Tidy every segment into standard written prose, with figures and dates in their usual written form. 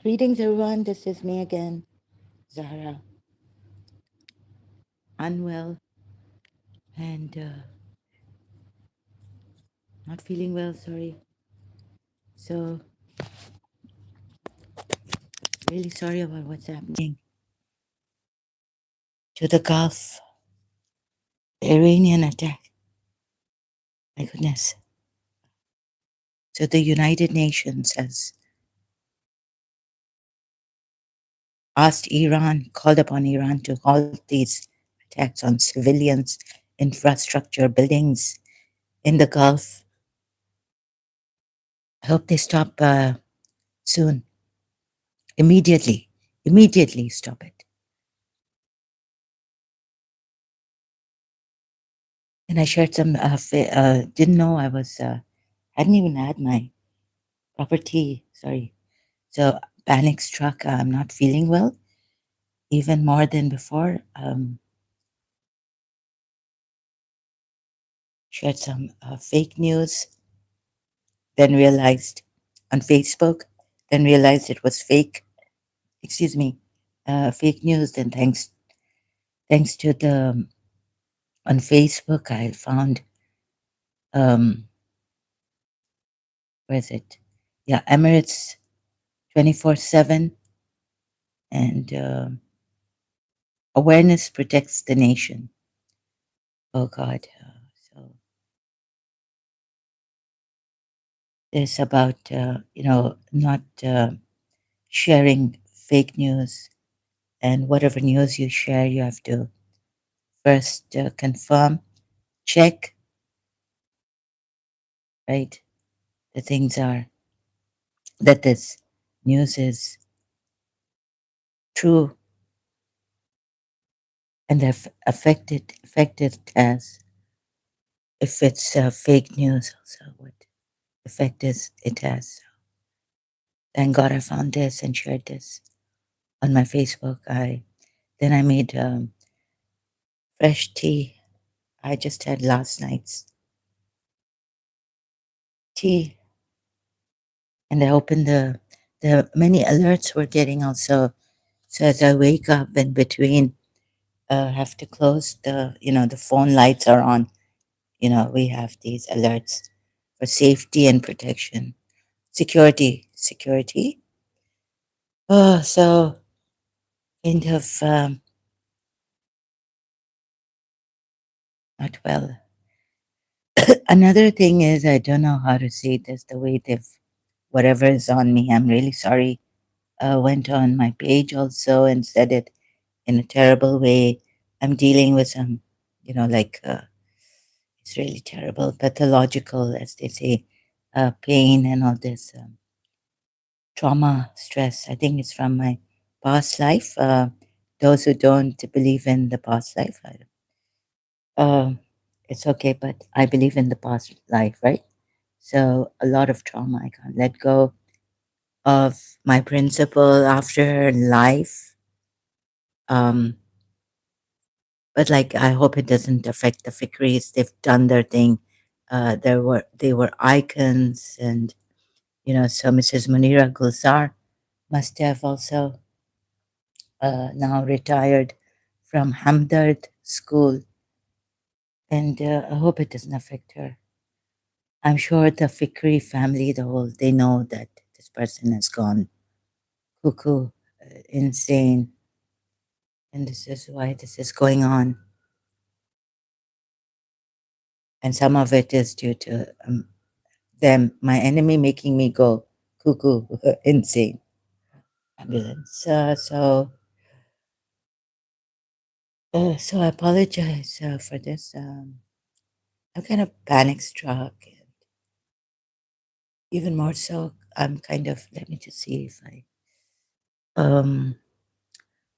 Greetings, everyone. This is me again, Zahra. Unwell and not feeling well, sorry. So, really sorry about what's happening to the Gulf, the Iranian attack. My goodness. So, the United Nations has asked Iran, called upon Iran to halt these attacks on civilians, infrastructure, buildings in the Gulf. I hope they stop soon. Immediately stop it. And I shared some, didn't know I was, hadn't even had my proper tea, sorry. So panic struck, I'm not feeling well, even more than before. Shared some fake news, then realized on Facebook, then realized it was fake, excuse me, fake news. Then thanks to the, on Facebook, I found, where is it? Yeah, Emirates 24/7 and awareness protects the nation. Oh God. So it's about, not sharing fake news, and whatever news you share, you have to first confirm, check, right? The things are that this news is true, and the affected as if it's fake news. Also, what effect is it has? Thank God I found this and shared this on my Facebook. Then I made fresh tea. I just had last night's tea, and I opened the many alerts we're getting also. So as I wake up in between, have to close the phone lights are on. We have these alerts for safety and protection, security. Oh, so kind of not well. Another thing is I don't know how to say this. The way whatever is on me, I'm really sorry. Went on my page also and said it in a terrible way. I'm dealing with some, it's really terrible, pathological, as they say, pain and all this trauma, stress. I think it's from my past life. Those who don't believe in the past life, it's okay, but I believe in the past life, right? So a lot of trauma. I can't let go of my principal after life. But like, I hope it doesn't affect the Fikris. They've done their thing. They were icons, and so Mrs. Munira Gulzar must have also now retired from Hamdard School, and I hope it doesn't affect her. I'm sure the Fikri family, they know that this person has gone cuckoo, insane, and this is why this is going on. And some of it is due to them, my enemy, making me go cuckoo, insane. Ambulance. So I apologize for this. I'm kind of panic struck, and even more so, I'm kind of. Let me just see if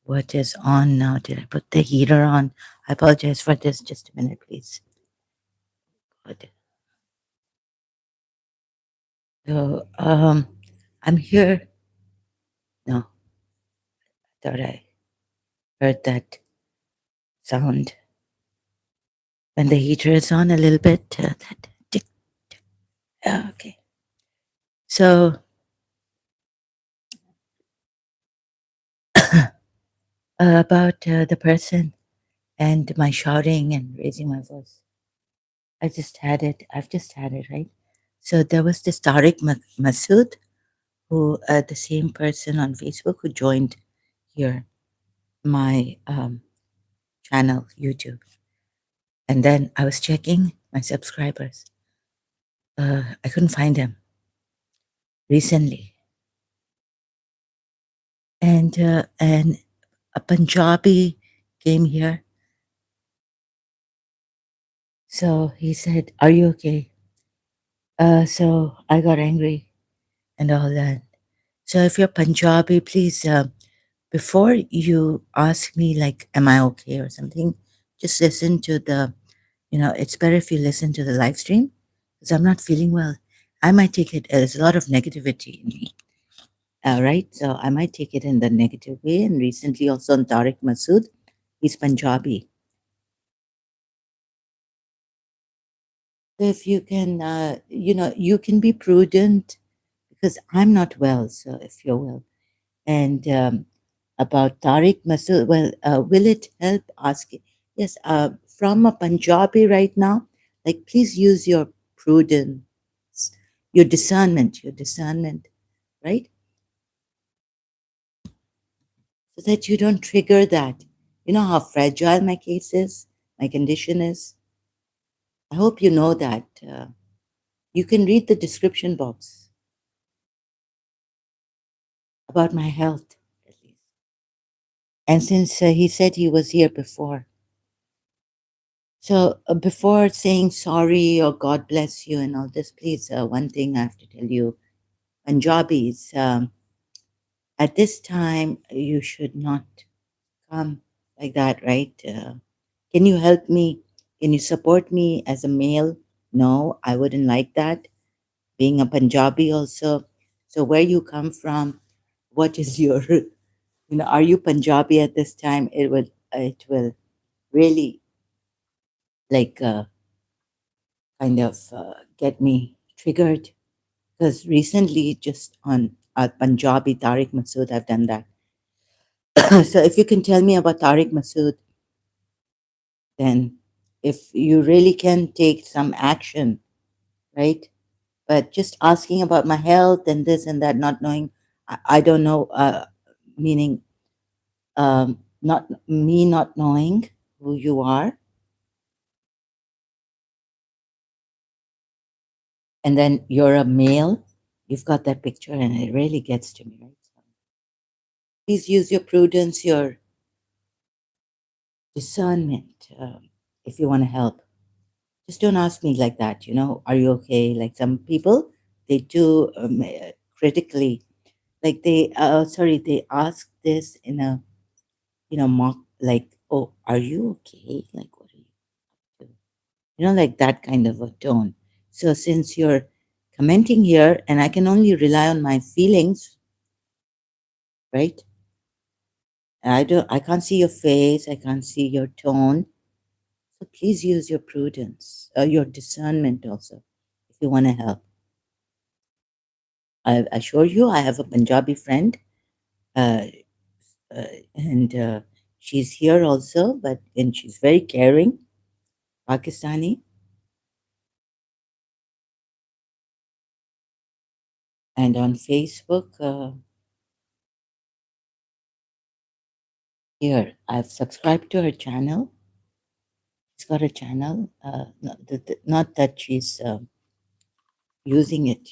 what is on now? Did I put the heater on? I apologize for this. Just a minute, please. Good. So I'm here. No, I thought I heard that sound when the heater is on a little bit. That tick, tick. Okay. So about the person and my shouting and raising my voice. I just had it. I've just had it, right? So there was this Tariq Masood, who the same person on Facebook who joined here my channel, YouTube. And then I was checking my subscribers. I couldn't find him recently. And a Punjabi came here. So he said, "Are you okay?" So I got angry and all that. So if you're Punjabi, please, before you ask me, like, am I okay or something, just listen to the, it's better if you listen to the live stream because I'm not feeling well. I might take it as a lot of negativity in me. Right? So I might take it in the negative way. And recently also on Tariq Masood, he's Punjabi. So if you can, you can be prudent because I'm not well. So if you're well. And about Tariq Masood, well, will it help? Ask it. Yes, from a Punjabi right now, like, please use your prudence, your discernment, right? So that you don't trigger that. You know how fragile my case is, my condition is. I hope you know that. You can read the description box about my health, at least. And since he said he was here before, so before saying sorry or God bless you and all this, please, one thing I have to tell you, Punjabis, at this time, you should not come like that, right? Can you help me? Can you support me as a male? No, I wouldn't like that. Being a Punjabi also. So where you come from, what is your, are you Punjabi at this time? It will really like kind of get me triggered because recently just on Punjabi Tariq Masood, I've done that. So if you can tell me about Tariq Masood, then if you really can take some action, right? But just asking about my health and this and that, not knowing, I don't know, meaning not me not knowing who you are, and then you're a male, you've got that picture, and it really gets to me, right? So please use your prudence, your discernment, if you want to help. Just don't ask me like that, are you okay? Like some people, they do critically, like they ask this in a, mock, like, oh, are you okay? Like, what are you doing? Like that kind of a tone. So since you're commenting here and I can only rely on my feelings, right? I can't see your face, I can't see your tone. So please use your prudence, your discernment also, if you want to help. I assure you, I have a Punjabi friend, uh, and she's here also, and she's very caring, Pakistani. And on Facebook, here, I've subscribed to her channel. She's got a channel, not that she's using it,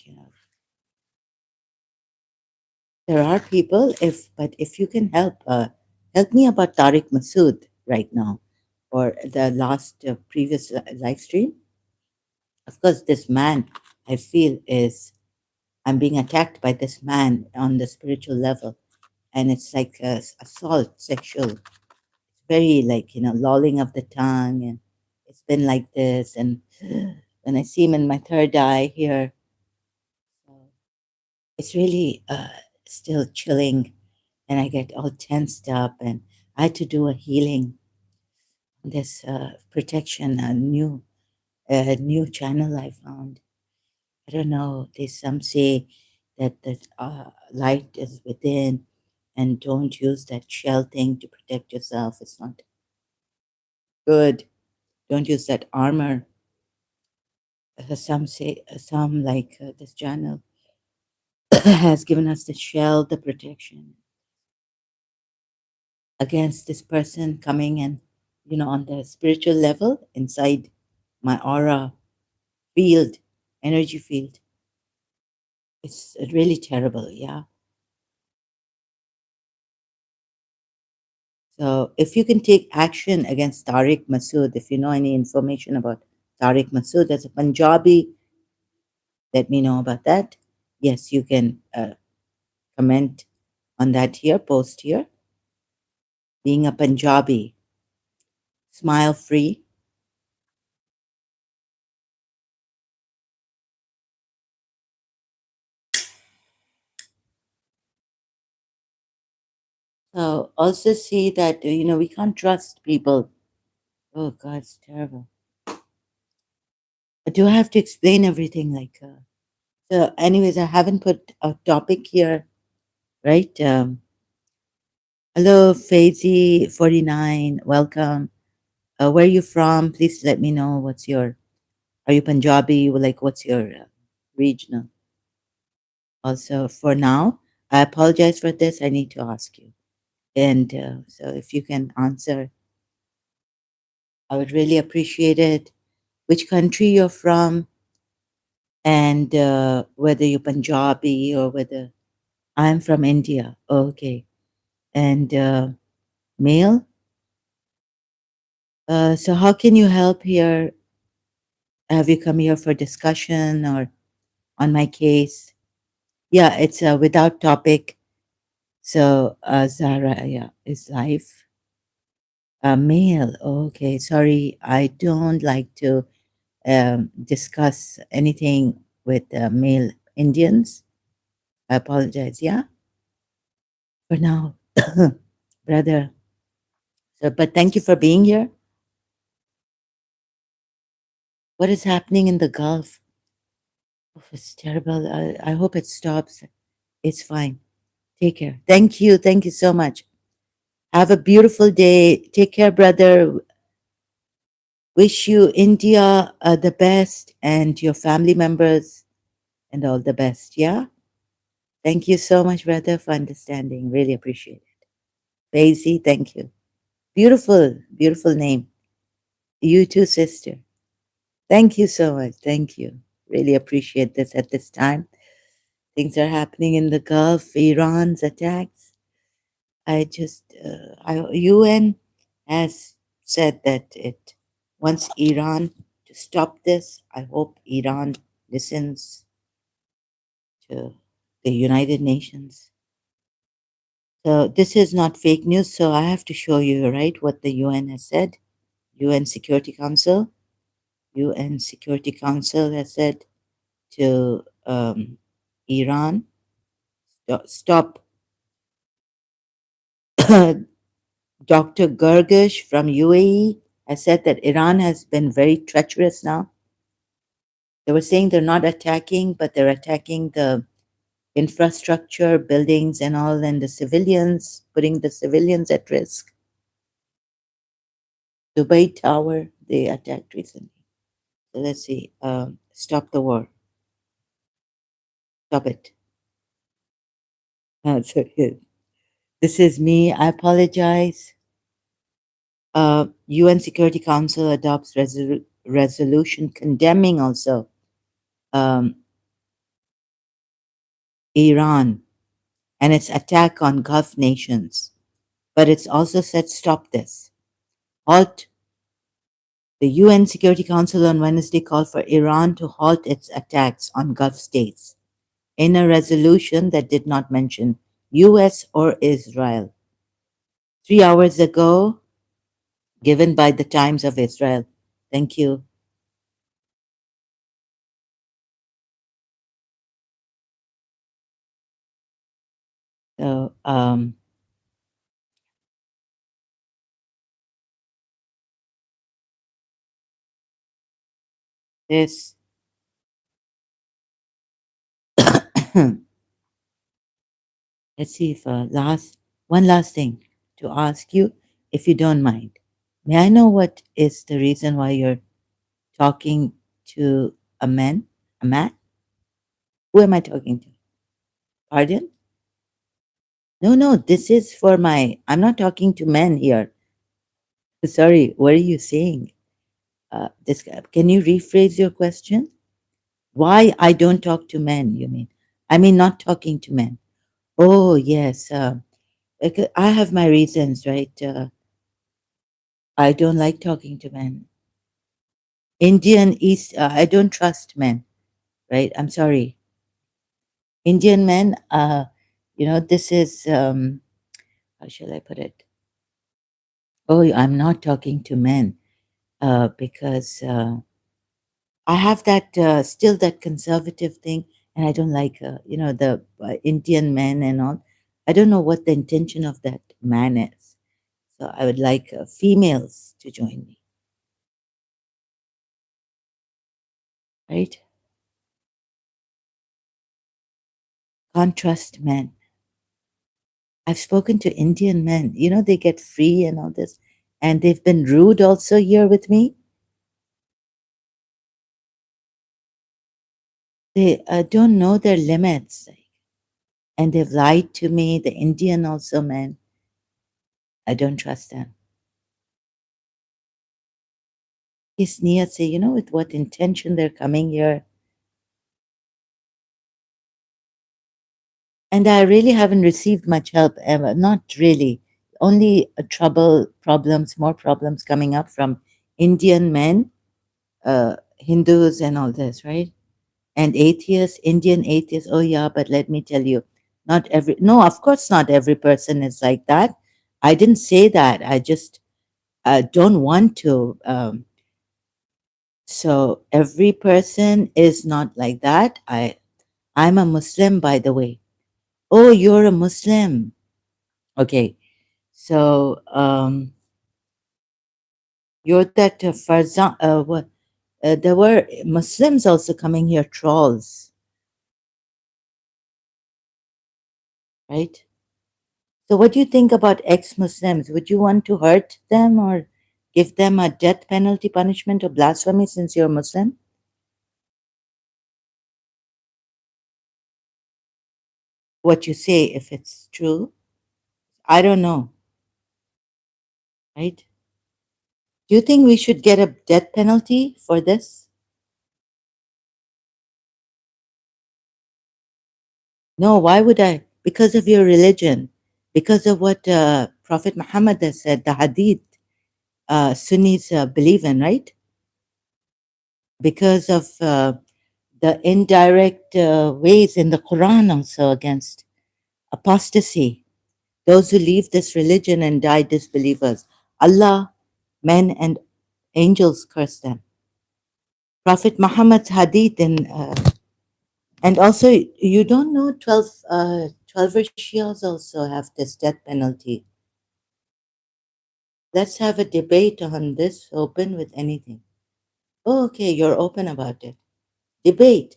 There are people, but if you can help me about Tariq Masood right now, or the last previous live stream. Of course, this man, I feel, I'm being attacked by this man on the spiritual level, and it's like assault, sexual. It's very like lolling of the tongue, and it's been like this. And when I see him in my third eye here, it's really still chilling, and I get all tensed up, and I had to do a healing, this protection, a new channel I found. I don't know. Some say that the light is within, and don't use that shell thing to protect yourself. It's not good. Don't use that armor. Some say, some like this channel has given us the shell, the protection against this person coming and, on the spiritual level inside my aura field, energy field. It's really terrible. Yeah. So if you can take action against Tariq Masood, if you know any information about Tariq Masood as a Punjabi, let me know about that. Yes, you can comment on that here, post here. Being a Punjabi, smile free. So also see that, we can't trust people. Oh God, it's terrible. Do I have to explain everything like? So, anyways, I haven't put a topic here, right? Hello, Faizi49, welcome. Where are you from? Please let me know. Are you Punjabi? Like, what's your regional? Also, for now, I apologize for this. I need to ask you. And so, if you can answer, I would really appreciate it. Which country you're from, and whether you're Punjabi or whether I'm from India. Okay. And male. So, how can you help here? Have you come here for discussion or on my case? Yeah, it's without topic. So, Zahra, yeah, is live. Male. Okay, sorry, I don't like to discuss anything with male Indians. I apologize. Yeah, for now, brother. So, but thank you for being here. What is happening in the Gulf? Oh, it's terrible. I hope it stops. It's fine. Take care. Thank you. Thank you so much. Have a beautiful day. Take care, brother. Wish you, India, the best and your family members and all the best. Yeah. Thank you so much, brother, for understanding. Really appreciate it. Daisy, thank you. Beautiful, beautiful name. You too, sister. Thank you so much. Thank you. Really appreciate this at this time. Things are happening in the Gulf, Iran's attacks. UN has said that it wants Iran to stop this. I hope Iran listens to the United Nations. So this is not fake news. So I have to show you, right, what the UN has said. UN Security Council. UN Security Council has said to Iran, stop. Dr. Gergish from UAE has said that Iran has been very treacherous now. They were saying they're not attacking, but they're attacking the infrastructure, buildings, and all, and the civilians, putting the civilians at risk. Dubai Tower, they attacked recently. So let's see. Stop the war. Stop it. So this is me. I apologize. UN Security Council adopts resolution condemning also Iran and its attack on Gulf nations. But it's also said stop this. Halt. The UN Security Council on Wednesday called for Iran to halt its attacks on Gulf states in a resolution that did not mention US or Israel. 3 hours ago, given by the Times of Israel. Thank you. So, this, let's see if last One last thing to ask you, if you don't mind. May I know what is the reason why you're talking to a man? A man? Who am I talking to? Pardon? No, no, this is for my. I'm not talking to men here. Sorry, what are you saying? Can you rephrase your question? Why I don't talk to men, you mean? I mean, not talking to men. Oh, yes. I have my reasons, right? I don't like talking to men. Indian East, I don't trust men, right? I'm sorry. Indian men, this is, how shall I put it? Oh, I'm not talking to men because I have that still that conservative thing, and I don't like the Indian men and all. I don't know what the intention of that man is. So I would like females to join me, right? Can't trust men. I've spoken to Indian men. They get free and all this, and they've been rude also here with me. They don't know their limits, and they've lied to me. The Indian also men. I don't trust them. His niyat say, with what intention they're coming here. And I really haven't received much help ever. Not really. Only more problems coming up from Indian men, Hindus, and all this, right? And atheists, Indian atheists. Oh, yeah, but let me tell you, no, of course, not every person is like that. I didn't say that. I just don't want to. So every person is not like that. I'm a Muslim, by the way. Oh, you're a Muslim. Okay. So you're that Farzan. What? There were Muslims also coming here, trolls, right? So, what do you think about ex-Muslims? Would you want to hurt them or give them a death penalty punishment or blasphemy since you're Muslim? What you say, if it's true, I don't know, right? Do you think we should get a death penalty for this? No, why would I? Because of your religion, because of what Prophet Muhammad has said, the Hadith Sunnis believe in, right? Because of the indirect ways in the Quran also against apostasy, those who leave this religion and die disbelievers. Allah, men, and angels curse them. Prophet Muhammad's hadith and also you don't know 12 Shias also have this death penalty. Let's have a debate on this, open with anything. Oh, okay, you're open about it. Debate.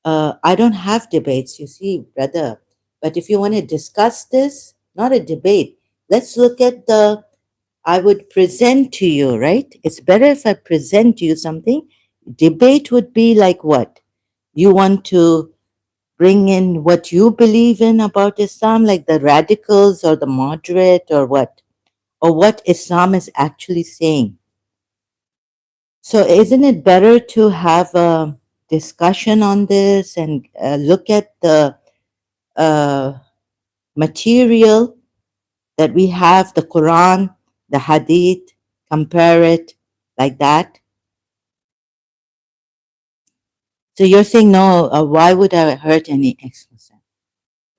I don't have debates, you see, brother. But if you want to discuss this, not a debate, let's look at I would present to you, right? It's better if I present to you something. Debate would be like what? You want to bring in what you believe in about Islam, like the radicals or the moderate or what? Or what Islam is actually saying. So, isn't it better to have a discussion on this and look at the uh, material that we have, the Quran, the Hadith, compare it like that? So, you're saying, no, why would I hurt any ex Muslim?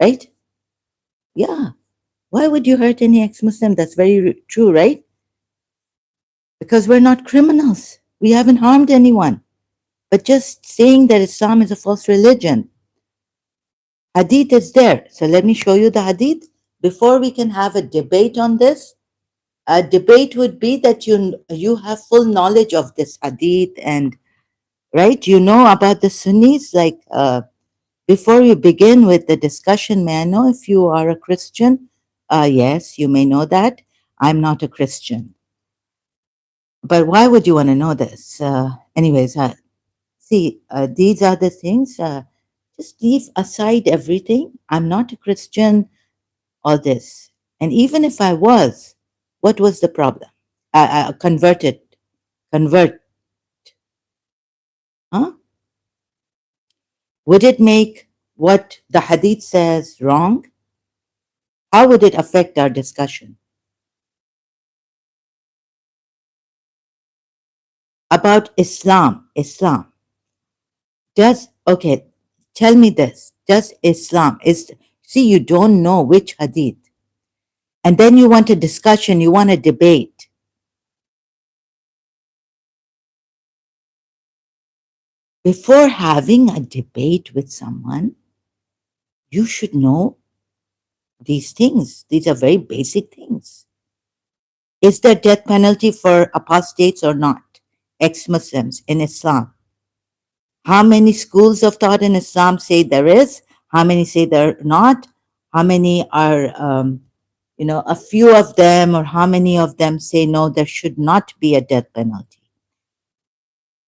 Right? Yeah. Why would you hurt any ex Muslim? That's very true, right? Because we're not criminals. We haven't harmed anyone. But just saying that Islam is a false religion. Hadith is there. So let me show you the hadith. Before we can have a debate on this, a debate would be that you have full knowledge of this hadith and right, you know about the Sunnis. Like before you begin with the discussion, may I know if you are a Christian Yes, you may know that. I'm not a Christian. But why would you want to know this? Anyways, see, these are the things. Just leave aside everything. I'm not a Christian, all this. And even if I was, what was the problem? Converted. Convert. Huh? Would it make what the Hadith says wrong? How would it affect our discussion? About Islam. Islam. Okay, tell me this. Does Islam, see, you don't know which Hadith. And then you want a discussion, you want a debate. Before having a debate with someone, you should know these things. These are very basic things. Is there death penalty for apostates or not? Ex-Muslims in Islam. How many schools of thought in Islam say there is? How many say there are not? How many are, a few of them, or how many of them say no, there should not be a death penalty?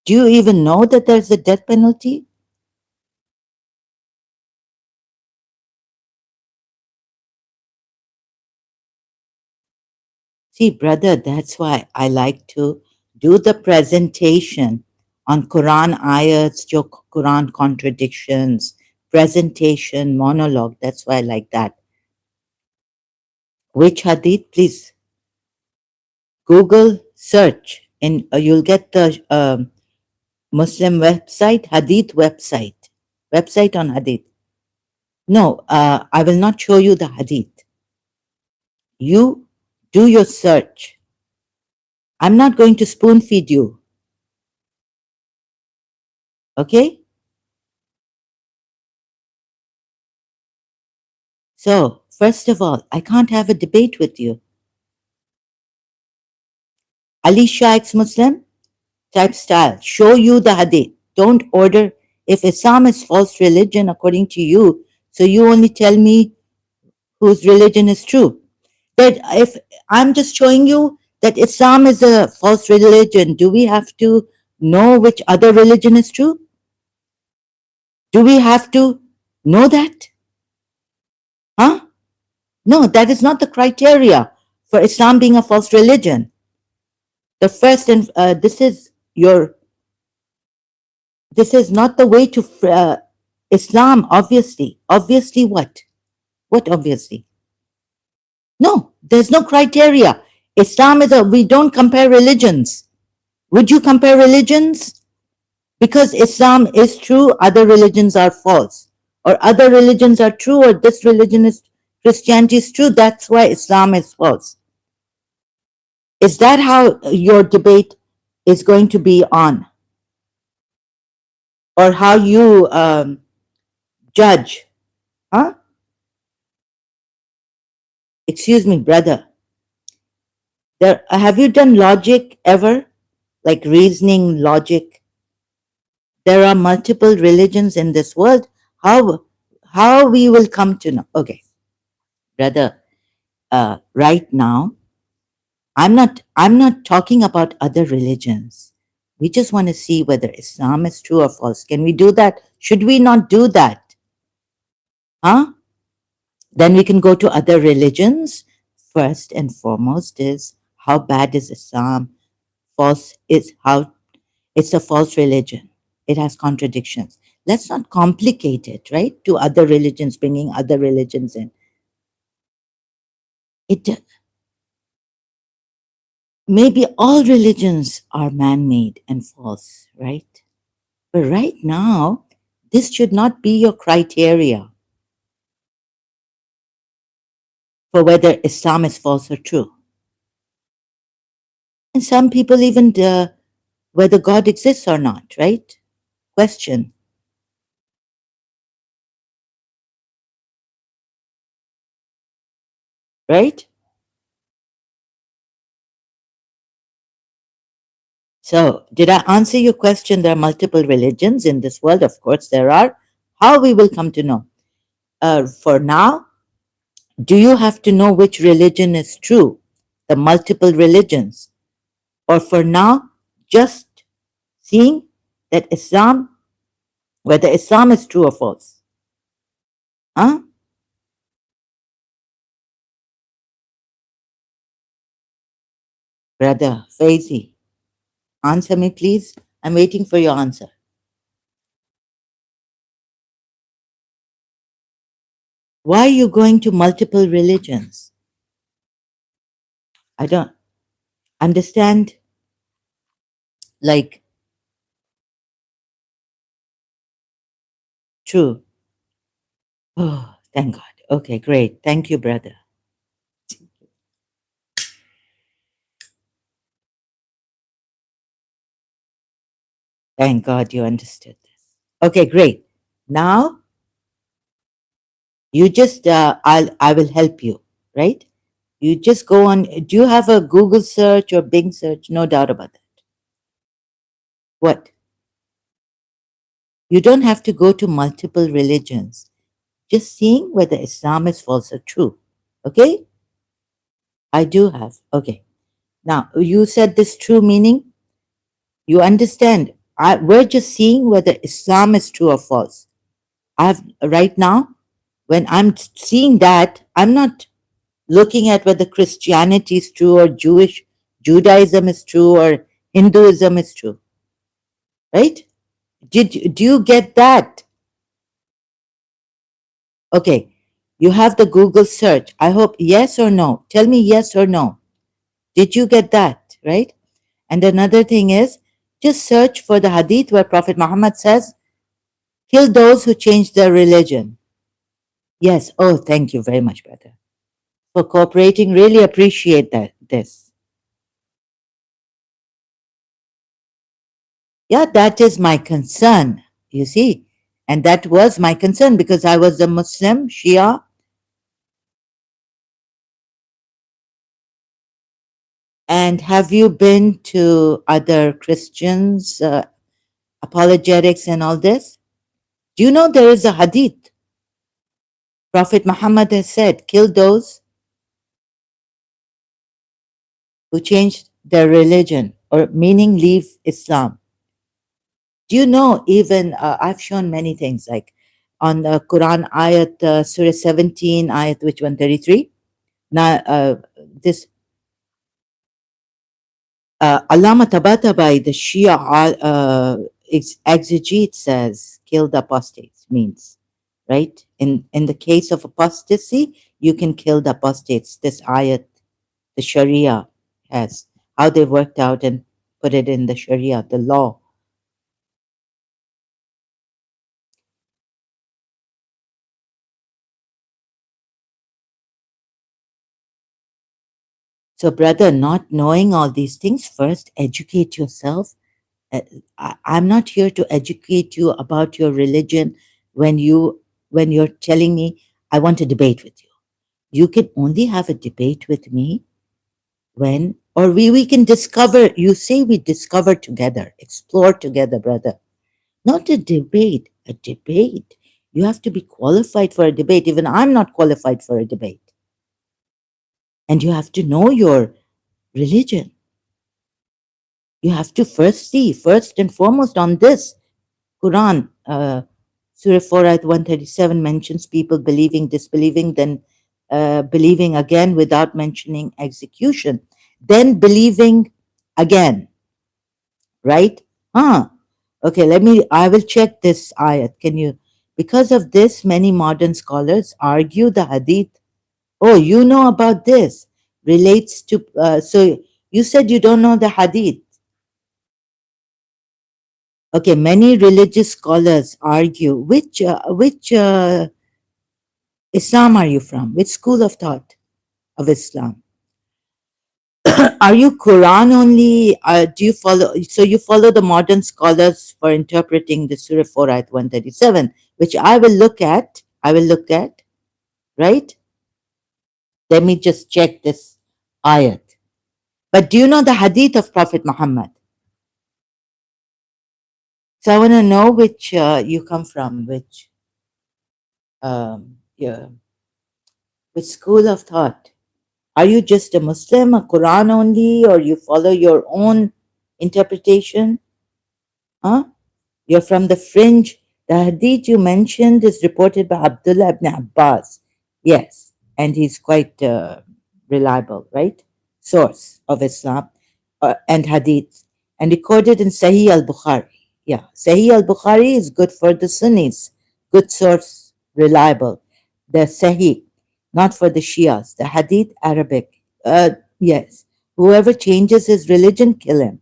Do you even know that there's a death penalty? See, brother, that's why I like to do the presentation on Quran ayats, Quran contradictions, presentation, monologue. That's why I like that. Which hadith? Please Google search, and you'll get the Muslim website, Hadith website on Hadith. No, I will not show you the Hadith. You do your search. I'm not going to spoon feed you. Okay? So, first of all, I can't have a debate with you. Ali Shah ex-Muslim type style. Show you the Hadith. Don't order. If Islam is false religion according to you, so you only tell me whose religion is true. That if I'm just showing you that Islam is a false religion, do we have to know which other religion is true? Do we have to know that? Huh? No, that is not the criteria for Islam being a false religion. The first, and this is not the way to Islam, obviously. Obviously what? What obviously? No, there's no criteria. Islam we don't compare religions. Would you compare religions? Because Islam is true, other religions are false. Or other religions are true, or this religion is, Christianity is true, that's why Islam is false. Is that how your debate is going to be on? Or how you judge? Huh? Excuse me, brother. Have you done logic ever? Like reasoning logic? There are multiple religions in this world. How we will come to know? Okay, brother. Right now, I'm not talking about other religions. We just want to see whether Islam is true or false. Can we do that? Should we not do that? Huh? Then we can go to other religions. First and foremost is how bad is Islam? False is how it's a false religion. It has contradictions. Let's not complicate it, right? To other religions, bringing other religions in. It maybe all religions are man-made and false, right? But right now, this should not be your criteria for whether Islam is false or true. And some people even whether God exists or not, right? Question. Right? So, did I answer your question? There are multiple religions in this world. Of course, there are. How we will come to know? For now, Do you have to know which religion is true? The multiple religions? Or for now, just seeing that Islam, whether Islam is true or false? Huh? Brother Faizi, answer me, please. I'm waiting for your answer. Why are you going to multiple religions? I don't understand. Like, true. Oh, thank God. Okay, great. Thank you, brother. Thank God you understood this. Okay, great. Now you just, I will help you, right? You just go on. Do you have a Google search or Bing search? No doubt about that. What? You don't have to go to multiple religions. Just seeing whether Islam is false or true. Okay? I do have. Okay. Now, you said this true meaning. You understand. We're just seeing whether Islam is true or false. I've right now, when I'm seeing that, I'm not looking at whether Christianity is true or Judaism is true or Hinduism is true. Right? Do you get that? Okay. You have the Google search. I hope yes or no. Tell me yes or no. Did you get that? Right? And another thing is, just search for the hadith where Prophet Muhammad says, kill those who change their religion. Yes. Oh, thank you very much, brother, for cooperating. Really appreciate this. Yeah, that is my concern, you see. And that was my concern because I was a Muslim, Shia. And have you been to other Christians, apologetics and all this? Do you know there is a hadith? Prophet Muhammad has said, kill those who changed their religion, or meaning leave Islam. Do you know, even I've shown many things like on the Quran ayat, Surah 17, ayat which 133. Now, this Allama Tabatabai, the Shia exegete says, kill the apostates means, right? In the case of apostasy, you can kill the apostates. This ayat, the Sharia has, how they worked out and put it in the Sharia, the law. So, brother, not knowing all these things, first educate yourself. Uh, I'm not here to educate you about your religion when you're telling me I want to debate with you. You can only have a debate with me when, or we can discover. You say we discover together, explore together, brother. Not a debate. A debate. You have to be qualified for a debate. Even I'm not qualified for a debate. And you have to know your religion. You have to first see, first and foremost, on this Quran, Surah 4 ayat 137 mentions people believing, disbelieving, then believing again without mentioning execution, then believing again, right? Okay, I will check this ayat. Can you, because of this, many modern scholars argue the hadith. Oh, you know about this, relates to, so you said you don't know the hadith. Okay, many religious scholars argue which Islam are you from? Which school of thought of Islam? Are you Quran only? Do you follow? So you follow the modern scholars for interpreting the Surah 4 ayat 137, which I will look at. I will look at, right? Let me just check this ayat. But do you know the hadith of Prophet Muhammad? So I want to know which you come from, which, yeah. Which school of thought? Are you just a Muslim, a Quran only, or you follow your own interpretation? Huh? You're from the fringe. The hadith you mentioned is reported by Abdullah ibn Abbas. Yes, and he's quite reliable, right? Source of Islam and hadith, and recorded in Sahih al-Bukhari. Yeah, Sahih al-Bukhari is good for the Sunnis. Good source, reliable. The Sahih, not for the Shias. The hadith, Arabic. Yes. Whoever changes his religion, kill him.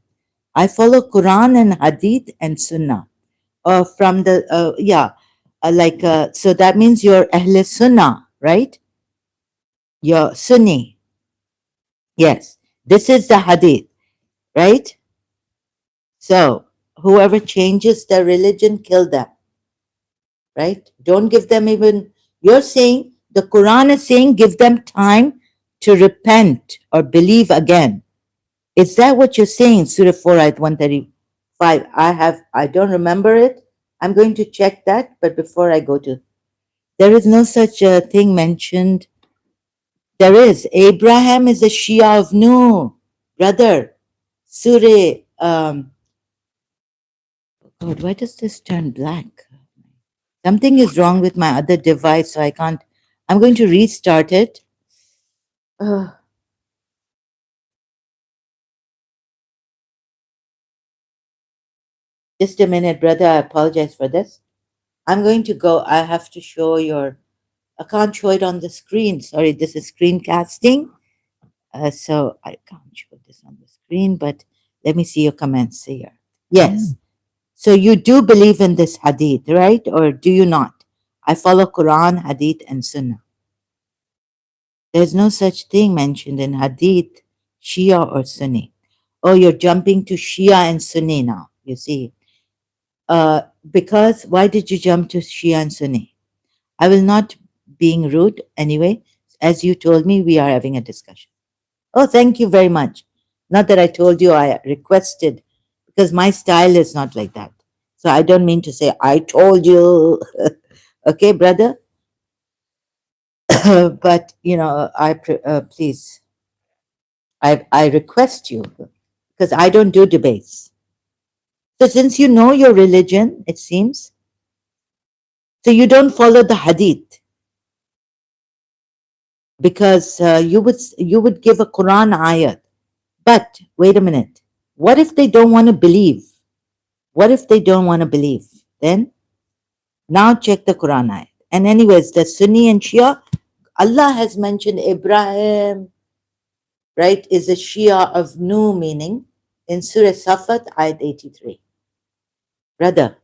I follow Quran and Hadith and Sunnah. From the yeah, so that means you're Ahl Sunnah, right? You're Sunni. Yes, this is the Hadith, right? So whoever changes their religion, kill them, right? Don't give them even. You're saying the Quran is saying give them time to repent or believe again. Is that what you're saying? Surah 4, ayat 135. I don't remember it. I'm going to check that, but before I go to, there is no such a thing mentioned. There is. Abraham is a Shia of Nuh, brother. Surah, God, why does this turn black? Something is wrong with my other device, so I can't. I'm going to restart it. Uh, just a minute, brother. I apologize for this. I'm going to go. I have to show your. I can't show it on the screen. Sorry, this is screencasting. So I can't show this on the screen, but let me see your comments here. Yes. So you do believe in this hadith, right? Or do you not? I follow Quran, hadith, and sunnah. There's no such thing mentioned in hadith, Shia or Sunni. Oh, you're jumping to Shia and Sunni now, you see. Because why did you jump to Shia and Sunni? I will not being rude anyway. As you told me, we are having a discussion. Oh, thank you very much. Not that I told you, I requested, because my style is not like that. So I don't mean to say, I told you. Okay, brother? But, please, I request you, because I don't do debates. So since you know your religion, it seems, so you don't follow the hadith, because you would give a Quran ayat. But wait a minute. What if they don't want to believe? What if they don't want to believe? Then now check the Quran ayat. And anyways, the Sunni and Shia, Allah has mentioned Ibrahim, right, is a Shia of Nuh, meaning in Surah Safat, ayat 83. Brother.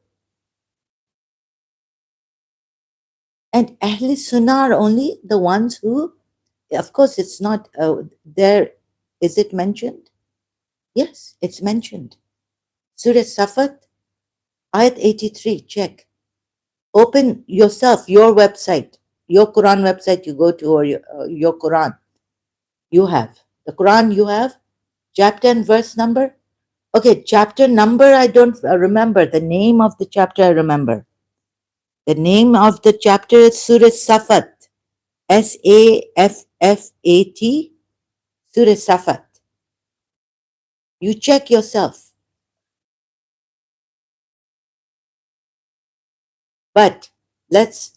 And Ahl Sunnah are only the ones who, of course, it's not there. Is it mentioned? Yes, it's mentioned. Surah Safat, ayat 83. Check. Open yourself, your website, your Quran website you go to, or your Quran. You have. The Quran you have? Chapter and verse number? Okay, chapter number I don't remember. The name of the chapter I remember. The name of the chapter is Surah Safat. Saffat. Surah Safat. You check yourself. But let's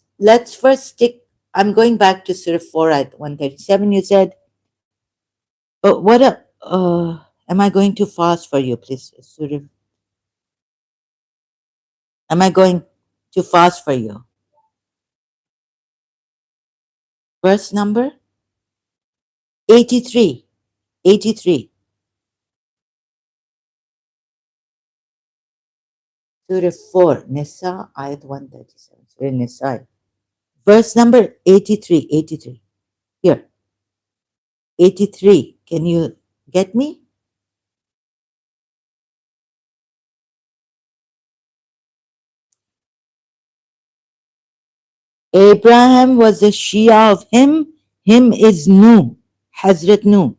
first stick. I'm going back to Surah 4 at 137. You said, but what a am I going too fast for you, please? Surah, am I going too fast for you? Verse number 83. 83. Surah 4, Nisa, ayat 137. Surah Nisa. Verse number 83. 83. Here. 83. Can you get me? Abraham was a Shia of him. Him is Nuh, Hazrat Nuh.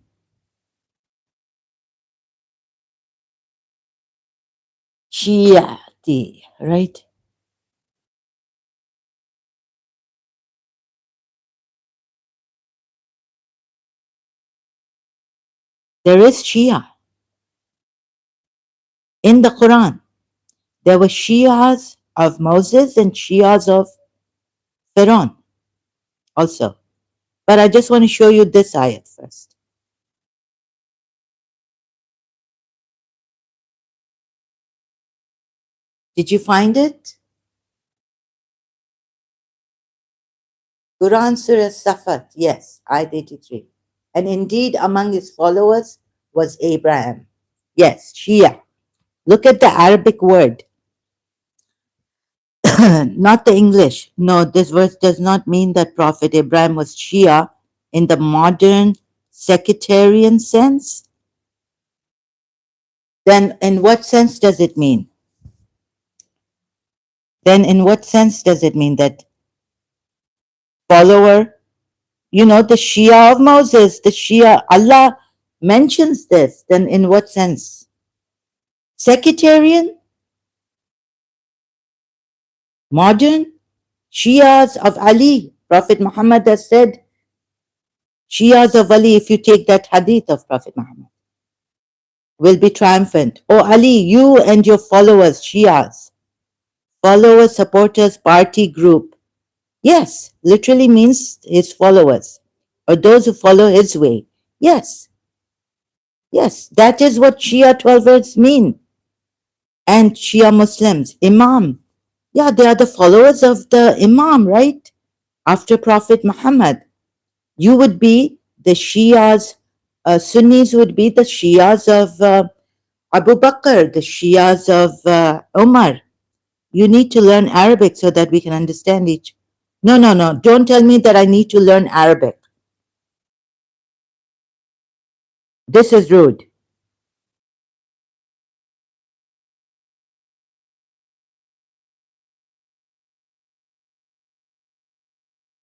Shiati, right? There is Shia in the Quran. There were Shias of Moses and Shias of Pharaoh also. But I just want to show you this ayat first. Did you find it? Quran Surah Safat, yes, ayat 83. And indeed among his followers was Abraham. Yes, Shia. Look at the Arabic word, not the English. No, this verse does not mean that Prophet Abraham was Shia in the modern sectarian sense. Then in what sense does it mean? Then in what sense does it mean that follower, the Shia of Moses, the Shia, Allah mentions this, then in what sense? Sectarian? Modern? Shias of Ali. Prophet Muhammad has said, Shias of Ali, if you take that hadith of Prophet Muhammad, will be triumphant. Oh Ali, you and your followers, Shias, followers, supporters, party group. Yes, literally means his followers or those who follow his way. Yes, yes, that is what Shia 12 words mean. And Shia Muslims, Imam. Yeah, they are the followers of the Imam, right? After Prophet Muhammad. You would be the Shias, Sunnis would be the Shias of Abu Bakr, the Shias of Umar. You need to learn Arabic so that we can understand each. No, no, no. Don't tell me that I need to learn Arabic. This is rude.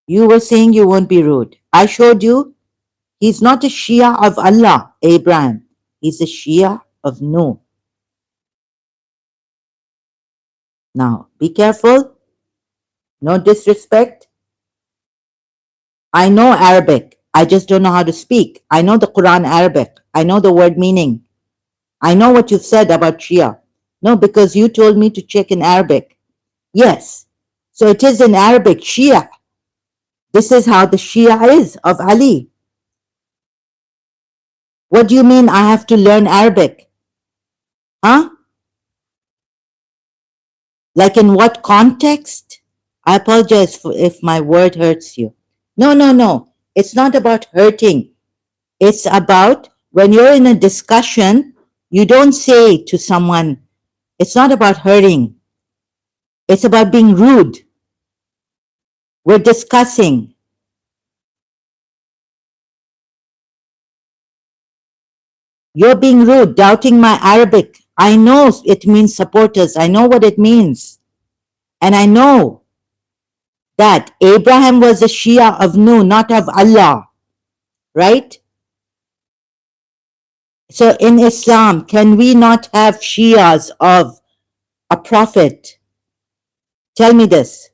You were saying you won't be rude. I showed you he's not a Shia of Allah, Abraham. He's a Shia of Nuh. Now, be careful. No disrespect. I know Arabic. I just don't know how to speak. I know the Quran Arabic. I know the word meaning. I know what you've said about Shia. No, because you told me to check in Arabic. Yes. So it is in Arabic, Shia. This is how the Shia is of Ali. What do you mean I have to learn Arabic? Huh? Like in what context? I apologize if my word hurts you. No, no, no. It's not about hurting. It's about when you're in a discussion, you don't say to someone, it's not about hurting. It's about being rude. We're discussing. You're being rude, doubting my Arabic. I know it means supporters. I know what it means. And I know that Abraham was a Shia of Nuh, not of Allah. Right? So in Islam, can we not have Shias of a prophet? Tell me this.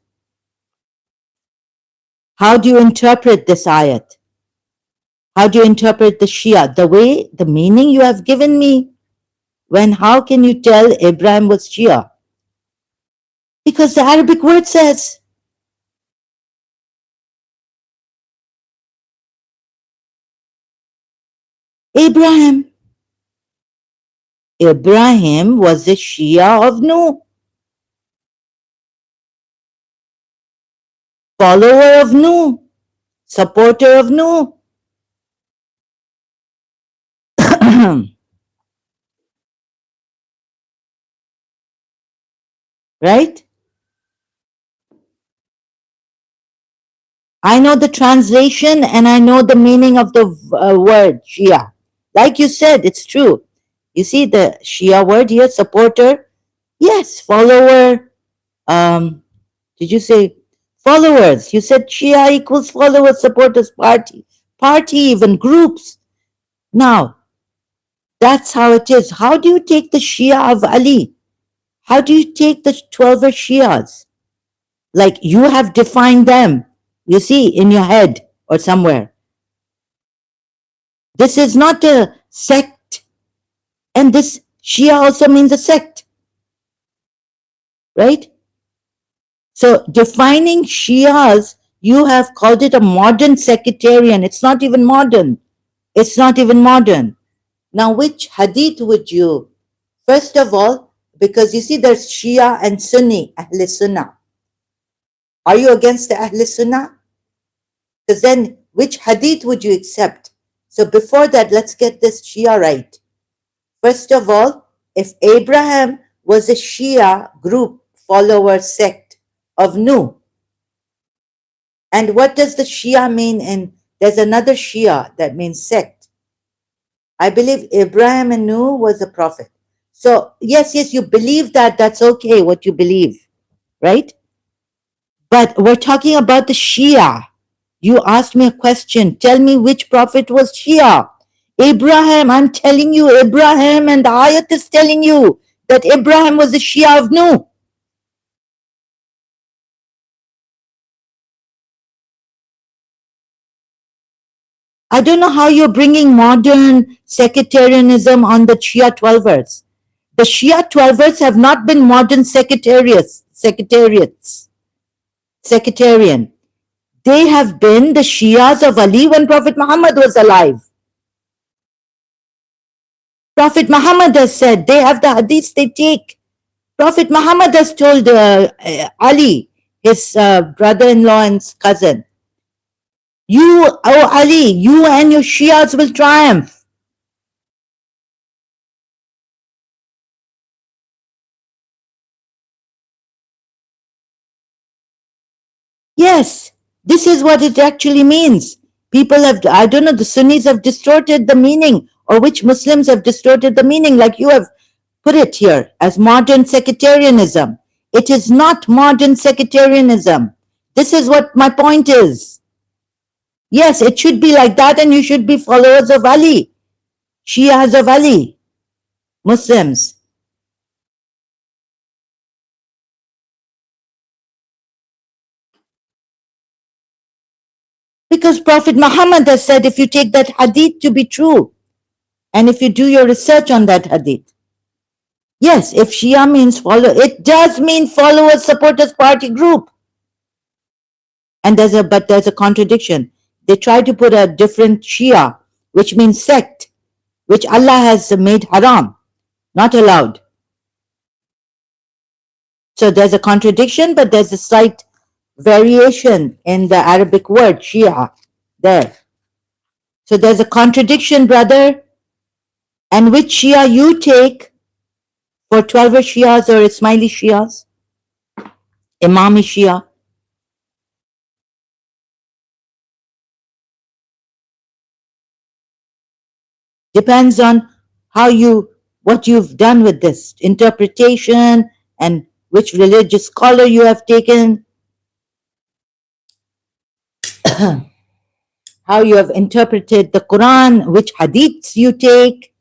How do you interpret this ayat? How do you interpret the Shia? The way, the meaning you have given me. When how can you tell Abraham was Shia? Because the Arabic word says. Abraham. Abraham was a Shia of Nuh. Follower of Nuh. Supporter of Nuh. Right? I know the translation and I know the meaning of the word Shia. Like you said, it's true. You see the Shia word here, supporter? Yes, follower. Did you say followers? You said Shia equals followers, supporters, party. Party, even groups. Now, that's how it is. How do you take the Shia of Ali? How do you take the 12 Shias? Like you have defined them, you see, in your head or somewhere. This is not a sect. And this Shia also means a sect, right? So defining Shias, you have called it a modern sectarian. It's not even modern. It's not even modern. Now, which hadith would you? First of all, because you see there's Shia and Sunni, Ahl Sunnah. Are you against the Ahl Sunnah? Because then which hadith would you accept? So before that, let's get this Shia right. First of all, if Abraham was a Shia group follower sect of Nuh, and what does the Shia mean? And there's another Shia that means sect. I believe Abraham and Nuh was a prophet. So yes, you believe that. That's okay, what you believe, right? But we're talking about the Shia. You asked me a question. Tell me which prophet was Shia. Abraham, I'm telling you, Abraham, and the ayat is telling you that Abraham was the Shia of Nuh. I don't know how you're bringing modern sectarianism on the Shia 12ers. The Shia 12ers have not been modern sectarian. They have been the Shias of Ali when Prophet Muhammad was alive. Prophet Muhammad has said they have the hadiths they take. Prophet Muhammad has told Ali, his brother-in-law and cousin, you, oh Ali, you and your Shias will triumph. Yes, this is what it actually means. People have, I don't know, the Sunnis have distorted the meaning, or which Muslims have distorted the meaning, like you have put it here as modern sectarianism. It is not modern sectarianism. This is what my point is. Yes, it should be like that, and you should be followers of Ali, Shias of Ali, Muslims. Because Prophet Muhammad has said if you take that hadith to be true, and if you do your research on that hadith, yes, if Shia means follow, it does mean followers, supporters, party group. And there's a contradiction. They try to put a different Shia, which means sect, which Allah has made haram, not allowed. So there's a contradiction, but there's a slight variation in the Arabic word Shia there. So there's a contradiction, brother. And which Shia you take for 12 Shias or Ismaili Shias, Imami Shia? Depends on what you've done with this interpretation and which religious scholar you have taken, how you have interpreted the Quran, which hadiths you take.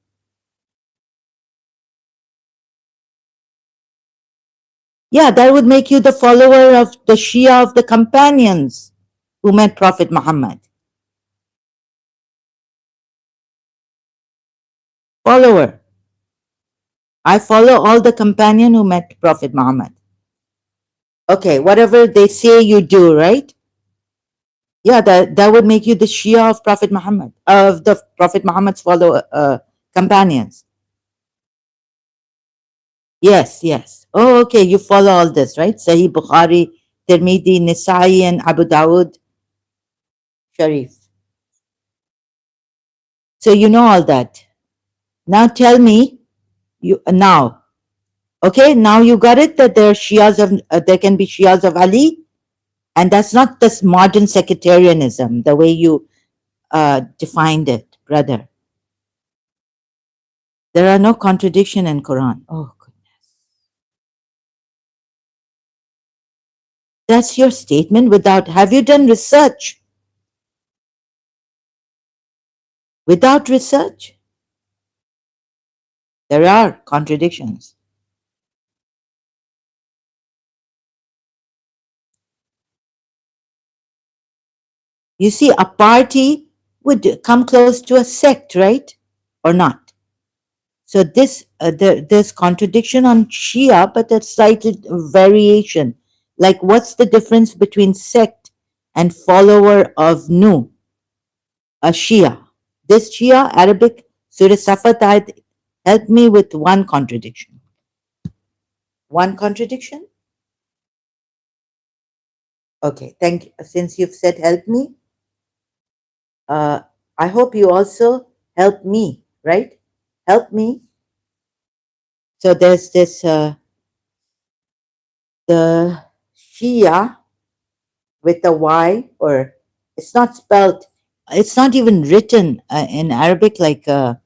Yeah, that would make you the follower of the Shia of the companions who met Prophet Muhammad. Follower. I follow all the companion who met Prophet Muhammad. Okay, whatever they say you do, right? Yeah, that would make you the Shia of Prophet Muhammad, of the Prophet Muhammad's follow companions. Yes. Oh, okay, you follow all this, right? Sahih Bukhari, Tirmidhi, Nisa'i, and Abu Dawud Sharif. So you know all that. Now tell me, okay, now you got it that there can be Shias of Ali, and that's not this modern sectarianism the way you defined it, brother. There are no contradiction in Quran. Oh, that's your statement without, have you done research? Without research, there are contradictions. You see, a party would come close to a sect, right? or not? So there's contradiction on Shia, but a slight variation. Like, what's the difference between sect and follower of Nu, a Shia? This Shia, Arabic, Surah Safat, help me with one contradiction. One contradiction? Okay, thank you. Since you've said help me, I hope you also help me, right? Help me. So there's this, the Shia with a Y, or it's not spelled, it's not even written in Arabic, like, but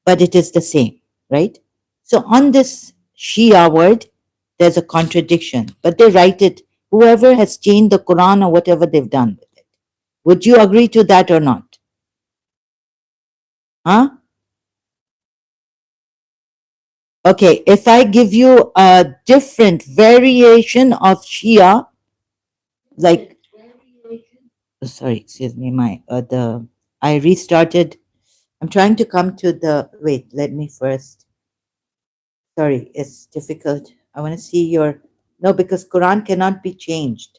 it is the same, right? So on this Shia word, there's a contradiction, but they write it, whoever has changed the Quran or whatever they've done with it. Would you agree to that or not? Huh? Okay, if I give you a different variation of Shia, like, sorry, excuse me, I restarted. I'm trying to come to wait, let me first. Sorry, it's difficult. I want to see no, because Quran cannot be changed.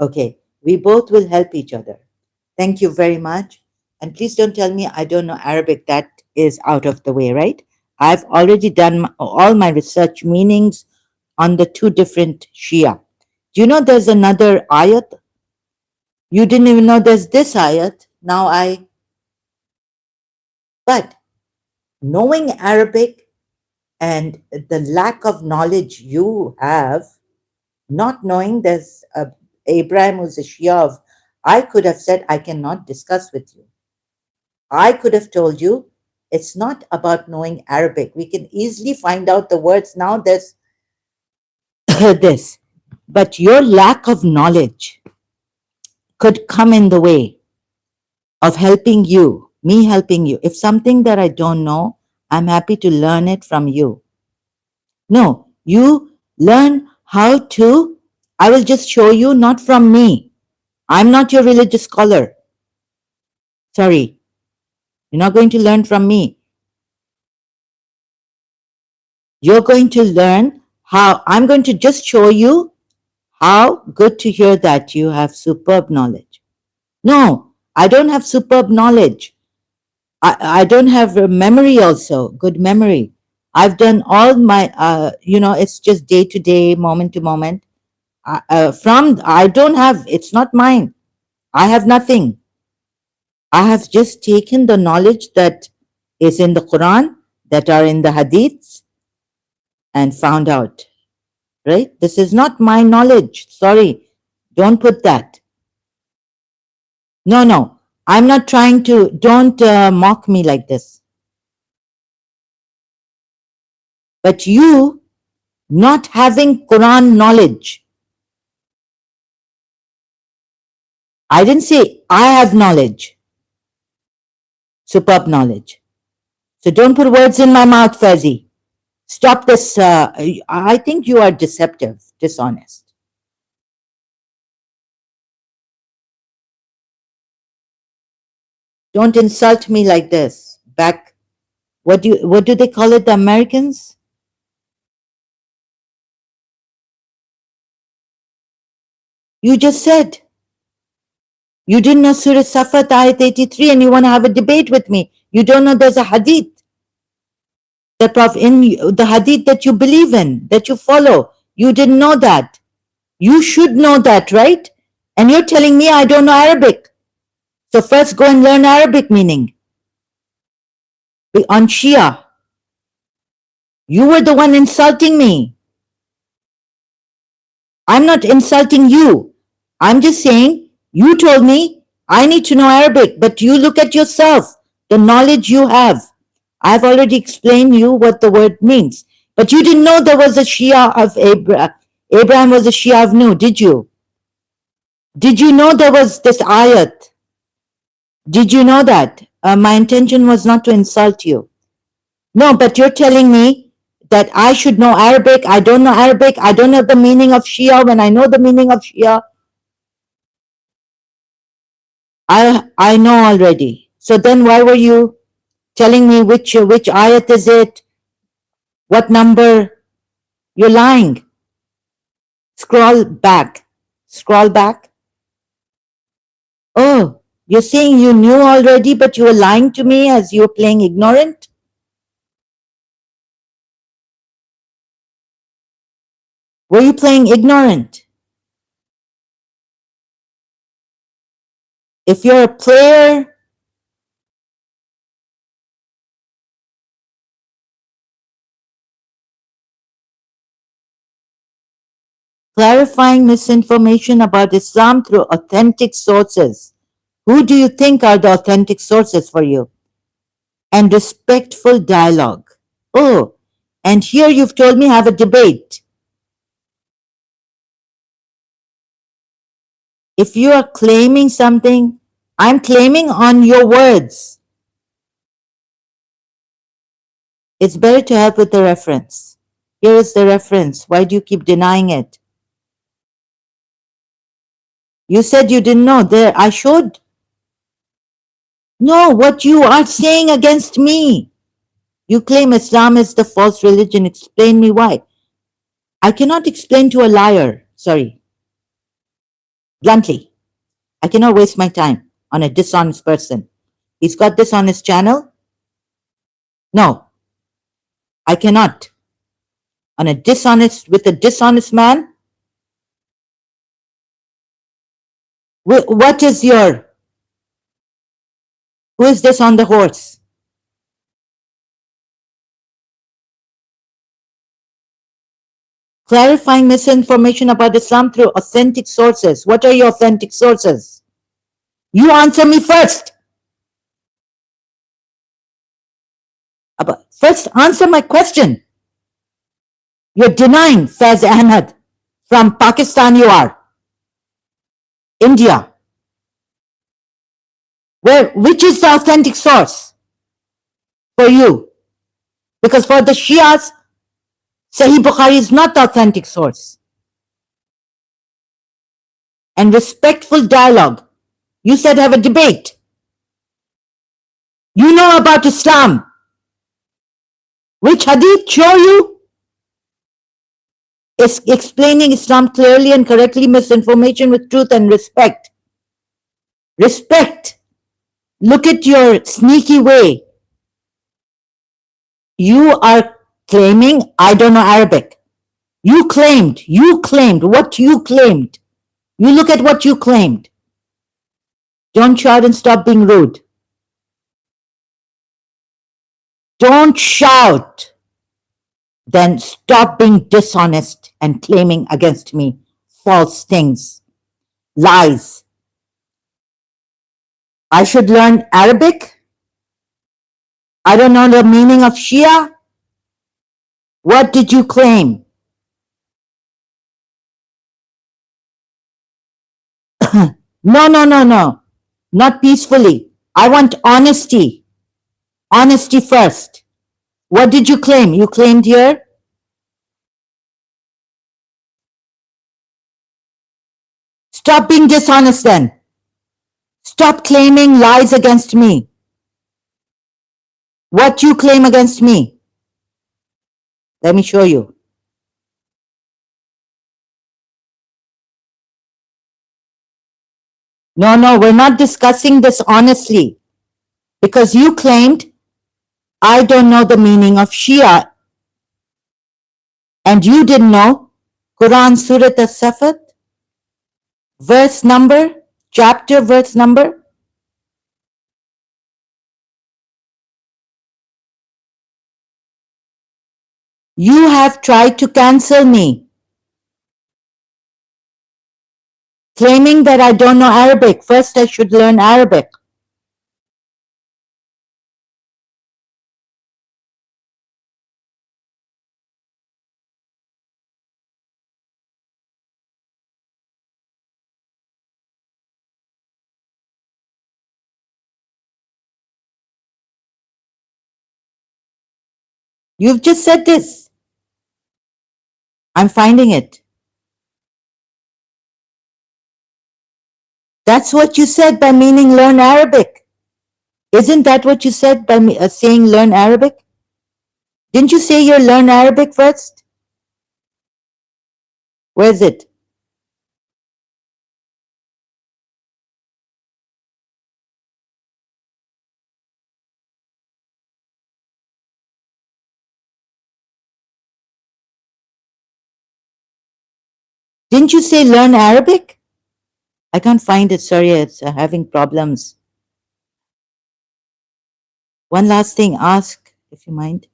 Okay, we both will help each other. Thank you very much. And please don't tell me I don't know Arabic. That is out of the way, right? I've already done all my research meanings on the two different Shia. Do you know there's another ayat? You didn't even know there's this ayat. But knowing Arabic and the lack of knowledge you have, not knowing there's Abraham who's a Shia of, I could have said, I cannot discuss with you. I could have told you, it's not about knowing Arabic. We can easily find out the words now. There's this. But your lack of knowledge could come in the way of helping you, me helping you. If something that I don't know, I'm happy to learn it from you. No, you learn how to, I will just show you, not from me. I'm not your religious scholar. Sorry. You're not going to learn from me. You're going to learn how, I'm going to just show you how. Good to hear that you have superb knowledge. No, I don't have superb knowledge. I don't have a memory also, good memory. I've done all my, it's just day to day, moment to moment. I don't have, it's not mine. I have nothing. I have just taken the knowledge that is in the Quran, that are in the Hadiths, and found out, right? This is not my knowledge. Sorry. Don't put that. No. I'm not trying to, don't mock me like this. But you not having Quran knowledge, I didn't say I have knowledge, superb knowledge. So don't put words in my mouth, Fazi. Stop this. I think you are deceptive, dishonest. Don't insult me like this. Back, what do they call it, the Americans? You just said you didn't know Surah Safat ayat 83 and you want to have a debate with me. You don't know there's a hadith. The Prophet, in the hadith that you believe in, that you follow. You didn't know that. You should know that, right? And you're telling me I don't know Arabic. So first go and learn Arabic meaning. On Shia. You were the one insulting me. I'm not insulting you. I'm just saying, you told me I need to know Arabic, but you look at yourself, the knowledge you have. I've already explained you what the word means. But you didn't know there was a Shia of Abraham. Abraham was a Shia of Nu, did you? Did you know there was this ayat? Did you know that? My intention was not to insult you. No, but you're telling me that I should know Arabic. I don't know Arabic. I don't know the meaning of Shia when I know the meaning of Shia. I know already. So then why were you telling me which ayat is it, what number. You're lying. Scroll back. Scroll back. Oh, you're saying you knew already, but you were lying to me as you were playing ignorant? Were you playing ignorant? If you're a player, clarifying misinformation about Islam through authentic sources. Who do you think are the authentic sources for you? And respectful dialogue. Oh, and here you've told me have a debate. If you are claiming something, I'm claiming on your words. It's better to help with the reference. Here is the reference. Why do you keep denying it? You said you didn't know. There, I showed. No, what you are saying against me. You claim Islam is the false religion. Explain me why. I cannot explain to a liar. Sorry. Bluntly. I cannot waste my time on a dishonest person. He's got this on his channel. No, I cannot. On a dishonest man. What is your, who is this on the horse? Clarifying misinformation about Islam through authentic sources. What are your authentic sources? You answer me first. First, answer my question. You're denying Faiz Ahmed. From Pakistan you are. India. Which is the authentic source for you? Because for the Shias, Sahih Bukhari is not the authentic source. And respectful dialogue. You said have a debate. You know about Islam. Which hadith show you? Is explaining Islam clearly and correctly, misinformation with truth and respect. Respect. Look at your sneaky way. You are claiming I don't know Arabic. You claimed what you claimed. You look at what you claimed. Don't shout and stop being rude. Don't shout. Then stop being dishonest and claiming against me false things, lies. I should learn Arabic? I don't know the meaning of Shia? What did you claim? No. Not peacefully. I want honesty. Honesty first. What did you claim? You claimed here? Stop being dishonest then. Stop claiming lies against me. What you claim against me? Let me show you. No, we're not discussing this honestly. Because you claimed I don't know the meaning of Shia. And you didn't know Quran Surat As-Safat, verse number, chapter verse number. You have tried to cancel me, claiming that I don't know Arabic. First, I should learn Arabic. You've just said this. I'm finding it. That's what you said by meaning learn Arabic. Isn't that what you said by me, saying learn Arabic? Didn't you say you learn Arabic first? Where is it? Didn't you say learn Arabic? I can't find it. Sorry, it's having problems. One last thing, ask if you mind.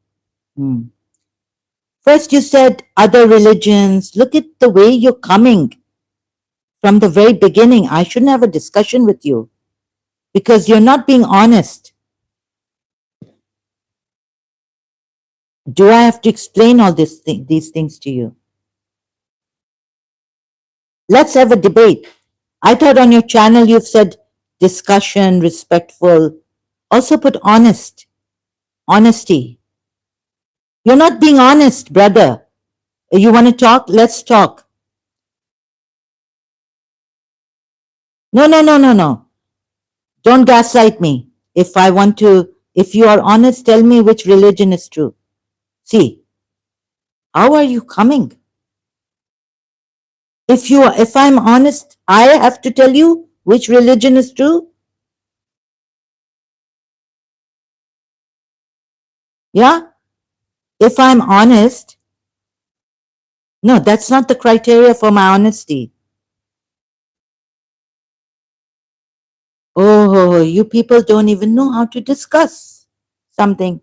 First, you said other religions. Look at the way you're coming from the very beginning. I shouldn't have a discussion with you because you're not being honest. Do I have to explain all these things to you? Let's have a debate. I thought on your channel you've said discussion, respectful. Also put honest, honesty. You're not being honest, brother. You want to talk? Let's talk. No, no, no, no, no. Don't gaslight me. If you are honest, tell me which religion is true. See, how are you coming? If I'm honest, I have to tell you which religion is true? Yeah? If I'm honest, no, that's not the criteria for my honesty. Oh, you people don't even know how to discuss something.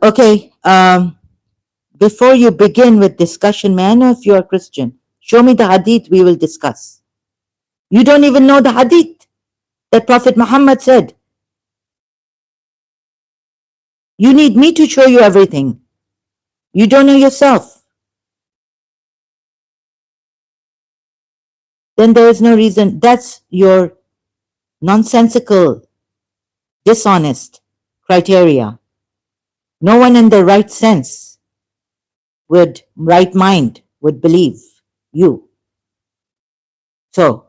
Okay, before you begin with discussion, may I know if you are Christian? Show me the hadith we will discuss. You don't even know the hadith that Prophet Muhammad said. You need me to show you everything. You don't know yourself. Then there is no reason. That's your nonsensical, dishonest criteria. No one in their right sense right mind would believe you. So,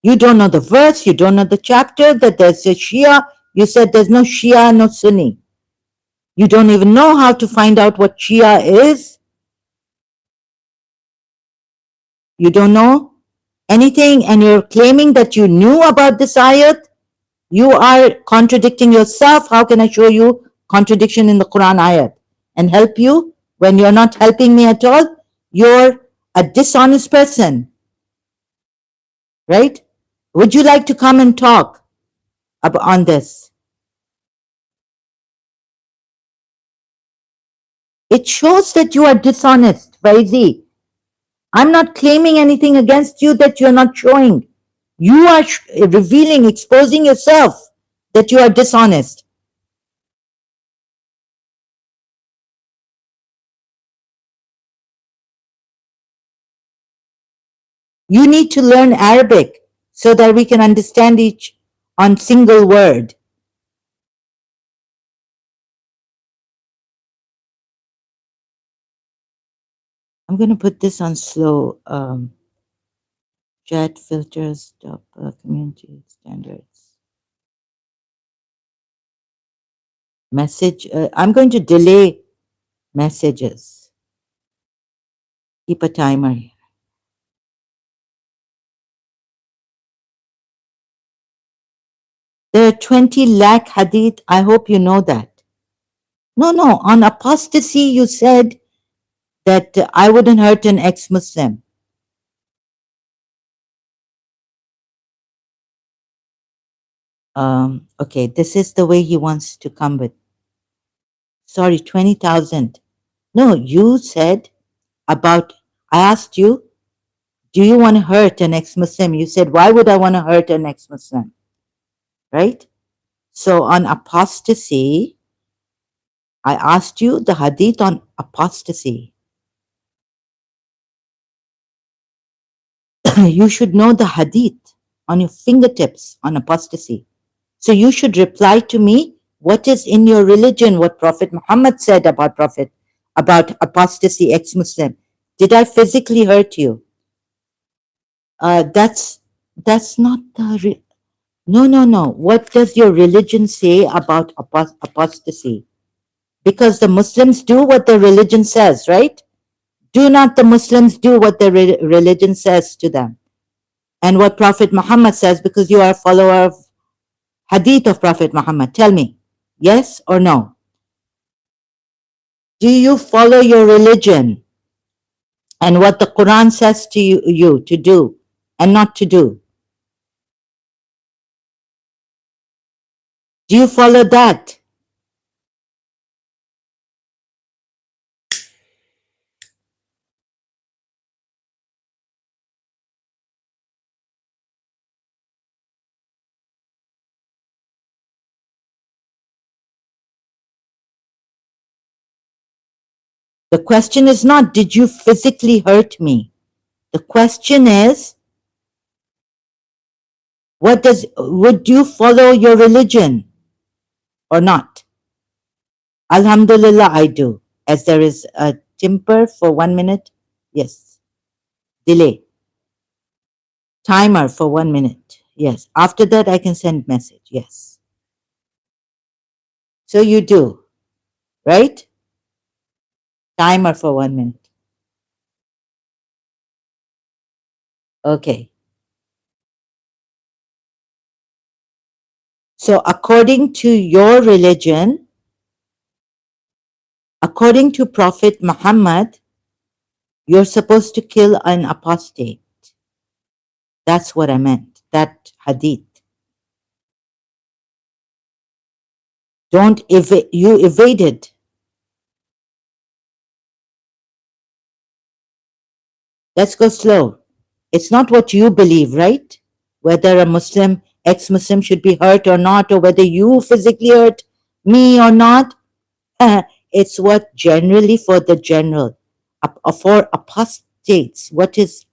you don't know the verse, you don't know the chapter, that there's a Shia. You said there's no Shia, no Sunni. You don't even know how to find out what Shia is. You don't know anything, and you're claiming that you knew about this ayat. You are contradicting yourself. How can I show you contradiction in the Quran ayat and help you when you're not helping me at all? You're a dishonest person, right? Would you like to come and talk on this? It shows that you are dishonest, Faizi. I'm not claiming anything against you that you're not showing. You are revealing, exposing yourself that you are dishonest. You need to learn Arabic so that we can understand each on single word. I'm going to put this on slow. Chat filters, stop community standards. Message. I'm going to delay messages. Keep a timer. There are 20 lakh hadith. I hope you know that. No, no. On apostasy, you said that I wouldn't hurt an ex-Muslim. Okay, this is the way he wants to come with. Sorry, 20,000. No, you said about, I asked you, do you want to hurt an ex-Muslim? You said, why would I want to hurt an ex-Muslim? Right? So on apostasy, I asked you the hadith on apostasy. You should know the hadith on your fingertips on apostasy. So you should reply to me, what is in your religion, what Prophet Muhammad said about apostasy, ex-Muslim. Did I physically hurt you? That's not the no, no, no. What does your religion say about apostasy? Because the Muslims do what their religion says, right? Do not the Muslims do what their religion says to them? And what Prophet Muhammad says, because you are a follower of Hadith of Prophet Muhammad. Tell me, yes or no? Do you follow your religion and what the Quran says to you to do and not to do? Do you follow that? The question is not, did you physically hurt me? The question is, would you follow your religion or not? Alhamdulillah, I do. As there is a temper for 1 minute. Yes. Delay. Timer for 1 minute. Yes. After that, I can send message. Yes. So you do, right? Timer for 1 minute. Okay. So according to your religion, according to Prophet Muhammad, you're supposed to kill an apostate. That's what I meant. That hadith. Don't you evaded. Let's go slow. It's not what you believe, right? Whether a Muslim, ex-Muslim should be hurt or not, or whether you physically hurt me or not. It's what generally for the general. For apostates, what is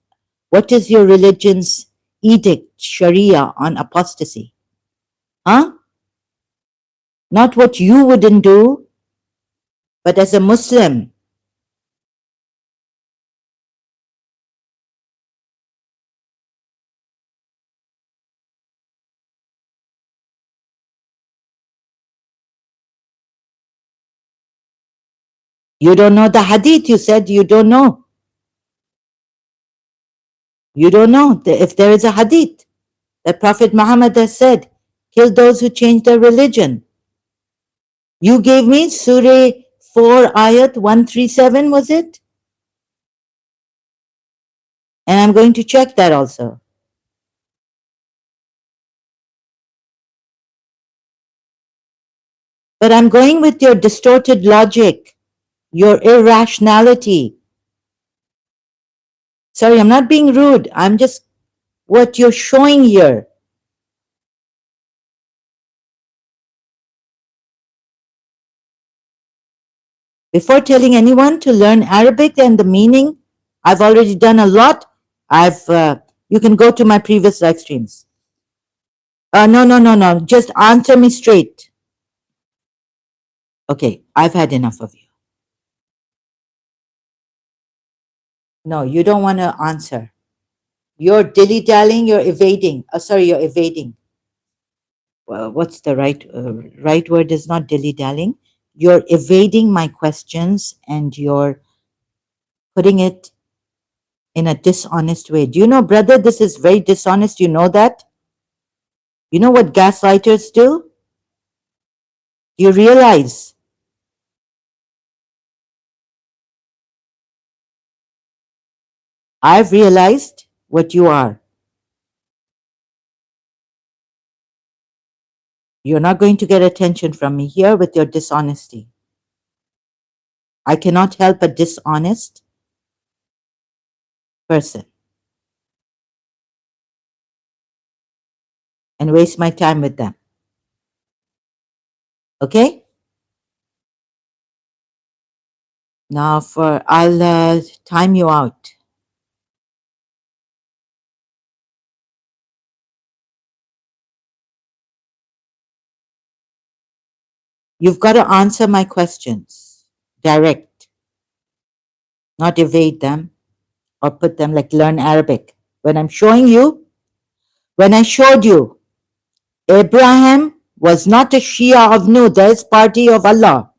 your religion's edict, Sharia, on apostasy? Huh? Not what you wouldn't do, but as a Muslim. You don't know the hadith, you said you don't know. You don't know if there is a hadith that Prophet Muhammad has said, kill those who change their religion. You gave me Surah 4 ayat 137, was it? And I'm going to check that also. But I'm going with your distorted logic, your irrationality. Sorry, I'm not being rude. I'm just what you're showing here. Before telling anyone to learn Arabic and the meaning, I've already done a lot. You can go to my previous live streams. No, no, no, no. Just answer me straight. Okay, I've had enough of you. No, you don't want to answer. You're dilly-dallying, you're evading. Sorry, you're evading. Well, what's the right word is not dilly-dallying. You're evading my questions and you're putting it in a dishonest way. Do you know, brother, this is very dishonest. You know that? You know what gaslighters do? You realize I've realized what you are. You're not going to get attention from me here with your dishonesty. I cannot help a dishonest person and waste my time with them. Okay? Now I'll time you out. You've got to answer my questions. Direct, not evade them or put them like learn Arabic. When I showed you Abraham was not a Shia of no, there's party of Allah.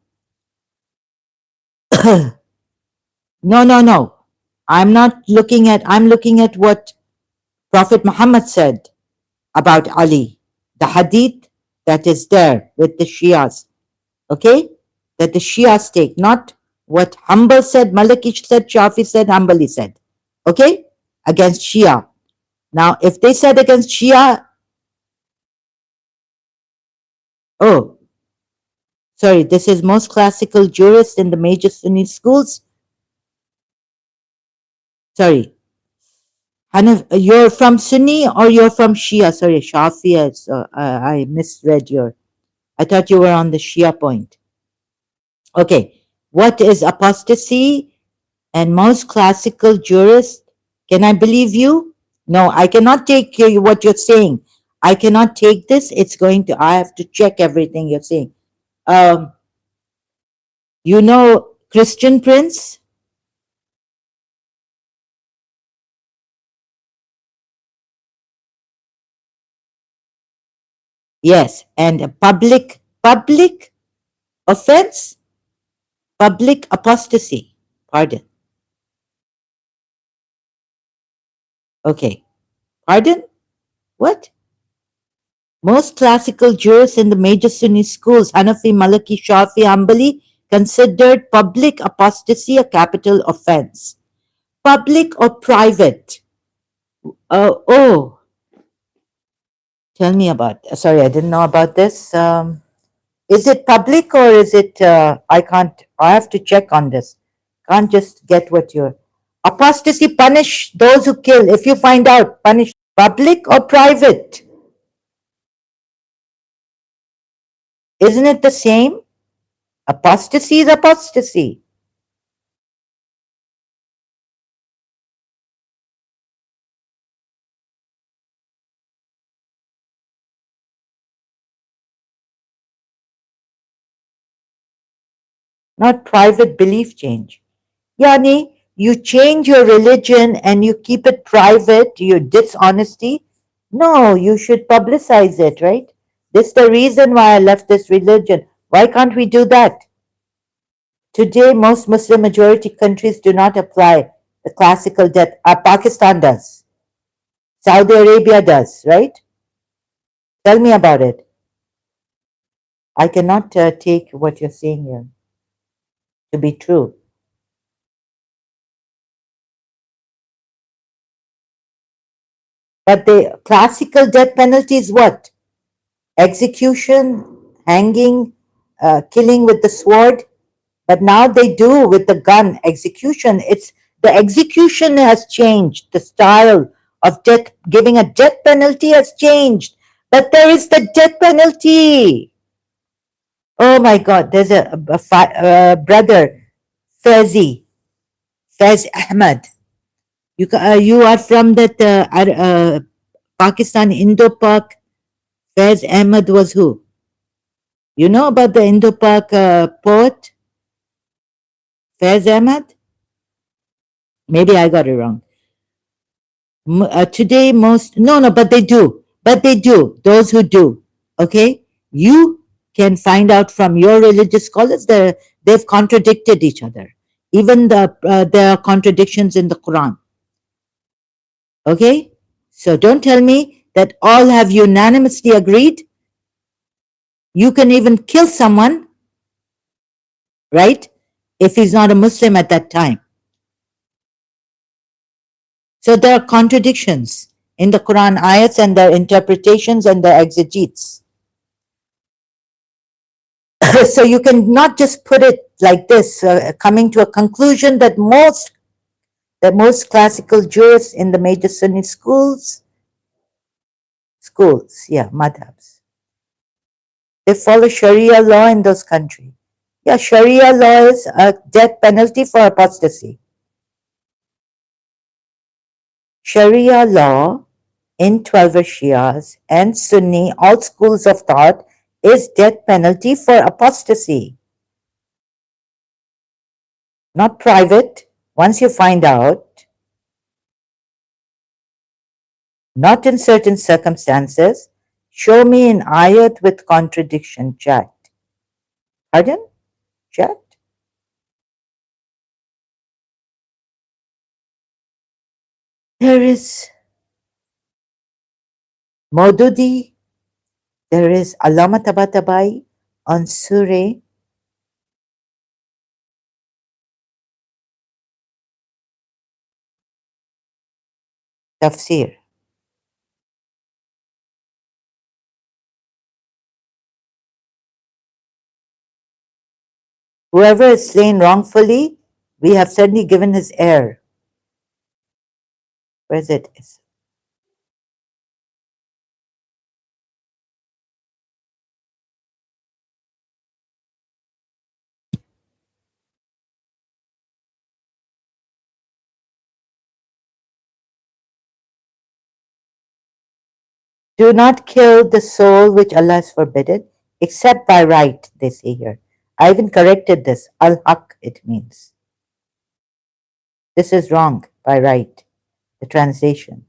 No. I'm looking at what Prophet Muhammad said about Ali. The hadith that is there with the Shias. Okay? That the Shias take, not what Hanbal said, Maliki said, Shafi said, Hanbali said. Okay? Against Shia. Now, if they said against Shia, oh, sorry, this is most classical jurist in the major Sunni schools. Sorry, Hanaf, you're from Sunni or you're from Shia? Sorry, Shafi'a. So I misread I thought you were on the Shia point. Okay, what is apostasy? And most classical jurists, can I believe you? No, I cannot take what you're saying. I cannot take this. I have to check everything you're saying. You know Christian Prince? Yes, and a public offense, public apostasy. Pardon. Okay. Pardon? What? Most classical jurists in the major Sunni schools, Hanafi, Maliki, Shafi, Hanbali, considered public apostasy a capital offense. Public or private? Oh, tell me about. Sorry, I didn't know about this. Is it public or is it? I can't. I have to check on this. Can't just get what you're. Apostasy, punish those who kill. If you find out, punish. Public or private? Isn't it the same? Apostasy is apostasy. Not private belief change. Yani, you change your religion and you keep it private, your dishonesty. No, you should publicize it, right? This is the reason why I left this religion. Why can't we do that? Today, most Muslim majority countries do not apply the classical death. Pakistan does. Saudi Arabia does, right? Tell me about it. I cannot take what you're saying here to be true. But the classical death penalty is what? Execution, hanging, killing with the sword. But now they do with the gun execution. It's the execution has changed. The style of death, giving a death penalty has changed. But there is the death penalty. Oh my God! There's a brother, Faiz Ahmad. You are from that Pakistan, Indo-Pak. Faiz Ahmad was who? You know about the Indo-Pak poet, Faiz Ahmad? Maybe I got it wrong. Today, no, but they do. But they do. Those who do. Okay? You can find out from your religious scholars that they've contradicted each other. Even there are contradictions in the Quran. Okay? So don't tell me that all have unanimously agreed. You can even kill someone, right? If he's not a Muslim at that time. So there are contradictions in the Quran ayats and their interpretations and their exegetes. So you can not just put it like this, coming to a conclusion that most classical jurists in the major Sunni schools, madhabs, they follow Sharia law in those countries. Yeah, Sharia law is a death penalty for apostasy. Sharia law in 12 Shias and Sunni, all schools of thought, is death penalty for apostasy. Not private, once you find out, not in certain circumstances. Show me an ayat with contradiction, chat. Pardon? Chat? There is Maududi, there is Allama Tabatabai on Surah Tafsir. Whoever is slain wrongfully, we have certainly given his heir. Where is it? Do not kill the soul which Allah has forbidden, except by right, they say here. I even corrected this. Al-Haq, it means. This is wrong, by right, the translation.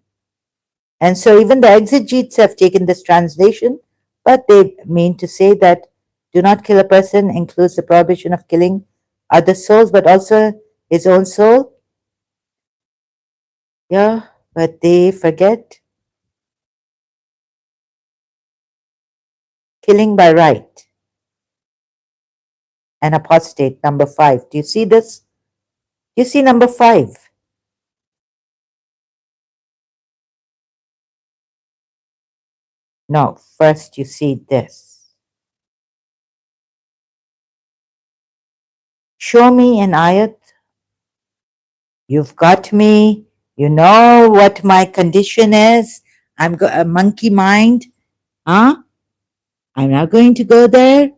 And so even the exegetes have taken this translation, but they mean to say that do not kill a person includes the prohibition of killing other souls, but also his own soul. Yeah, but they forget killing by right and apostate, number 5. Do you see this? You see number 5. No, first you see this. Show me an ayat. You've got me. You know what my condition is. I'm a monkey mind. Huh? I'm not going to go there.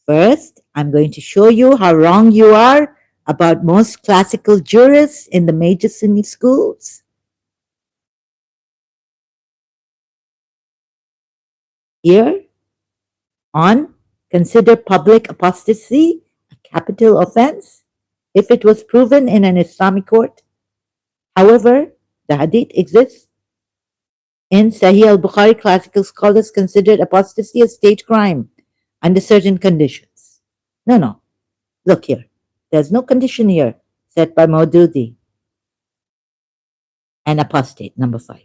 First, I'm going to show you how wrong you are about most classical jurists in the major Sunni schools. Here, on consider public apostasy a capital offense if it was proven in an Islamic court. However, the hadith exists. In Sahih al-Bukhari, classical scholars considered apostasy a state crime under certain conditions. No. Look here. There's no condition here set by Maududi. And apostate, number 5.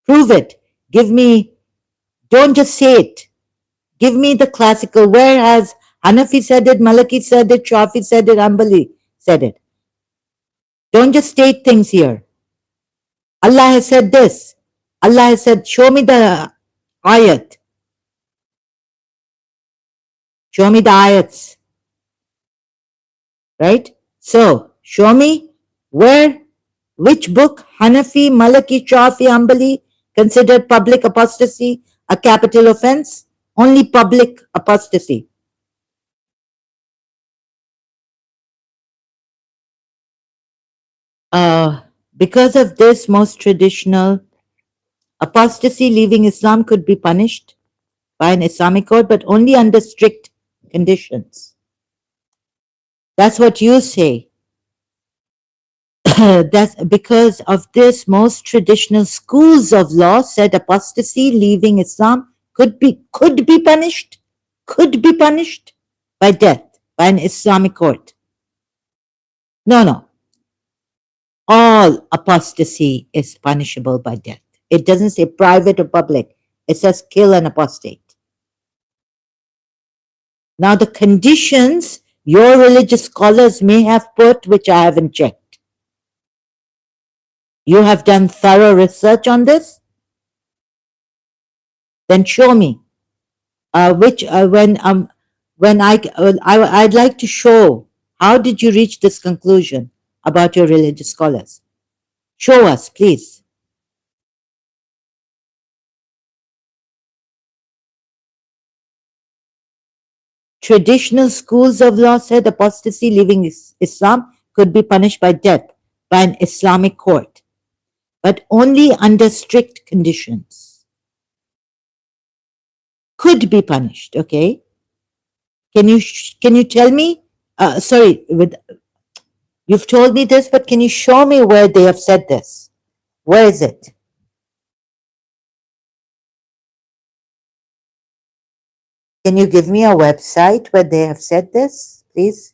Prove it. Give me, don't just say it. Give me the classical. Where has Hanafi said it, Maliki said it, Shafi said it, Hanbali said it? Don't just state things here. Allah has said this. Allah has said, show me the ayat. Show me the ayats. Right? So, show me where, which book, Hanafi, Maliki, Shafi, Hanbali, considered public apostasy a capital offense? Only public apostasy. Because of this, most traditional apostasy, leaving Islam could be punished by an Islamic court, but only under strict conditions. That's what you say. That's because of this, most traditional schools of law said apostasy, leaving Islam, could be punished by death by an Islamic court. No. All apostasy is punishable by death. It doesn't say private or public. It says kill an apostate. Now the conditions your religious scholars may have put, which I haven't checked. You have done thorough research on this? Then show me. When I'd like to show how did you reach this conclusion about your religious scholars? Show us, please. Traditional schools of law said apostasy, leaving Islam, could be punished by death by an Islamic court. but only under strict conditions. Could be punished, okay? Can you tell me? Sorry, you've told me this, but can you show me where they have said this? Where is it? Can you give me a website where they have said this, please?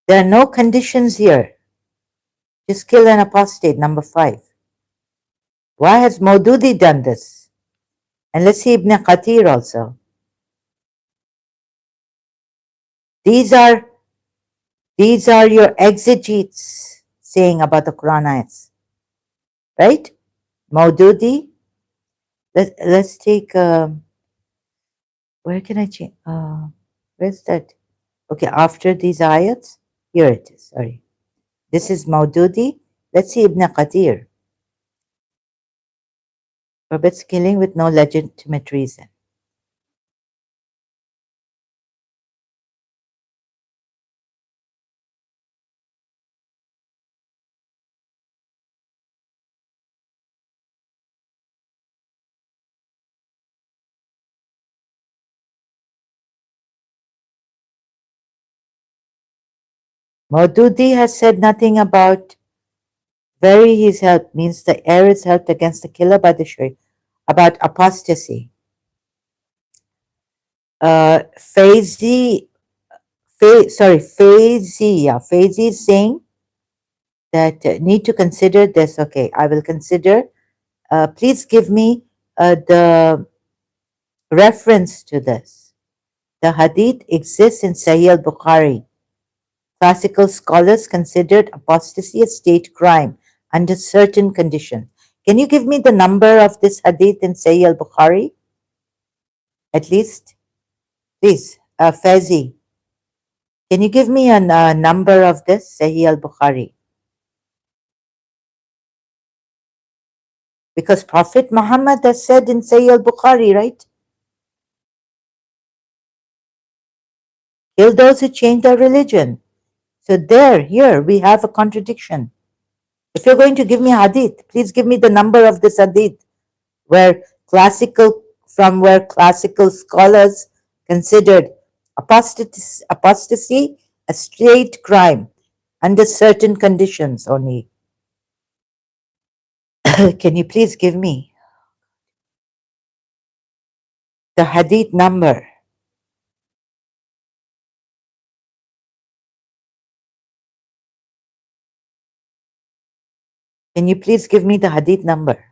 There are no conditions here. Just kill an apostate, number 5. Why has Maududi done this? And let's see Ibn Qatir also. These are your exegetes saying about the Quran ayats, right? Maududi. Let's take. Where can I change? Where's that? Okay, after these ayats, here it is. Sorry, this is Maududi. Let's see Ibn Qatir. Forbids killing with no legitimate reason. Maududi has said nothing about very his help means the heir is helped against the killer by the Sharia. About apostasy. Faizi, Faizi is saying that need to consider this. Okay, I will consider. Please give me the reference to this. The hadith exists in Sahih al-Bukhari. Classical scholars considered apostasy a state crime under certain conditions. Can you give me the number of this hadith in Sahih al-Bukhari? At least, please, Faizi. Can you give me a number of this Sahih al-Bukhari? Because Prophet Muhammad has said in Sahih al-Bukhari, right? Kill those who change their religion. So here, we have a contradiction. If you're going to give me hadith, please give me the number of this hadith where classical scholars considered apostasy a state crime under certain conditions only. Can you please give me the hadith number? Can you please give me the hadith number?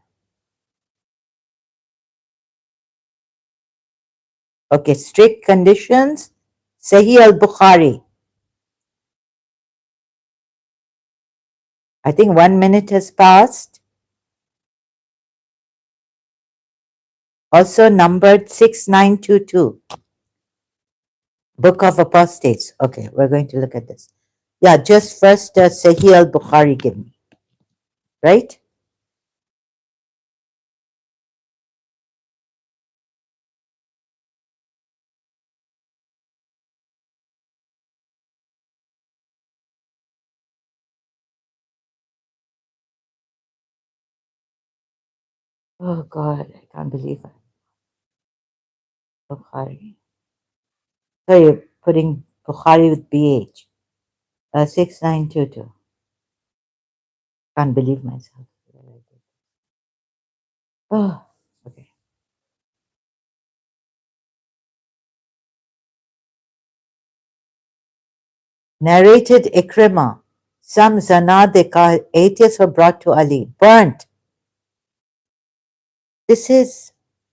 Okay, strict conditions, Sahih al-Bukhari. I think 1 minute has passed. Also numbered 6922. Book of Apostates. Okay, we're going to look at this. Yeah, just first Sahih al-Bukhari give me. Right? Oh God, I can't believe it. Bukhari. So you're putting Bukhari with BH. 6922. Can't believe myself. Oh, okay. Narrated Ikrimah. Some Zanadika atheists were brought to Ali. Burnt. This is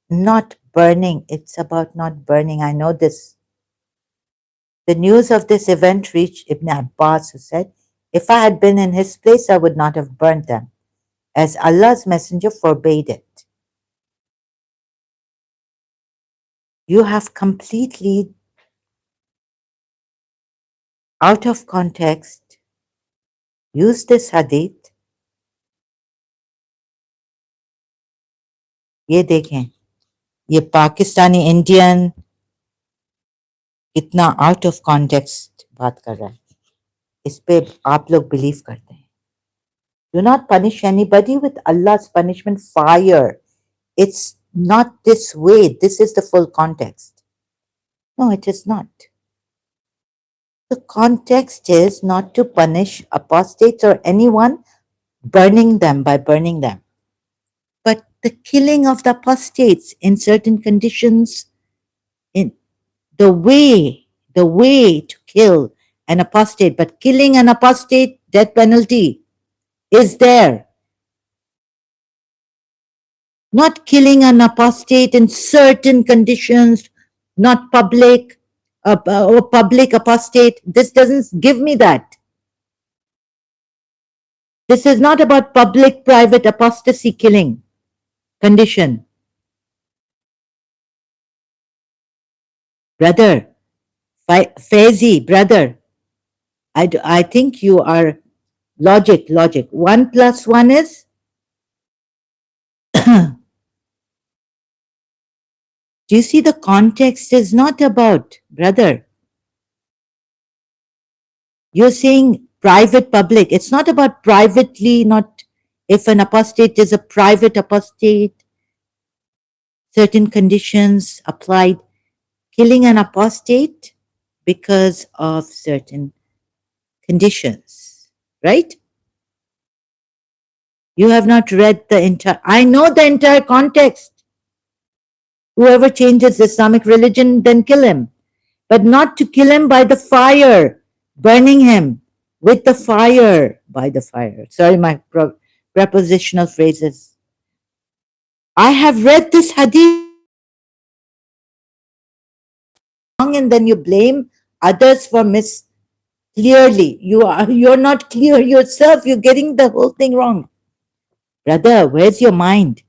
not burning. It's about not burning. I know this. The news of this event reached Ibn Abbas, who said, if I had been in his place, I would not have burnt them, as Allah's messenger forbade it. You have completely, out of context, used this hadith ये देखें, ये Pakistani Indian इतना out of context बात कर रहा है, इस पे आप लोग बिलीव करते हैं. Do not punish anybody with Allah's punishment, fire. It's not this way. This is the full context. No, it is not. The context is not to punish apostates or anyone, burning them by burning them, but the killing of the apostates in certain conditions, in the way to kill an apostate, but killing an apostate, death penalty is there. Not killing an apostate in certain conditions, not public, or public apostate. This doesn't give me that. This is not about public private apostasy killing condition. Brother, Faizi, brother, I think you are logic. 1 plus 1 is? Do you see the context is not about, brother? You're saying private, public. It's not about privately, not if an apostate is a private apostate, certain conditions applied. Killing an apostate because of certain conditions, right? You have not read the entire, I know the entire context. Whoever changes Islamic religion, then kill him. But not to kill him by the fire, burning him with the fire, by the fire. Sorry, my prepositional phrases. I have read this hadith wrong, and then you blame others for clearly. You're not clear yourself. You're getting the whole thing wrong. Brother, where's your mind?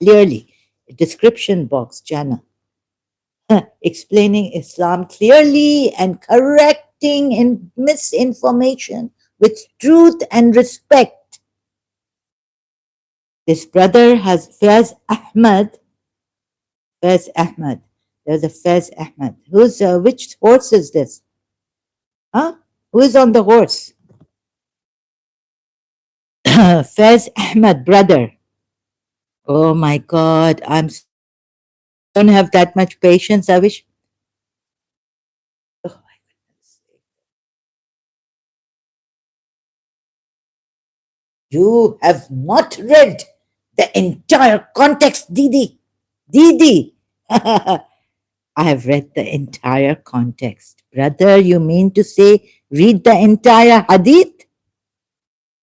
Clearly, description box, Jana. Explaining Islam clearly and correcting misinformation with truth and respect. This brother has Faiz Ahmad. There's a Faiz Ahmad. Which horse is this? Huh? Who is on the horse? Faiz Ahmad, brother. Oh my God, I don't have that much patience. I wish. Oh my goodness. You have not read the entire context, Didi. I have read the entire context. Brother, you mean to say read the entire Hadith?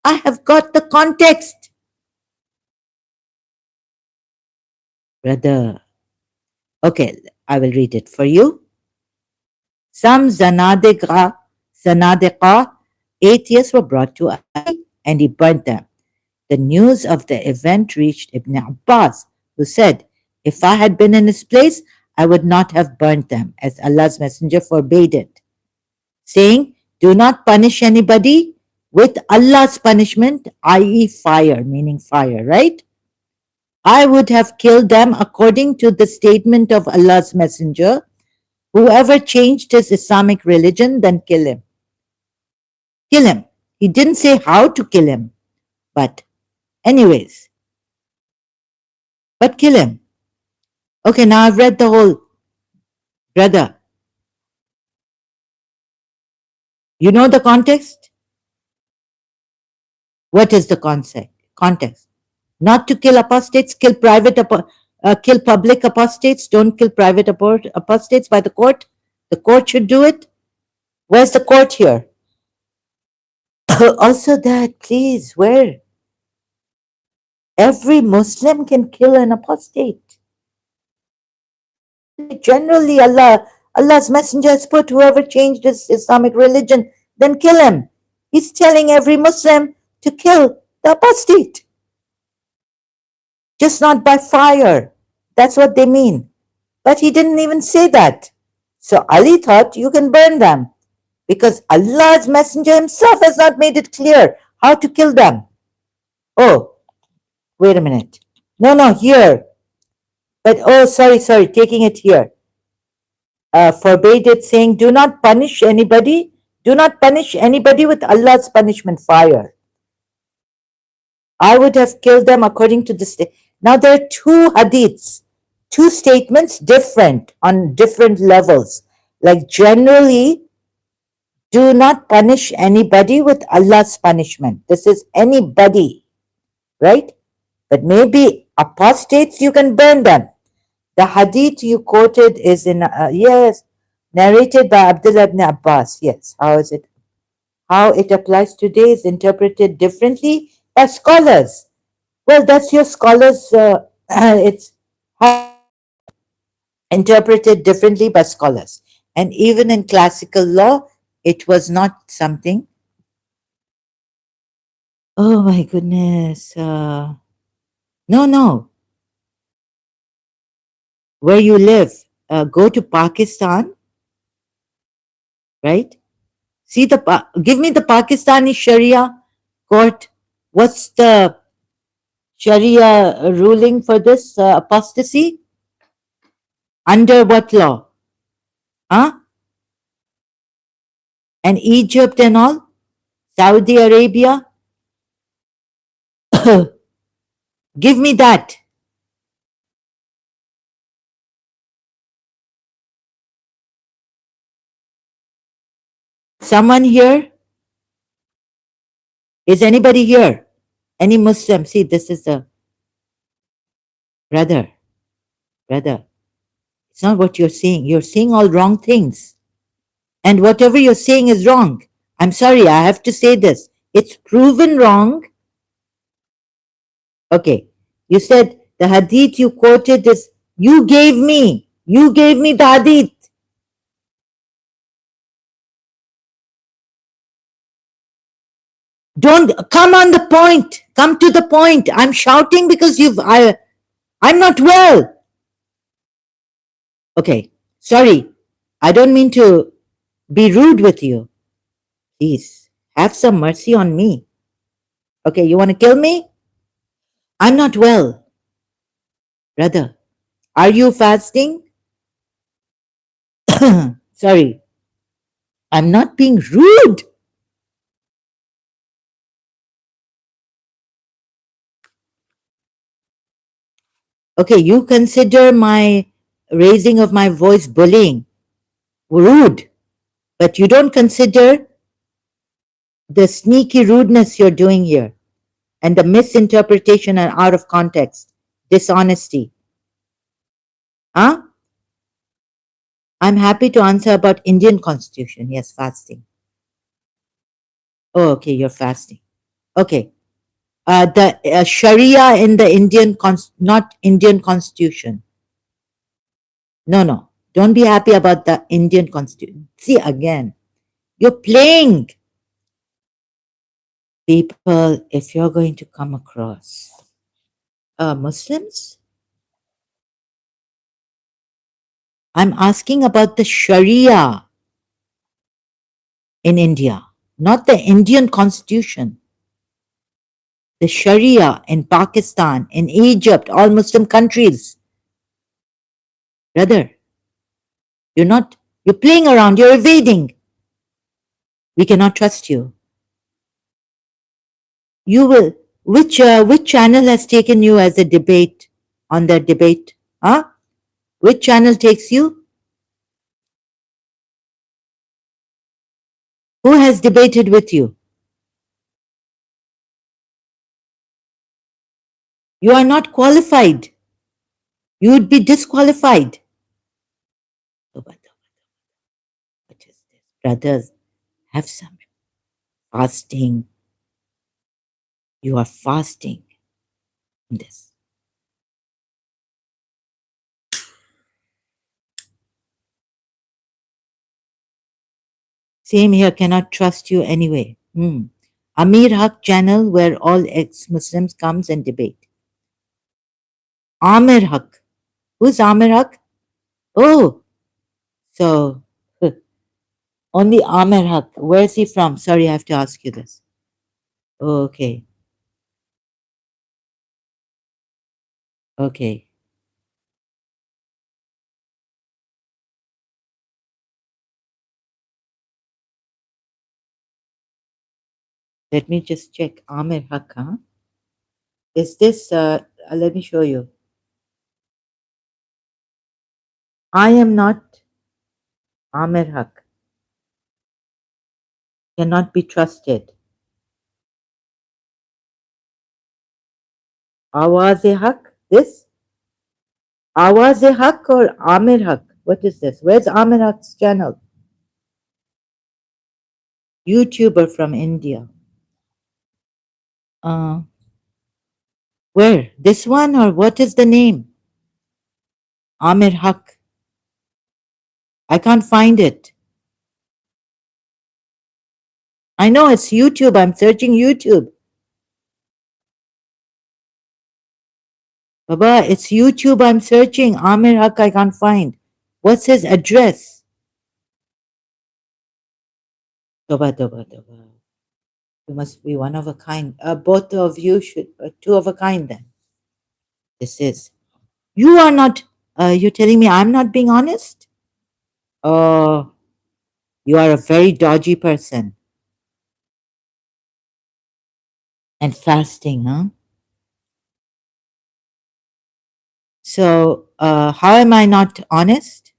I have got the context. Brother. Okay, I will read it for you. Some Zanadiqa, atheists were brought to Ali and he burnt them. The news of the event reached Ibn Abbas, who said, if I had been in his place, I would not have burnt them, as Allah's Messenger forbade it, saying, do not punish anybody with Allah's punishment, i.e. fire, meaning fire, right? I would have killed them according to the statement of Allah's Messenger. Whoever changed his Islamic religion, then kill him. Kill him. He didn't say how to kill him, but anyways. But kill him. Okay, now I've read the whole. Brother, you know the context? What is the context? Not to kill apostates, kill kill public apostates, don't kill private apostates by the court. The court should do it. Where's the court here? Also that, please, where? Every Muslim can kill an apostate. Generally, Allah's Messenger has put whoever changed his Islamic religion, then kill him. He's telling every Muslim to kill the apostate. Just not by fire. That's what they mean. But he didn't even say that. So Ali thought you can burn them because Allah's Messenger himself has not made it clear How to kill them? Oh, wait a minute. No, no, here. But oh, sorry, taking it here. Forbade it, saying, do not punish anybody. Do not punish anybody with Allah's punishment, fire. I would have killed them according to this. Now there are two hadiths, two statements different on different levels. Like generally, do not punish anybody with Allah's punishment. This is anybody, right? But maybe apostates, you can burn them. The hadith you quoted is in, yes, narrated by Abdullah ibn Abbas. Yes, how is it? How it applies today is interpreted differently by scholars. Well, that's your scholars, it's interpreted differently by scholars. And even in classical law, it was not something. Oh my goodness. No. Where you live, go to Pakistan, right? See give me the Pakistani Sharia court. What's the Sharia ruling for this apostasy? Under what law? Huh? And Egypt and all? Saudi Arabia? Give me that. Someone here? Is anybody here? Any Muslim? See, this is the brother. It's not what you're seeing. You're seeing all wrong things. And whatever you're saying is wrong. I'm sorry, I have to say this. It's proven wrong. Okay. You said the hadith you quoted is, you gave me the hadith. Don't come on the point. Come to the point. I'm shouting because I'm not well. Okay. Sorry. I don't mean to be rude with you. Please have some mercy on me. Okay. You want to kill me? I'm not well. Brother, are you fasting? Sorry. I'm not being rude. Okay. You consider my raising of my voice bullying, rude, but you don't consider the sneaky rudeness you're doing here and the misinterpretation and out of context, dishonesty. Huh? I'm happy to answer about Indian constitution. Yes, fasting. Oh, okay, you're fasting. Okay. The Sharia in the Indian, not Indian constitution. No. Don't be happy about the Indian constitution. See, again, you're playing. People, if you're going to come across Muslims, I'm asking about the Sharia in India, not the Indian constitution. The Sharia in Pakistan, in Egypt, all Muslim countries. Brother, you're playing around, you're evading. We cannot trust you. You will, which channel has taken you as a debate on the debate? Huh? Which channel takes you? Who has debated with you? You are not qualified. You would be disqualified. What is this? Brothers, have some fasting. You are fasting in this. Same here, cannot trust you anyway. Amir Haq channel where all ex-Muslims comes and debate. Amir Haq. Who's Amir Haq? Oh, so only Amir Haq. Where is he from? Sorry, I have to ask you this. Okay. Okay. Let me just check. Amir Haq, huh? Is this, let me show you. I am not Amir Haq. Cannot be trusted. Awaz-e Haq? This? Awaz-e Haq or Amir Haq? What is this? Where's Amir Haq's channel? YouTuber from India. Uh, where? This one or what is the name? Amir Haq. I can't find it. I know it's YouTube. I'm searching YouTube. Baba, it's YouTube. I'm searching. Amir Haq, I can't find. What's his address? Toba, toba, toba. You must be one of a kind. Both of you should, two of a kind then. This is. You are not, you're telling me I'm not being honest? Oh, you are a very dodgy person. And fasting, huh? So, how am I not honest?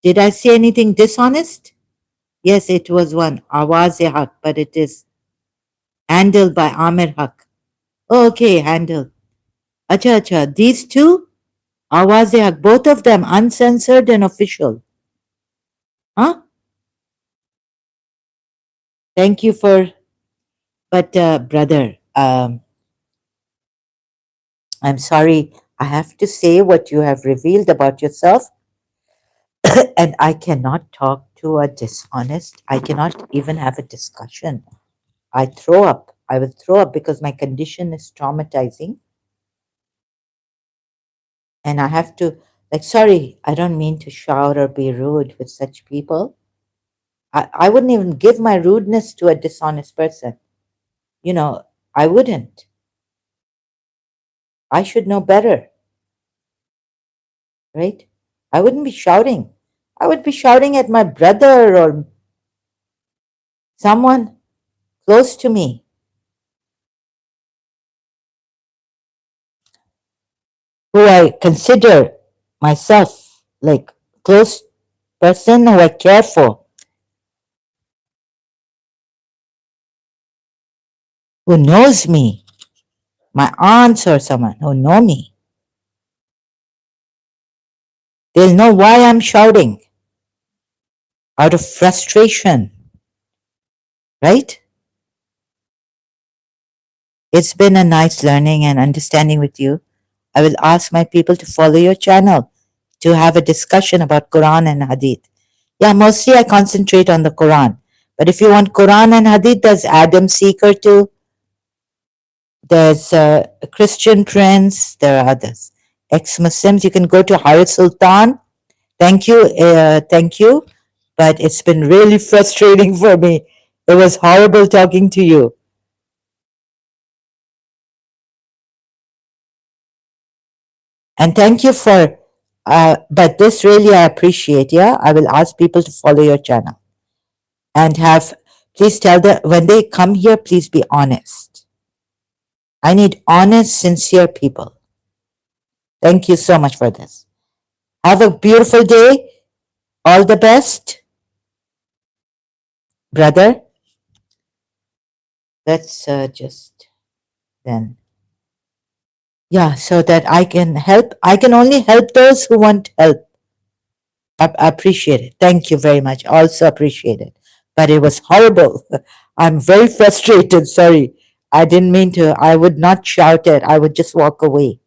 Did I say anything dishonest? Yes, it was one. Awaz-e Haq, but it is handled by Amir Haq. Oh, okay, handled. Acha, acha. These two? Awaz-e Haq, both of them uncensored and official. Huh? Thank you for, but brother, I'm sorry. I have to say what you have revealed about yourself, and I cannot talk to a dishonest. I cannot even have a discussion. I throw up. I will throw up because my condition is traumatizing, and I have to, like, sorry, I don't mean to shout or be rude with such people. I wouldn't even give my rudeness to a dishonest person. You know, I wouldn't. I should know better, right? I wouldn't be shouting. I would be shouting at my brother or someone close to me who I consider myself like close person who I care for, who knows me, my aunts or someone who know me. They'll know why I'm shouting out of frustration, right? It's been a nice learning and understanding with you. I will ask my people to follow your channel to have a discussion about Quran and Hadith. Yeah, mostly I concentrate on the Quran. But if you want Quran and Hadith, there's Adam Seeker too. There's Christian Prince. There are others. Ex-Muslims. You can go to Harith Sultan. Thank you. Thank you. But it's been really frustrating for me. It was horrible talking to you. And thank you for, but this really I appreciate. Yeah, I will ask people to follow your channel and have, please tell them when they come here, please be honest. I need honest, sincere people. Thank you so much for this. Have a beautiful day. All the best, brother. Let's just then, yeah, so that I can help. I can only help those who want help. I appreciate it. Thank you very much. Also appreciate it. But it was horrible. I'm very frustrated. Sorry. I didn't mean to. I would not shout it. I would just walk away.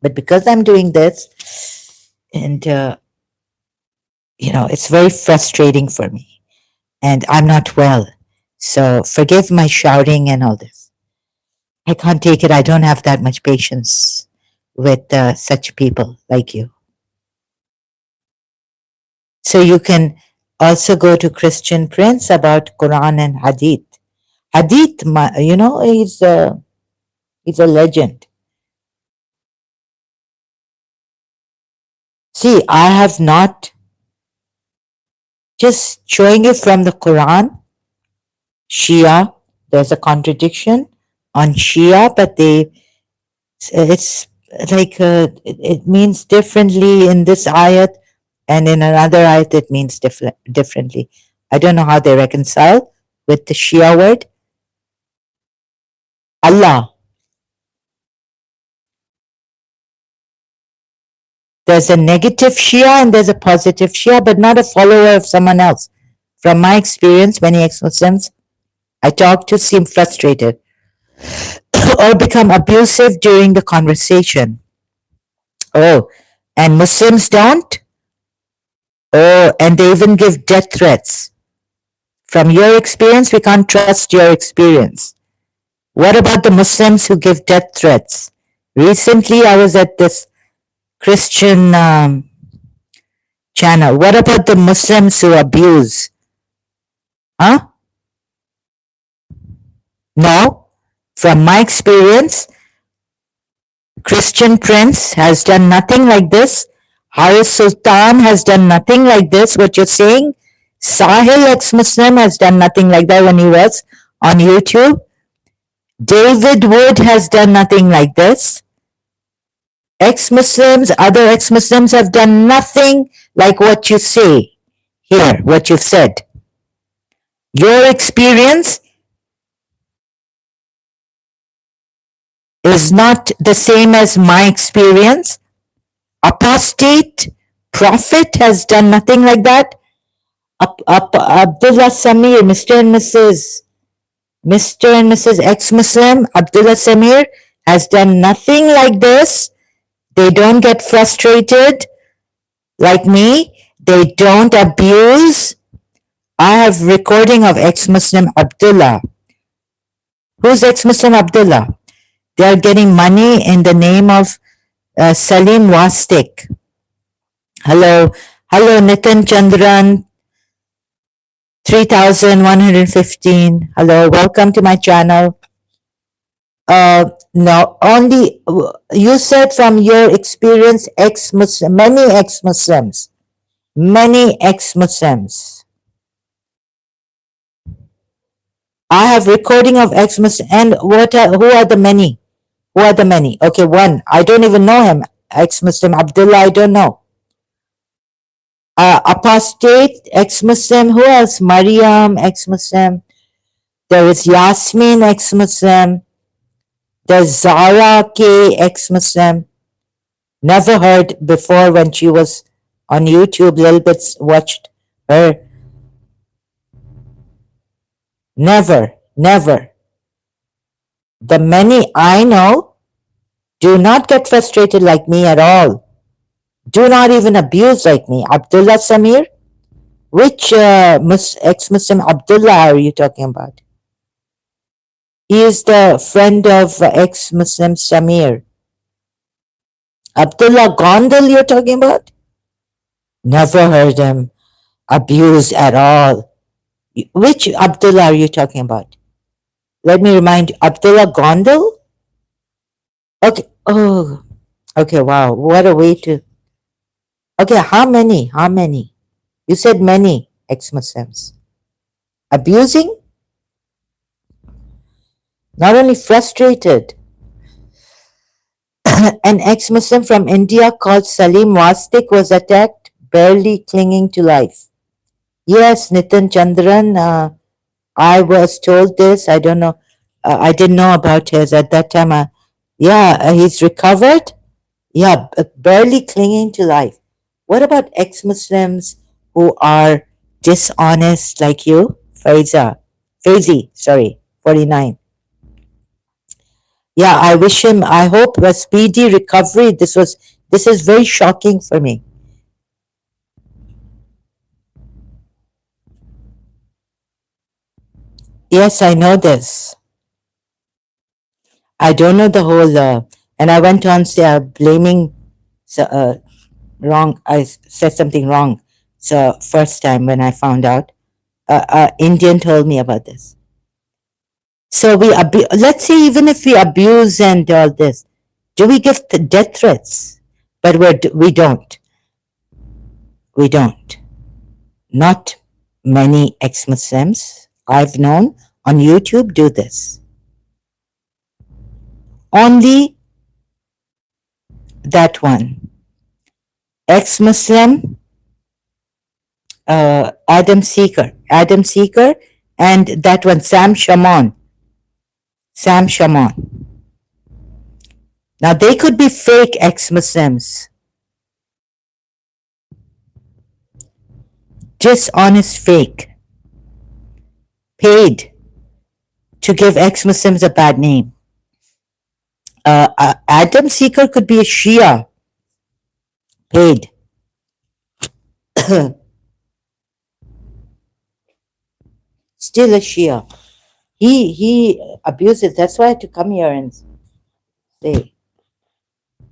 But because I'm doing this, and it's very frustrating for me, and I'm not well. So forgive my shouting and all this. I can't take it. I don't have that much patience with such people like you. So you can also go to Christian Prince about Quran and Hadith. Hadith, he's a legend. See, I have not just showing you from the Quran, Shia. There's a contradiction on Shia, but it's like it means differently in this ayat, and in another ayat it means differently. I don't know how they reconcile with the Shia word. Allah. There's a negative Shia and there's a positive Shia, but not a follower of someone else. From my experience, many ex-Muslims I talk to seem frustrated or become abusive during the conversation. Oh, and Muslims don't? Oh, and they even give death threats. From your experience, we can't trust your experience. What about the Muslims who give death threats? Recently, I was at this Christian channel. What about the Muslims who abuse? Huh? No. From my experience, Christian Prince has done nothing like this. Haris Sultan has done nothing like this. What you're saying? Sahil, ex-Muslim, has done nothing like that when he was on YouTube. David Wood has done nothing like this. Ex-Muslims, other ex-Muslims have done nothing like what you say here, what you've said. Your experience is not the same as my experience. Apostate prophet has done nothing like that. Abdullah Samir, Mr. and Mrs. Ex-Muslim, Abdullah Samir has done nothing like this. They don't get frustrated like me. They don't abuse. I have recording of ex-Muslim Abdullah. Who's ex-Muslim Abdullah? They are getting money in the name of Salim Wastik. Hello, Nitin Chandran, 3,115. Hello, welcome to my channel. No, only you said from your experience, ex-Muslim, many ex-Muslims. I have recording of ex-Muslim, and who are the many? Who are the many? Okay, one. I don't even know him. Ex-Muslim Abdullah, I don't know. Apostate, ex-Muslim. Who else? Mariam, ex-Muslim. There is Yasmin, ex-Muslim. There's Zahra K, ex-Muslim. Never heard before when she was on YouTube. Little bits watched her. Never. The many I know do not get frustrated like me at all. Do not even abuse like me. Abdullah Samir? Which ex-Muslim Abdullah are you talking about? He is the friend of ex-Muslim Samir. Abdullah Gondal you're talking about? Never heard him abuse at all. Which Abdullah are you talking about? Let me remind you, Abdullah Gondal? Okay, oh, okay, wow, what a way to... Okay, how many? You said many ex-Muslims. Abusing? Not only frustrated. An ex-Muslim from India called Salim Wastik was attacked, barely clinging to life. Yes, Nitin Chandran, I was told this. I don't know. I didn't know about his at that time. He's recovered. Yeah, barely clinging to life. What about ex-Muslims who are dishonest like you? Faizi, 49. Yeah, I hope a speedy recovery. This is very shocking for me. Yes, I know this. I don't know the whole, and I went on blaming, wrong, I said something wrong. So first time when I found out, Indian told me about this. So let's say even if we abuse and all this, do we give death threats? But we don't. We don't. Not many ex-Muslims I've known on YouTube do this. Only that one. Ex-Muslim, Adam Seeker, and that one, Sam Shaman. Sam Shaman. Now they could be fake ex-Muslims, dishonest fake, paid to give ex-Muslims a bad name. Adam Seeker could be a Shia, paid. Still a Shia. He abuses. That's why I had to come here and say.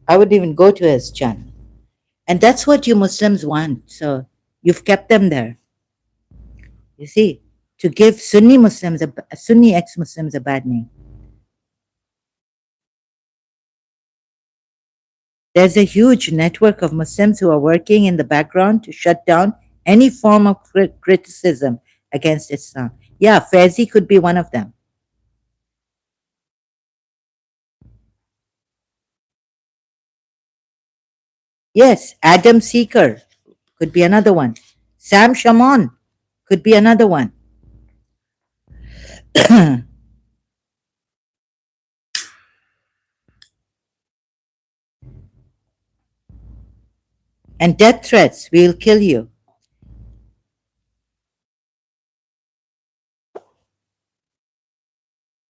I wouldn't even go to his channel. And that's what you Muslims want. So you've kept them there. You see, to give Sunni Muslims, Sunni ex-Muslims a bad name. There's a huge network of Muslims who are working in the background to shut down any form of criticism against Islam. Yeah, Faizi could be one of them. Yes, Adam Seeker could be another one. Sam Shaman could be another one. And death threats, we'll kill you.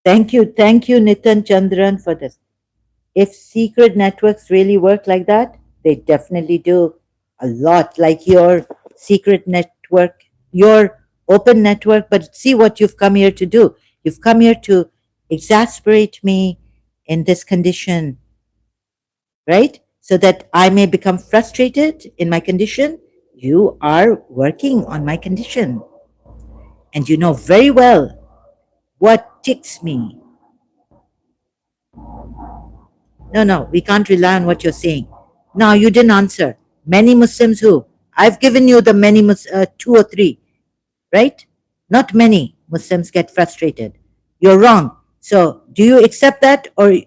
Thank you, Nitin Chandran, for this. If secret networks really work like that, they definitely do a lot, like your secret network, your open network. But see what you've come here to do. You've come here to exasperate me in this condition, right? So that I may become frustrated in my condition. You are working on my condition. And you know very well what ticks me. No, we can't rely on what you're saying. Now, you didn't answer. Many Muslims who? I've given you the many, two or three, right? Not many Muslims get frustrated. You're wrong. So, do you accept that or do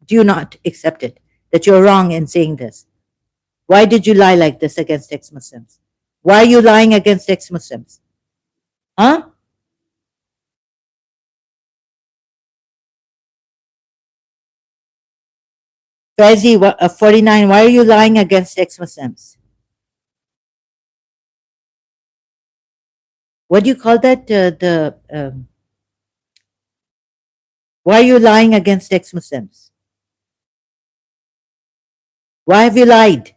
you not accept it? That you're wrong in saying this? Why did you lie like this against ex-Muslims? Why are you lying against ex-Muslims? Huh? Faizi, 49, why are you lying against ex-Muslims? What do you call that? Why are you lying against ex-Muslims? Why have you lied?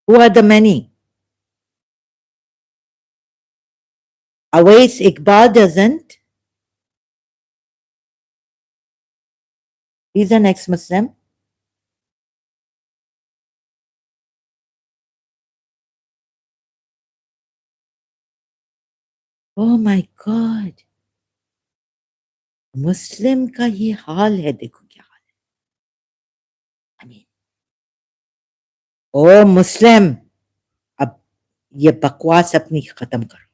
Who are the many? Awais Iqbal doesn't. He's an ex-Muslim. Oh my God. मुस्लिम का ये हाल है देखो क्या हाल है I mean, ओ मुस्लिम अब ये बकवास अपनी खत्म करो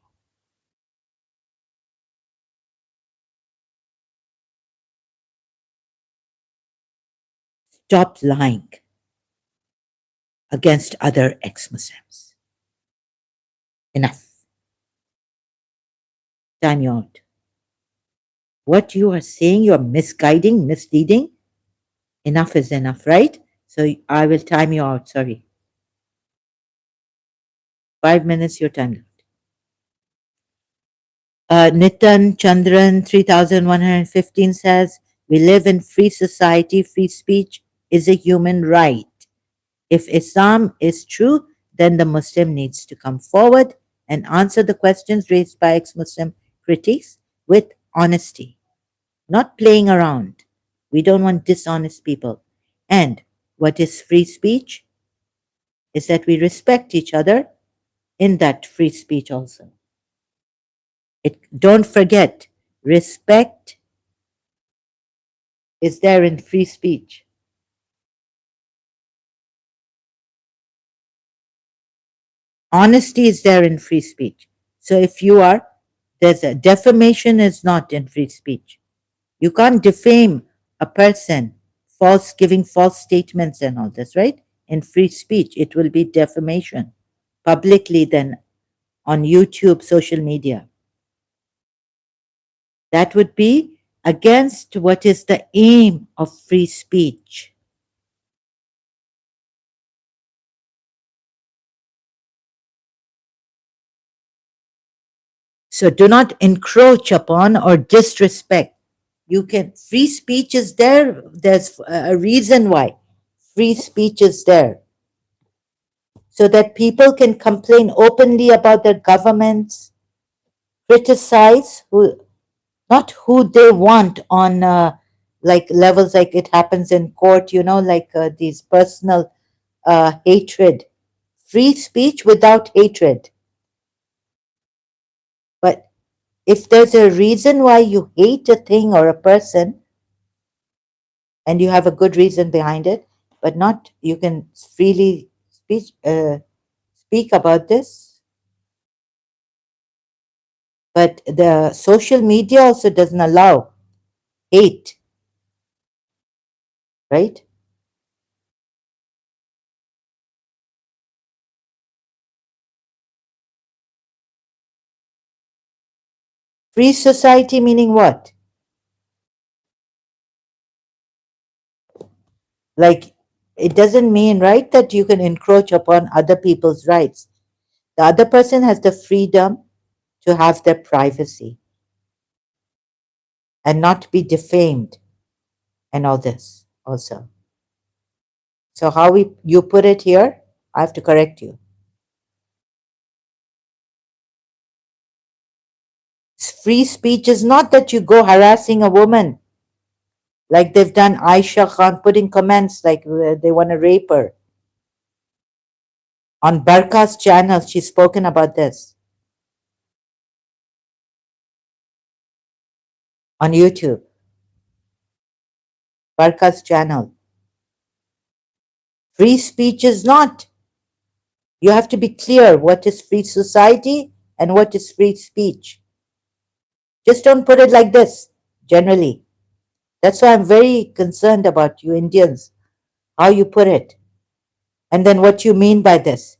stop lying against other ex-Muslims. Enough. Time you out. What you are saying, you are misguiding, misleading. Enough is enough, right? So I will time you out. Sorry. 5 minutes, your time left. Nitan Chandran 3115 says, we live in free society. Free speech is a human right. If Islam is true, then the Muslim needs to come forward and answer the questions raised by ex-Muslim critics with honesty, not playing around. We don't want dishonest people. And what is free speech? is that we respect each other in that free speech also. Don't forget, respect is there in free speech. Honesty is there in free speech. So if you are, there's a defamation is not in free speech. You can't defame a person, giving false statements and all this, right? In free speech, it will be defamation publicly, then on YouTube, social media. That would be against what is the aim of free speech. So do not encroach upon or disrespect. You can, free speech is there. There's a reason why free speech is there. So that people can complain openly about their governments, criticize not who they want on like levels like it happens in court, like these personal hatred. Free speech without hatred. But if there's a reason why you hate a thing or a person, and you have a good reason behind it, but not, you can freely speak about this. But the social media also doesn't allow hate, right? Free society meaning what? Like, it doesn't mean, right, that you can encroach upon other people's rights. The other person has the freedom to have their privacy and not be defamed and all this also. So how you put it here, I have to correct you. Free speech is not that you go harassing a woman like they've done Aisha Khan, putting comments like they want to rape her. On Barka's channel, she's spoken about this. On YouTube, Barka's channel. Free speech is not. You have to be clear what is free society and what is free speech. Just don't put it like this, generally. That's why I'm very concerned about you Indians, how you put it. And then what you mean by this,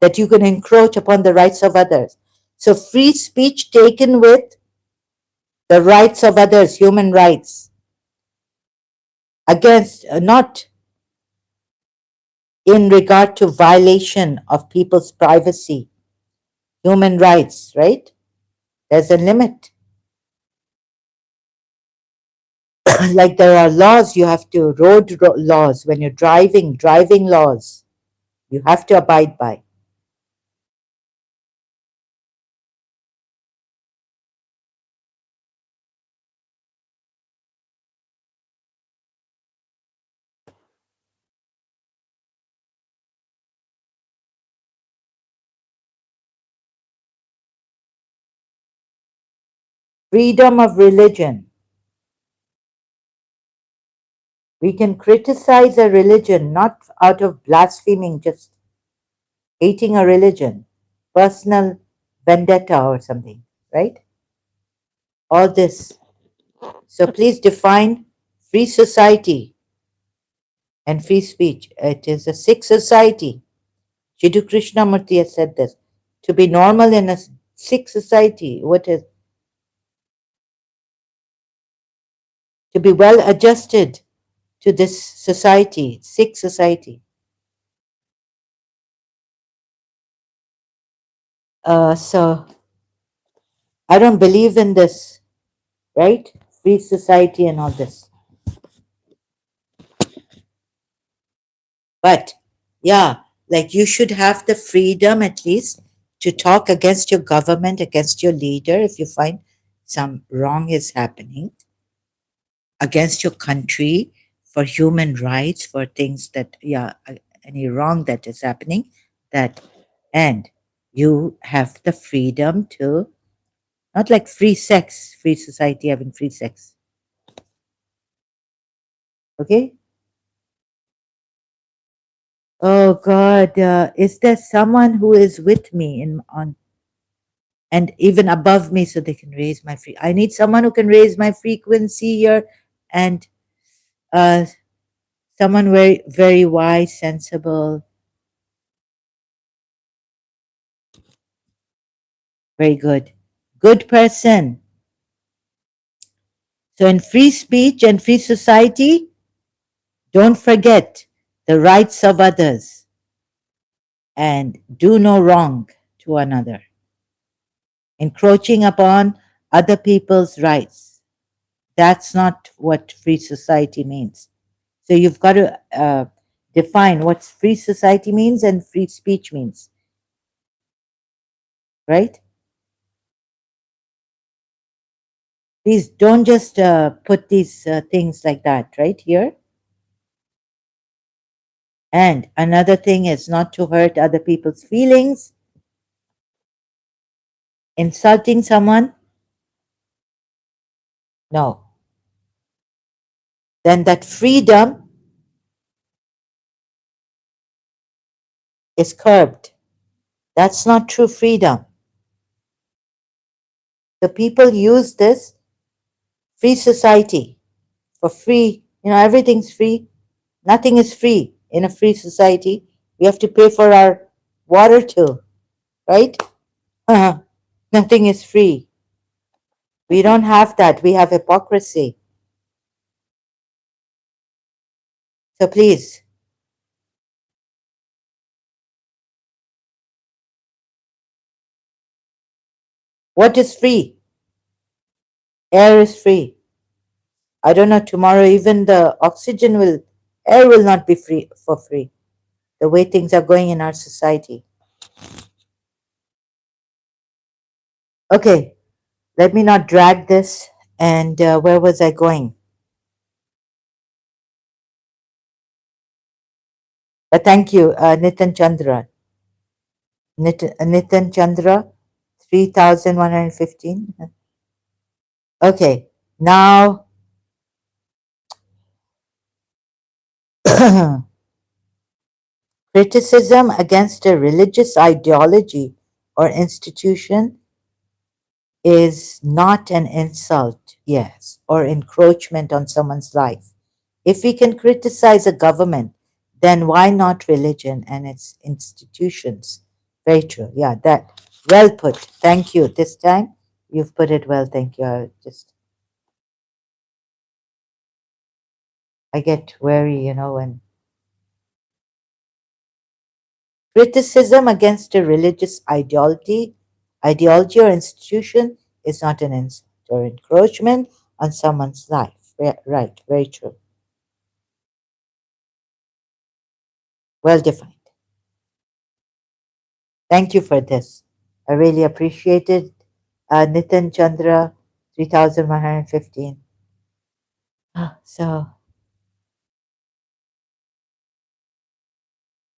that you can encroach upon the rights of others. So free speech taken with the rights of others, human rights, against, not in regard to violation of people's privacy, human rights, right? There's a limit. Like there are laws you have to, laws, when you're driving laws, you have to abide by. Freedom of religion. We can criticize a religion not out of blaspheming, just hating a religion, personal vendetta or something, right? All this. So please define free society and free speech. It is a Sikh society. Jiddu Krishnamurti has said this. To be normal in a Sikh society, what is to be well adjusted to this society, Sikh society. So I don't believe in this, right? Free society and all this. But yeah, like you should have the freedom at least to talk against your government, against your leader if you find some wrong is happening, against your country, for human rights, for things that, yeah, any wrong that is happening, that and you have the freedom to, not like free sex, free society having free sex. Okay? Oh God, is there someone who is with me in on and even above me so they can raise my free? I need someone who can raise my frequency here, and uh, someone very very wise, sensible, very good, good person. So in free speech and free society, don't forget the rights of others and do no wrong to another, encroaching upon other people's rights. That's not what free society means. So you've got to define what free society means and free speech means, right? Please don't just put these things like that, right here. And another thing is not to hurt other people's feelings, insulting someone. No. Then that freedom is curbed. That's not true freedom. The people use this free society for free. You know, everything's free. Nothing is free in a free society. We have to pay for our water too, right? Nothing is free. We don't have that. We have hypocrisy. So please, what is free? Air is free. I don't know, tomorrow even the air will not be free for free, the way things are going in our society. Okay, let me not drag this. And where was I going? Thank you, Nitin Chandra. Nitin Chandra, 3,115. Okay, now criticism against a religious ideology or institution is not an insult, yes, or encroachment on someone's life. If we can criticize a government, then why not religion and its institutions? Very true. Yeah, that well put. Thank you. This time you've put it well. Thank you. I get wary, when criticism against a religious ideology or institution is not an insult or encroachment on someone's life. Right, very true. Well defined. Thank you for this. I really appreciate it. Nitin Chandra, 3,115. So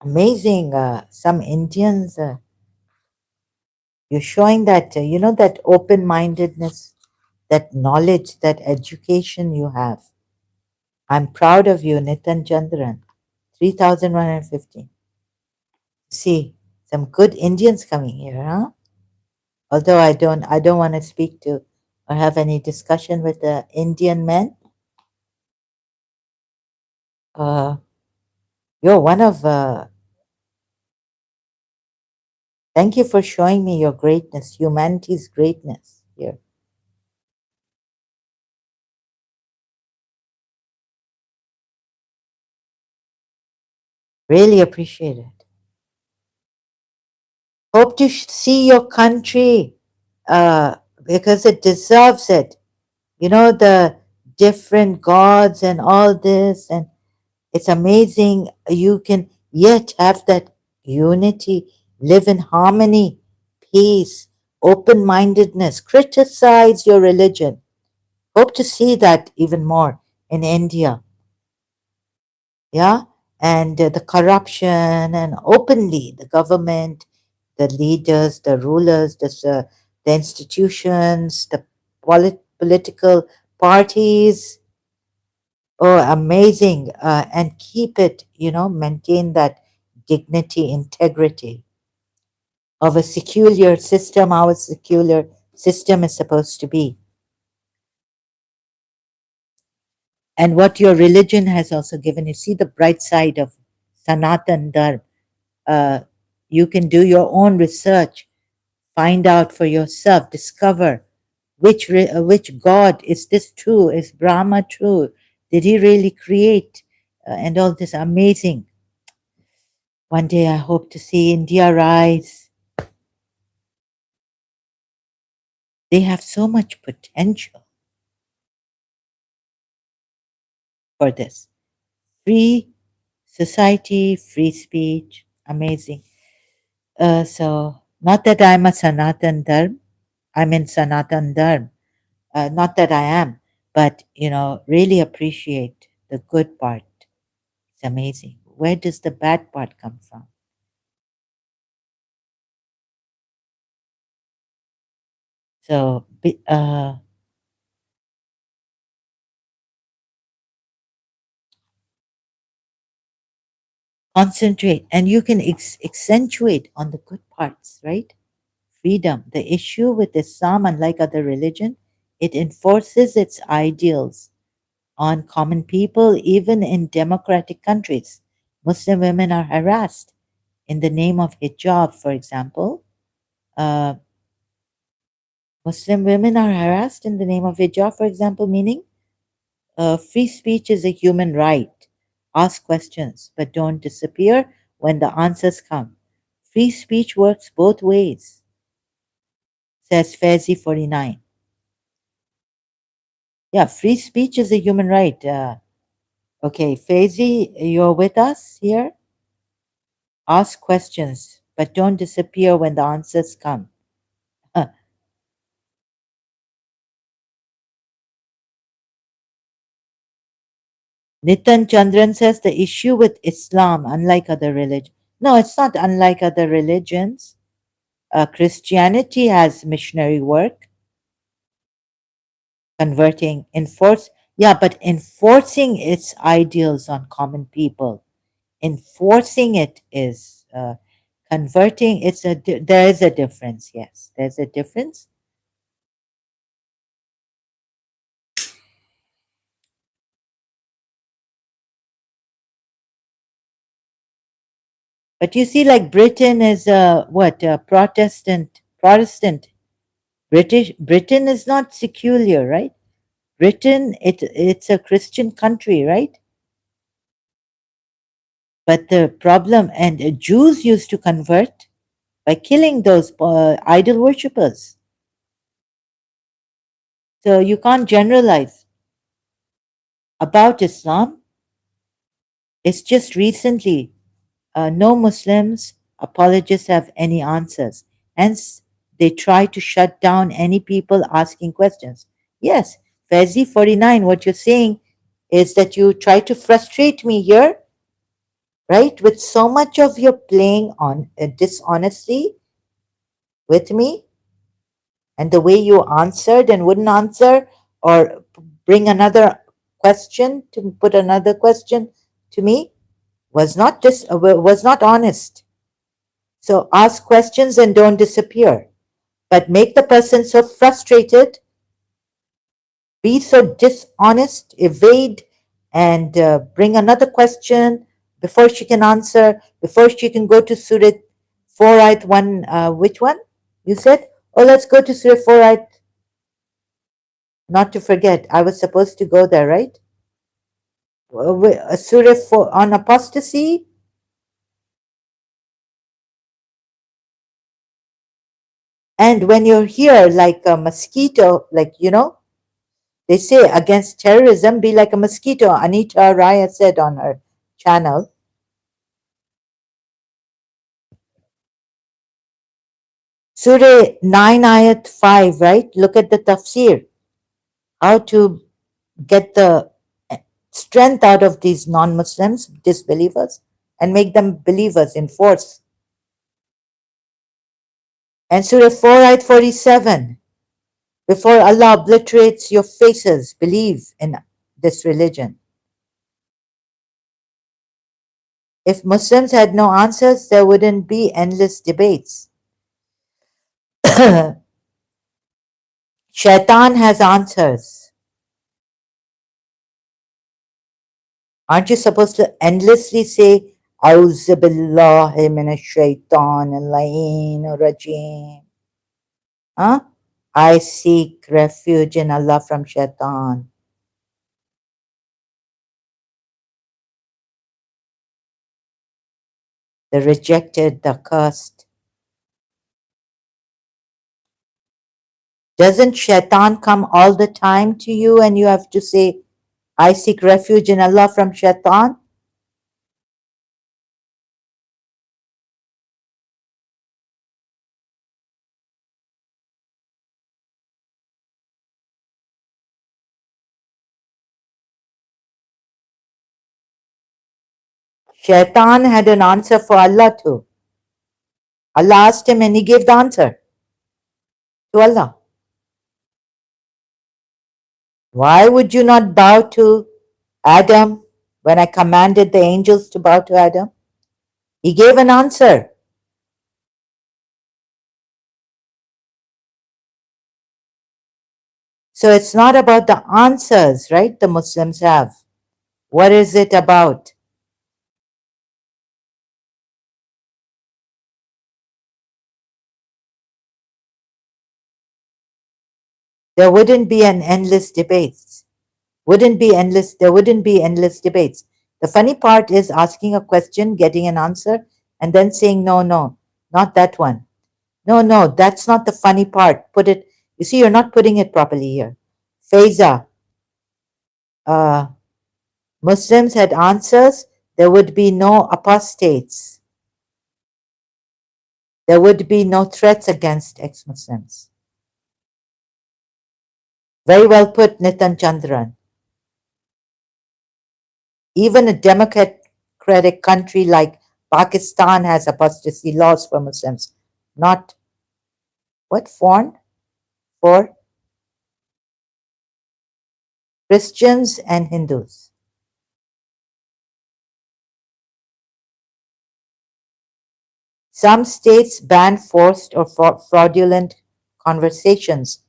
amazing. Some Indians, you're showing that, that open mindedness, that knowledge, that education you have. I'm proud of you, Nitin Chandran, 3,115. See, some good Indians coming here, huh? Although I don't want to speak to or have any discussion with the Indian men. Uh, you're one of. Thank you for showing me your greatness, humanity's greatness here. Really appreciate it. Hope to see your country because it deserves it. The different gods and all this, and it's amazing you can yet have that unity, live in harmony, peace, open mindedness, criticize your religion. Hope to see that even more in India. Yeah. and the corruption, and openly the government, the leaders, the rulers, the institutions, the political parties. Oh, amazing. And keep it, maintain that dignity, integrity of a secular system, how a secular system is supposed to be. And what your religion has also given you. See the bright side of Sanatan Dharma. Uh, you can do your own research, find out for yourself, discover which God is this true? Is Brahma true? Did he really create? And all this amazing. One day I hope to see India rise. They have so much potential for this. Free society, free speech, amazing. So, not that I'm a Sanatan Dharma, I'm in Sanatan Dharma. Not that I am, but, really appreciate the good part. It's amazing. Where does the bad part come from? So, concentrate, and you can accentuate on the good parts, right? Freedom. The issue with Islam, unlike other religion, it enforces its ideals on common people, even in democratic countries. Muslim women are harassed in the name of hijab, for example. Uh, Muslim women are harassed in the name of hijab, for example, meaning free speech is a human right. Ask questions, but don't disappear when the answers come. Free speech works both ways, says Faizi 49. Yeah, free speech is a human right. Okay, Faizi, you're with us here? Ask questions, but don't disappear when the answers come. Nitin Chandran says the issue with Islam, unlike other religions. No, it's not unlike other religions. Christianity has missionary work, converting, yeah, but enforcing its ideals on common people. Enforcing it is converting. There is a difference. Yes, there's a difference. But you see, like Britain is what Protestant. Britain is not secular, right? Britain, it's a Christian country, right? But the problem, and Jews used to convert by killing those idol worshippers. So you can't generalize about Islam. It's just recently no Muslims apologists have any answers. Hence, they try to shut down any people asking questions. Yes, Faizi 49, what you're saying is that you try to frustrate me here, right? With so much of your playing on dishonesty with me, and the way you answered and wouldn't answer, or bring another question to put another question to me, was not honest. So ask questions and don't disappear, but make the person so frustrated, be so dishonest, evade, and bring another question before she can answer, before she can go to Surah 4 ayat 1. Which one you said? Oh, let's go to Surah 4 ayat. Not to forget, I was supposed to go there, right? Surah 4 on apostasy. And when you're here like a mosquito, like, they say against terrorism, be like a mosquito. Anita Raya said on her channel. Surah 9 ayat 5, right? Look at the tafsir. How to get the strength out of these non-Muslims, disbelievers, and make them believers in force. And Surah 4, ayat 47, before Allah obliterates your faces, believe in this religion. If Muslims had no answers, there wouldn't be endless debates. Shaitan has answers. Aren't you supposed to endlessly say, A'udhu billahi minash shaitan rajim? Huh? I seek refuge in Allah from shaitan. The rejected, the cursed. Doesn't shaitan come all the time to you and you have to say, I seek refuge in Allah from shaitan? Shaitan had an answer for Allah too. Allah asked him and he gave the answer to Allah. Why would you not bow to Adam when I commanded the angels to bow to Adam? He gave an answer. So it's not about the answers, right? The Muslims have. What is it about? There wouldn't be an endless debates. There wouldn't be endless debates. The funny part is asking a question, getting an answer, and then saying, no, no, not that one. No, no, that's not the funny part. Put it, you see, you're not putting it properly here. Faiza, uh, Muslims had answers, there would be no apostates. There would be no threats against ex-Muslims. Very well put, Nitin Chandran. Even a democratic country like Pakistan has apostasy laws for Muslims, not what foreign for Christians and Hindus. Some states ban forced or fraudulent conversations.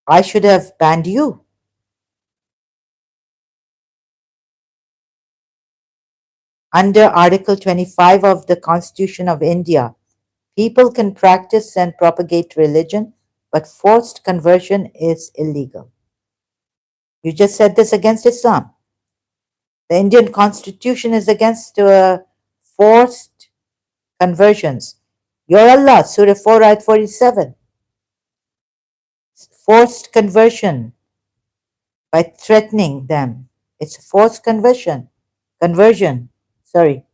I should have banned you. Under Article 25 of the Constitution of India, people can practice and propagate religion, but forced conversion is illegal. You just said this against Islam. The Indian Constitution is against forced conversions. Your Allah, Surah 4, ayat 47. Forced conversion by threatening them. It's forced conversion. Conversion. Sorry.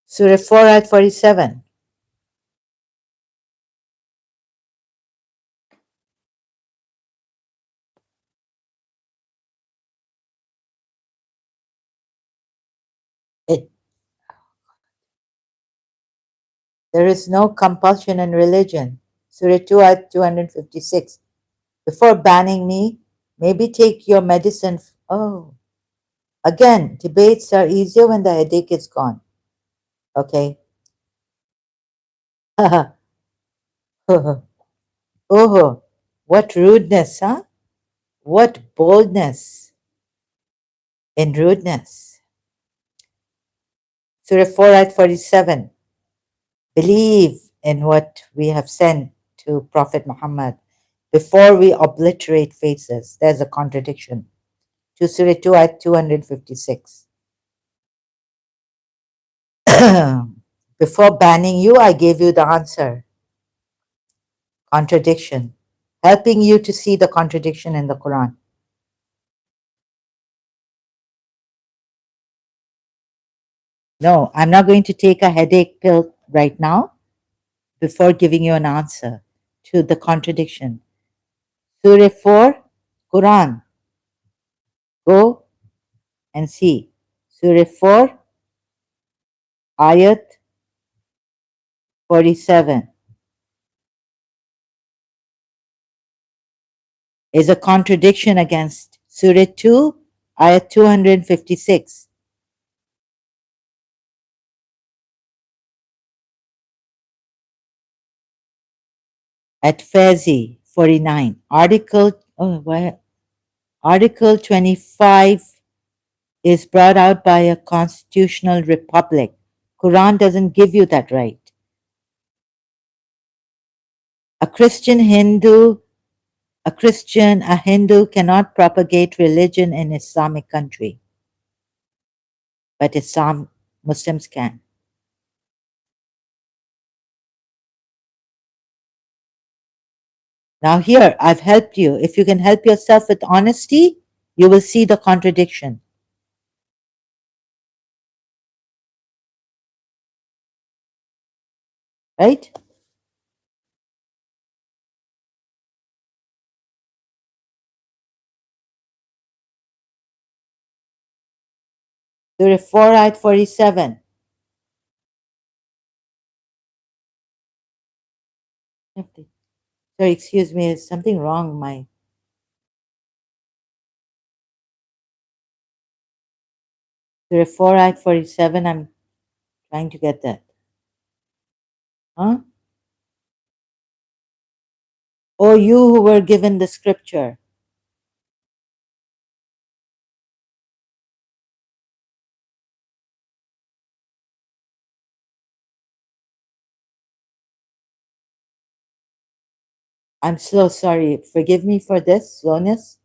Surah 4, ayat 47. It, there is no compulsion in religion. Surah 2, ayat 256. Before banning me, maybe take your medicine. Oh, again, debates are easier when the headache is gone. Okay. Oh, what rudeness, huh? What boldness in rudeness. Surah 4 ayat 47. Believe in what we have sent to Prophet Muhammad before we obliterate faces. There's a contradiction. To Surah 2 ayat 256. Before banning you, I gave you the answer. Contradiction. Helping you to see the contradiction in the Quran. No, I'm not going to take a headache pill right now before giving you an answer to the contradiction. Surah 4, Quran. Go and see. Surah 4, Ayat 47 is a contradiction against Surah 2, Ayat 256. At Fezi 49, Article 25 is brought out by a constitutional republic. Quran doesn't give you that right. A Hindu cannot propagate religion in Islamic country, but Muslims can. Now here, I've helped you. If you can help yourself with honesty, you will see the contradiction. Right? Surah 4, Ayat 47. Sorry, excuse me, is something wrong? Surah 4, Ayat 47, I'm trying to get that. Huh? Oh, you who were given the scripture. I'm so sorry. Forgive me for this slowness.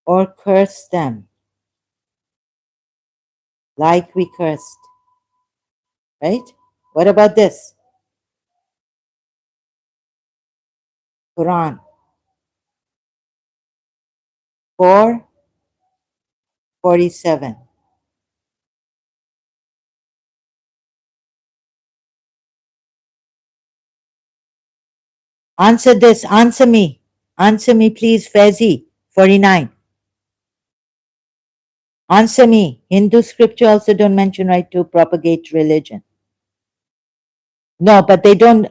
Or curse them like we cursed. Right? What about this? Quran 4:47. Answer this. Answer me. Answer me, please, Fezi 49. Answer me. Hindu scripture also don't mention right to propagate religion. No, but they don't.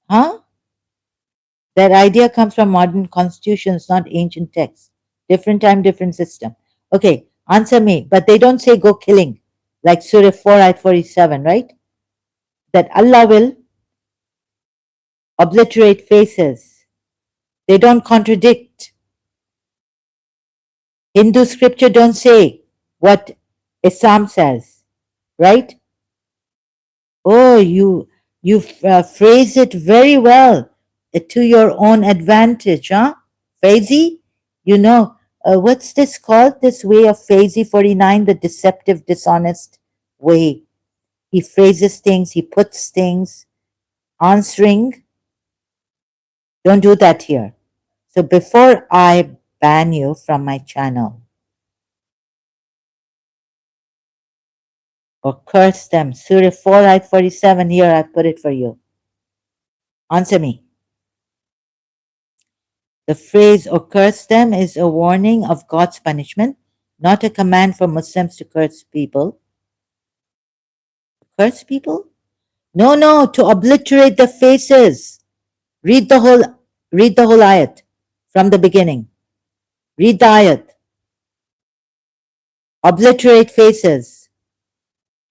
Huh? That idea comes from modern constitutions, not ancient texts. Different time, different system. Okay, answer me. But they don't say go killing, like Surah 4, Ayat 47, right? That Allah will obliterate faces. They don't contradict. Hindu scripture don't say what Islam says, right? Oh, you phrase it very well to your own advantage, huh? Faizi, you know, what's this called? This way of Faizi 49, the deceptive, dishonest way. He phrases things, he puts things, answering. Don't do that here. So before I ban you from my channel or curse them, Surah 4, Ayat 47, here I've put it for you. Answer me. The phrase or curse them is a warning of God's punishment, not a command for Muslims to curse people. Curse people? No, no, to obliterate the faces. Read the whole ayat from the beginning. Read the ayat. Obliterate faces.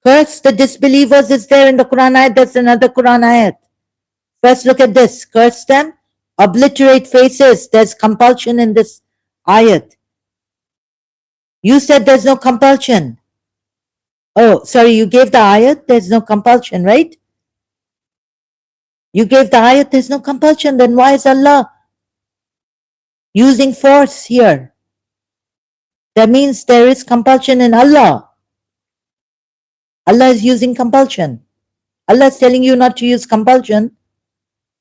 Curse the disbelievers is there in the Quran ayat. That's another Quran ayat. First look at this. Curse them. Obliterate faces. There's compulsion in this ayat. You said there's no compulsion. Oh, sorry, you gave the ayat, there's no compulsion, right? You gave the ayat, there's no compulsion, then why is Allah using force here? That means there is compulsion in Allah. Allah is using compulsion. Allah is telling you not to use compulsion,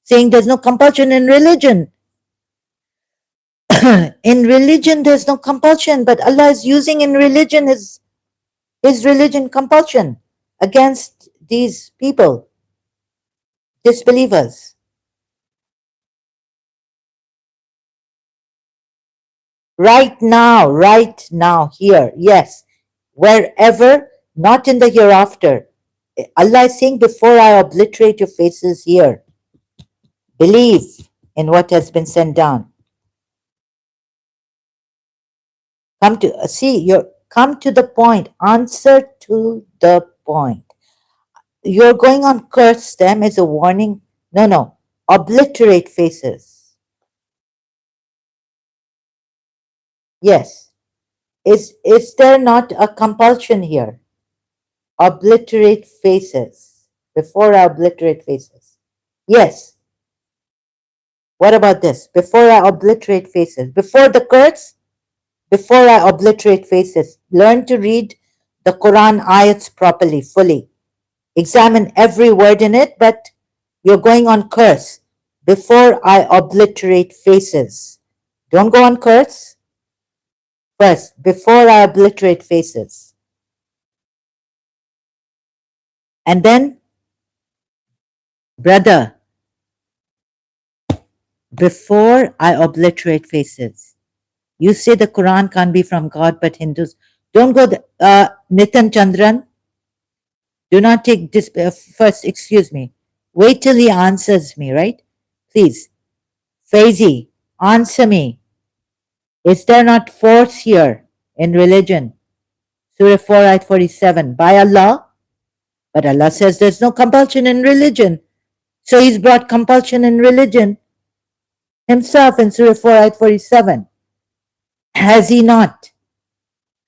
saying there's no compulsion in religion. In religion, there's no compulsion, but Allah is using in religion his religion compulsion against these people, disbelievers. Right now, here, yes, wherever, not in the hereafter. Allah is saying, before I obliterate your faces here, believe in what has been sent down. Come to come to the point. Answer to the point. You're going on curse them as a warning. No. Obliterate faces. Yes. Is there not a compulsion here? Obliterate faces. Before I obliterate faces. Yes. What about this? Before I obliterate faces. Before the curse, before I obliterate faces. Learn to read the Quran ayats properly, fully. Examine every word in it, but you're going on curse. Before I obliterate faces. Don't go on curse. First, before I obliterate faces. And then, brother, before I obliterate faces. You say the Quran can't be from God, but Hindus. Don't go, Nitin Chandran. Do not take this, first, excuse me. Wait till he answers me, right? Please. Faizi, answer me. Is there not force here in religion? Surah 4, ayat 47. By Allah. But Allah says there's no compulsion in religion. So he's brought compulsion in religion himself in Surah 4, ayat 47. Has he not?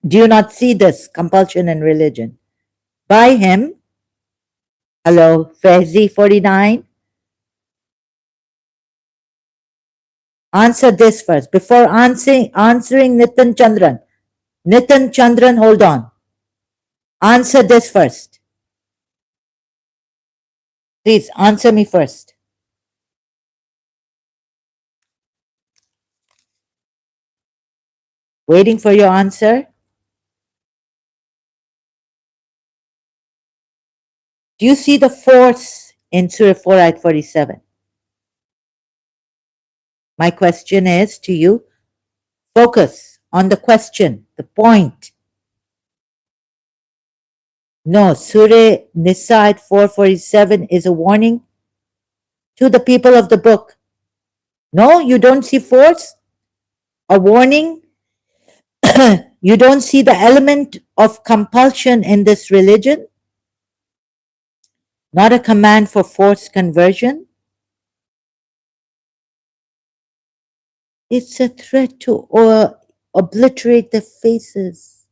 Do you not see this compulsion in religion? By him. Hello, Faizi 49. Answer this first before answering Nitin Chandran. Nitin Chandran, hold on. Answer this first. Please answer me first. Waiting for your answer. Do you see the force in Surah 4, ayat 47? My question is to you, focus on the question, the point. No, Surah Nisa ayat 447 is a warning to the people of the book. No, you don't see force? A warning? You don't see the element of compulsion in this religion? Not a command for forced conversion? It's a threat to obliterate the faces.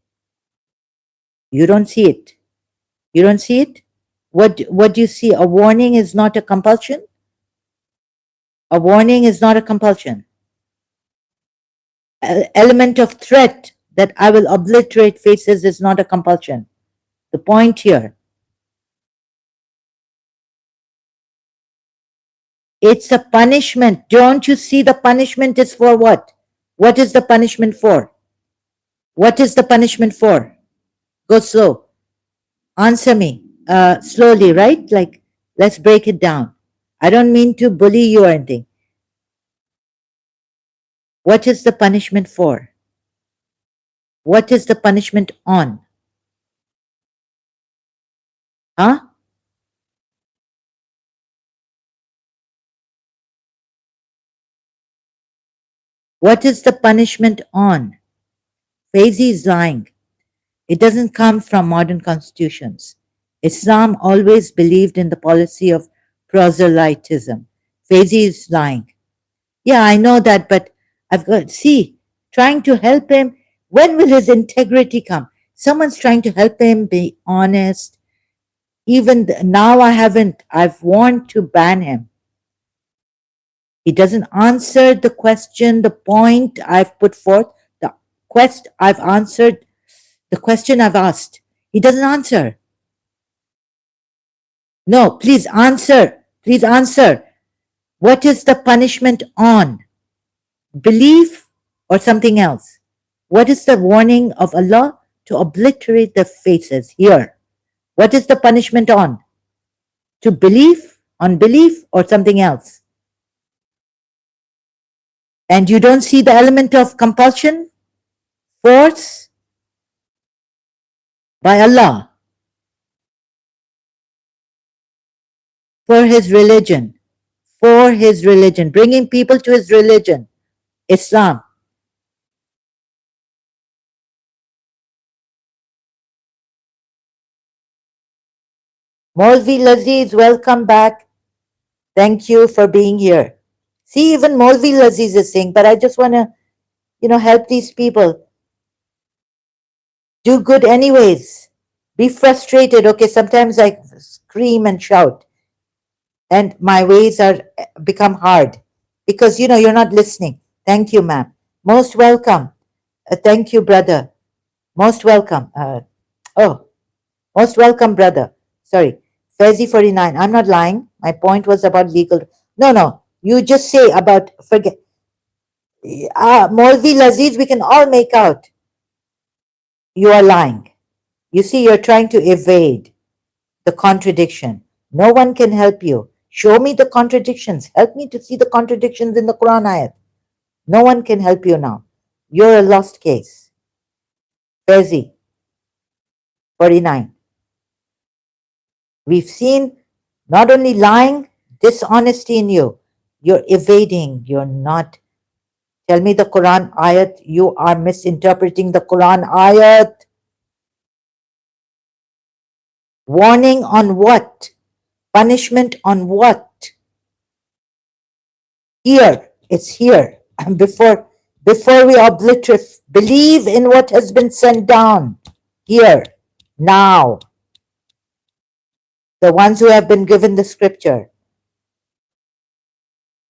You don't see it. You don't see it? What do you see? A warning is not a compulsion? A warning is not a compulsion. Element of threat that I will obliterate faces is not a compulsion. The point here. It's a punishment. Don't you see the punishment is for what? What is the punishment for? What is the punishment for? Go slow. Answer me slowly, right? Like, let's break it down. I don't mean to bully you or anything. What is the punishment for? What is the punishment on? Huh? What is the punishment on? Faizi is lying. It doesn't come from modern constitutions. Islam always believed in the policy of proselytism. Faizi is lying. Yeah, I know that, but I've got, see, trying to help him. When will his integrity come? Someone's trying to help him be honest. Even now I've warned to ban him. He doesn't answer the question, the point I've put forth, I've answered, the question I've asked. He doesn't answer. No, please answer. Please answer. What is the punishment on? Belief or something else? What is the warning of Allah to obliterate their faces here? What is the punishment on? To belief, on belief, or something else? And you don't see the element of compulsion, force by Allah for His religion, bringing people to His religion, Islam. Maulvi Laziz, welcome back. Thank you for being here. See, even Maulvi Laziz is saying, but I just want to, help these people. Do good anyways. Be frustrated. Okay, sometimes I scream and shout, and my ways are become hard because, you're not listening. Thank you, ma'am. Most welcome. Thank you, brother. Most welcome. Most welcome, brother. Sorry. Fezi 49. I'm not lying. My point was about legal. No. You just say about, forget. Maulvi Laziz, we can all make out. You are lying. You see, you're trying to evade the contradiction. No one can help you. Show me the contradictions. Help me to see the contradictions in the Quran ayat. No one can help you now. You're a lost case. Fezi 49. We've seen not only lying, dishonesty in you. You're evading. You're not. Tell me the Quran ayat. You are misinterpreting the Quran ayat. Warning on what? Punishment on what? Here. It's here. And before we obliterate, believe in what has been sent down. Here. Now. The ones who have been given the scripture.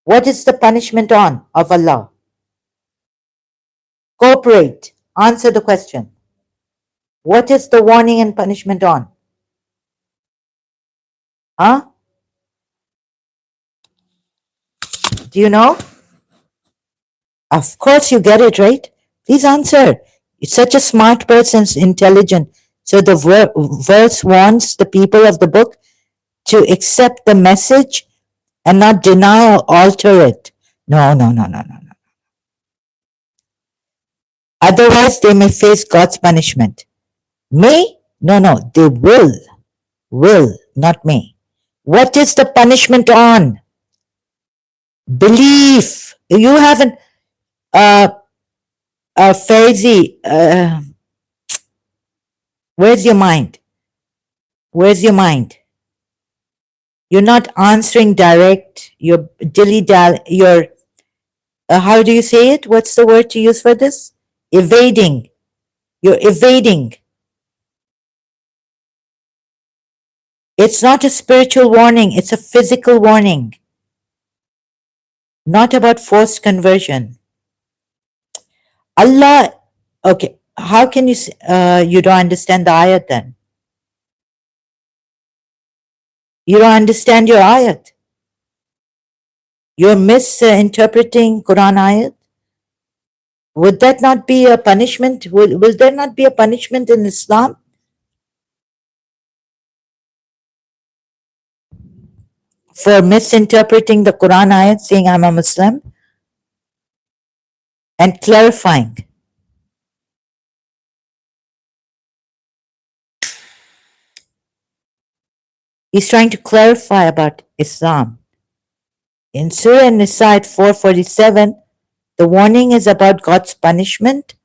What is the punishment on of Allah? Cooperate. Answer the question. What is the warning and punishment on? Huh? Do you know? Of course you get it, right? Please answer. You're such a smart person, intelligent. So the verse wants the people of the book to accept the message and not deny or alter it. No. Otherwise, they may face God's punishment. May? No. They will. Will, not may. What is the punishment on? Belief. You haven't. Faizi, where's your mind? Where's your mind? You're not answering direct. You're dilly-dally. You're, how do you say it? What's the word to use for this? Evading. You're evading. It's not a spiritual warning. It's a physical warning. Not about forced conversion. Allah, okay, how can you, you don't understand the ayat then? You don't understand your ayat. You're misinterpreting Quran ayat. Would that not be a punishment? Will there not be a punishment in Islam? For misinterpreting the Quran ayat, saying I'm a Muslim? And clarifying. He's trying to clarify about Islam. In Surah An-Nisa 447, the warning is about God's punishment,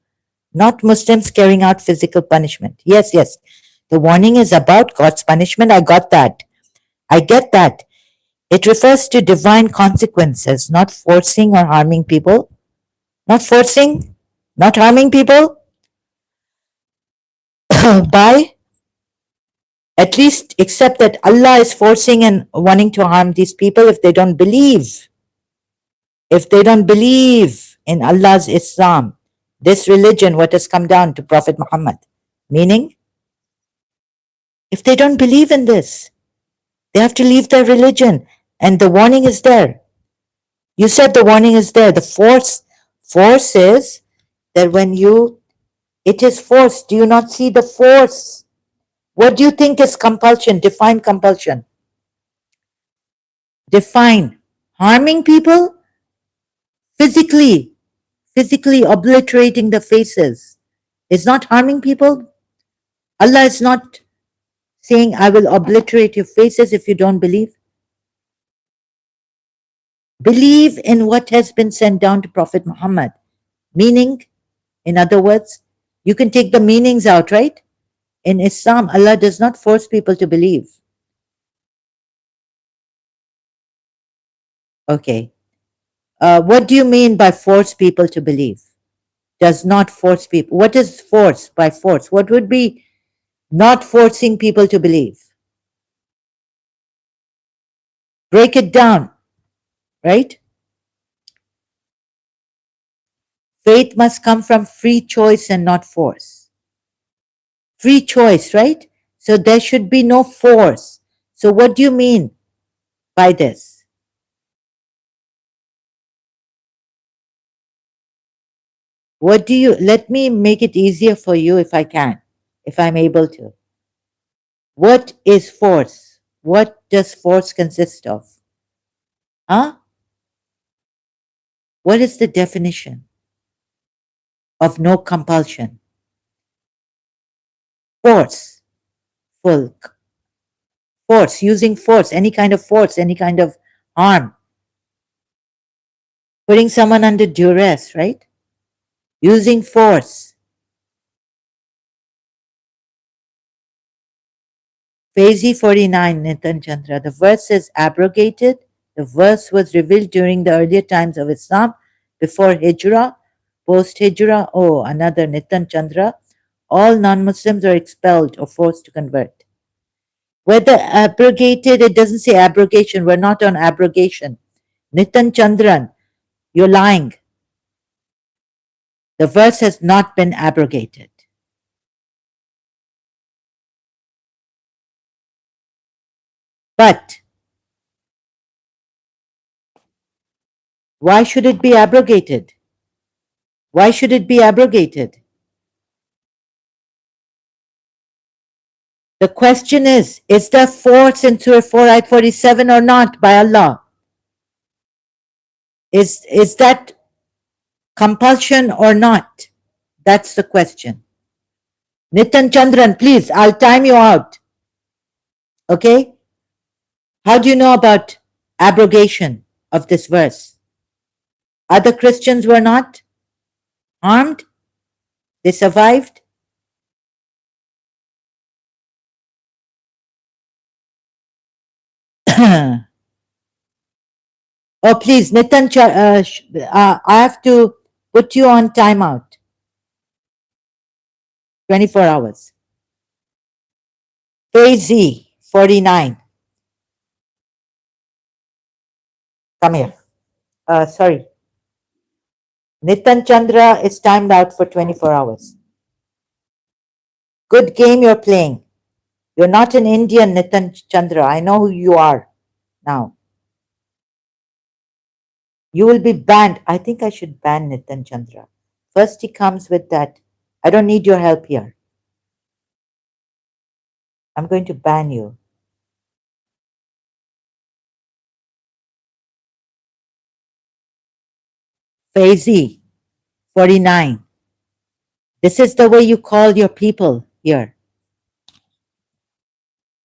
not Muslims carrying out physical punishment. Yes. The warning is about God's punishment. I got that. I get that. It refers to divine consequences, not forcing or harming people. Not forcing, not harming people by, at least accept that Allah is forcing and wanting to harm these people if they don't believe. If they don't believe in Allah's Islam, this religion, what has come down to Prophet Muhammad. Meaning, if they don't believe in this, They have to leave their religion. And the warning is there. You said the warning is there. The force is that when it is force. Do you not see the force? What do you think is compulsion? Define compulsion. Define. Harming people? Physically obliterating the faces. Is not harming people? Allah is not saying, I will obliterate your faces if you don't believe. Believe in what has been sent down to Prophet Muhammad. Meaning, in other words, you can take the meanings out, right? In Islam, Allah does not force people to believe. Okay. What do you mean by force people to believe? Does not force people. What is force by force? What would be not forcing people to believe? Break it down, right? Faith must come from free choice and not force. Free choice, right? So there should be no force. So what do you mean by this? Let me make it easier for you if I can, if I'm able to. What is force? What does force consist of? Huh? What is the definition of no compulsion? Force, full force, using force, any kind of force, any kind of harm, putting someone under duress, right? Using force. Page 49, Nitin Chandra. The verse is abrogated. The verse was revealed during the earlier times of Islam, before Hijrah, post Hijrah. Oh, another Nitin Chandra. All non Muslims are expelled or forced to convert. Whether abrogated, it doesn't say abrogation. We're not on abrogation. Nitin Chandran, you're lying. The verse has not been abrogated. But why should it be abrogated? Why should it be abrogated? The question is there force in Surah 4, Ayat 47 or not by Allah? Is that compulsion or not? That's the question. Nitin Chandran, please, I'll time you out. Okay? How do you know about abrogation of this verse? Other Christians were not harmed? They survived? Oh, please, Nitin, I have to put you on timeout. 24 hours. Page 49. Come here. Sorry. Nitin Chandra is timed out for 24 hours. Good game you're playing. You're not an Indian, Nitin Chandra. I know who you are now. You will be banned. I think I should ban Nitin Chandra. First, he comes with that. I don't need your help here. I'm going to ban you. Faizi, 49. This is the way you call your people here.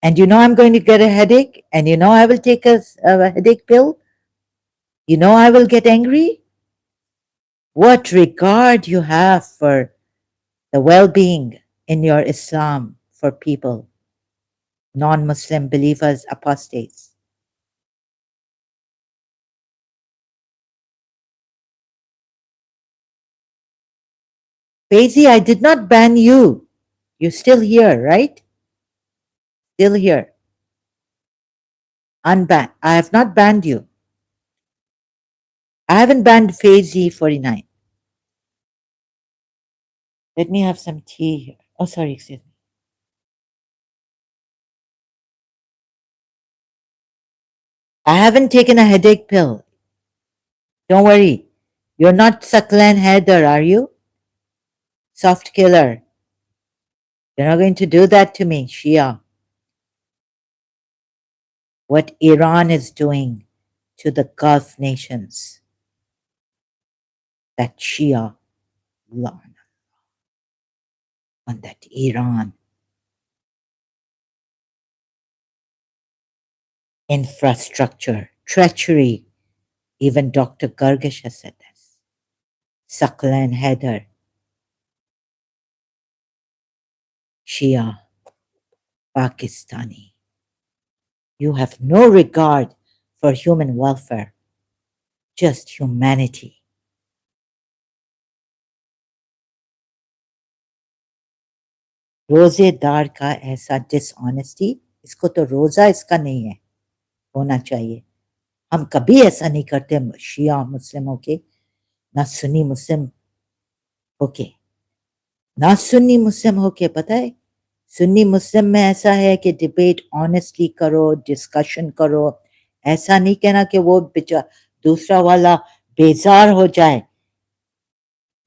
And you know I'm going to get a headache, and you know I will take a headache pill. You know I will get angry. What regard you have for the well being in your Islam for people, non Muslim believers, apostates. Faizi, I did not ban you. You're still here, right? Still here. Unbanned. I have not banned you. I haven't banned Faizi 49. Let me have some tea here. Oh, sorry, excuse me. I haven't taken a headache pill. Don't worry. You're not Saklan Haider, are you? Soft killer. You're not going to do that to me, Shia. What Iran is doing to the Gulf nations, that Shia law on that Iran infrastructure, treachery. Even Dr. Gargish has said this. Saklan Haider, Shia, Pakistani. You have no regard for human welfare, just humanity. रोजेदार का ऐसा dishonesty, इसको तो रोजा इसका नहीं है, होना चाहिए. हम कभी ऐसा नहीं करते शिया मुस्लिम होके, ना सुन्नी मुस्लिम होके, ना सुन्नी मुस्लिम होके. पता है सुन्नी मुस्लिम में ऐसा है कि डिबेट ऑनेस्टली करो, डिस्कशन करो. ऐसा नहीं कहना कि वो दूसरा वाला बेजार हो जाए,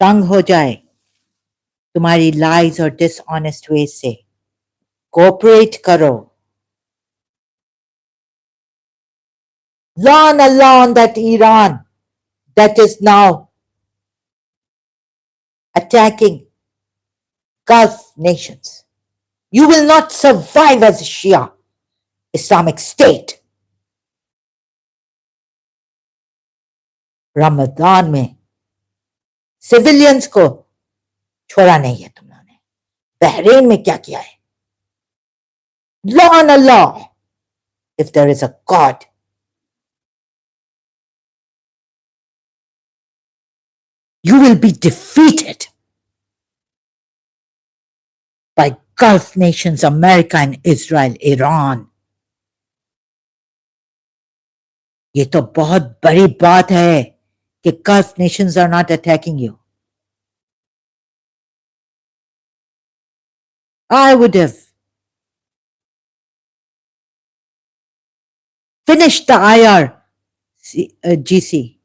तंग हो जाए तुम्हारी लाइज और डिसऑनेस्ट वे से. कोऑपरेट करो. Learn Allah on that Iran that is now attacking Gulf nations. You will not survive as a Shia Islamic State. Ramzan में सिविलियंस को छोड़ा नहीं है तुम लोगों ने. बहरीन में क्या किया है? Learn Allah if there is a God. You will be defeated by Gulf nations, America and Israel, Iran. ये तो बहुत बड़ी बात है कि Gulf nations are not attacking you. I would have finished the GC.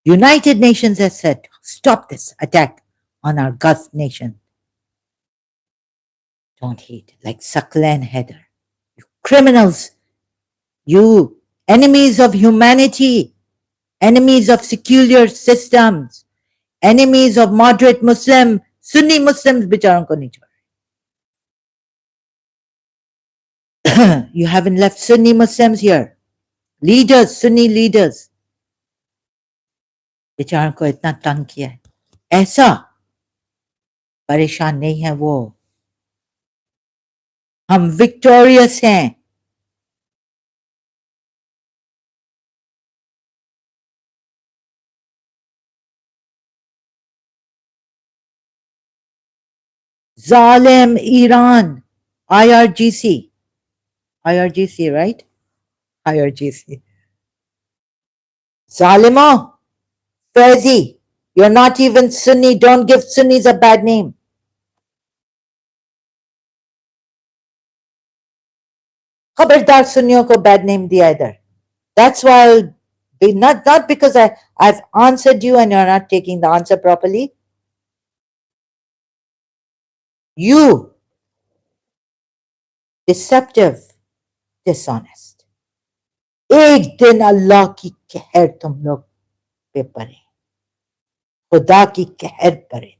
United Nations has said, stop this attack on our Gulf nation. Don't hate like Saklan Haider. You criminals, you enemies of humanity, enemies of secular systems, enemies of moderate Muslim, Sunni Muslims, बेचारों को नहीं छोड़. You haven't left Sunni Muslims here. Leaders, Sunni leaders. बेचारों को इतना तंग किया है. ऐसा परेशान नहीं है वो. हम विक्टोरियस हैं. जालिम Iran, IRGC, right? IRGC. Zalimo, Faizi, you're not even Sunni. Don't give Sunnis a bad name. खबरदार सुन्नियों को bad name दिया इधर. That's why I'll be not because I've answered you and you're not taking the answer properly. You deceptive, dishonest. एक दिन अल्लाह की कहर तुम लोग पे पड़े, खुदा की कहर पड़े.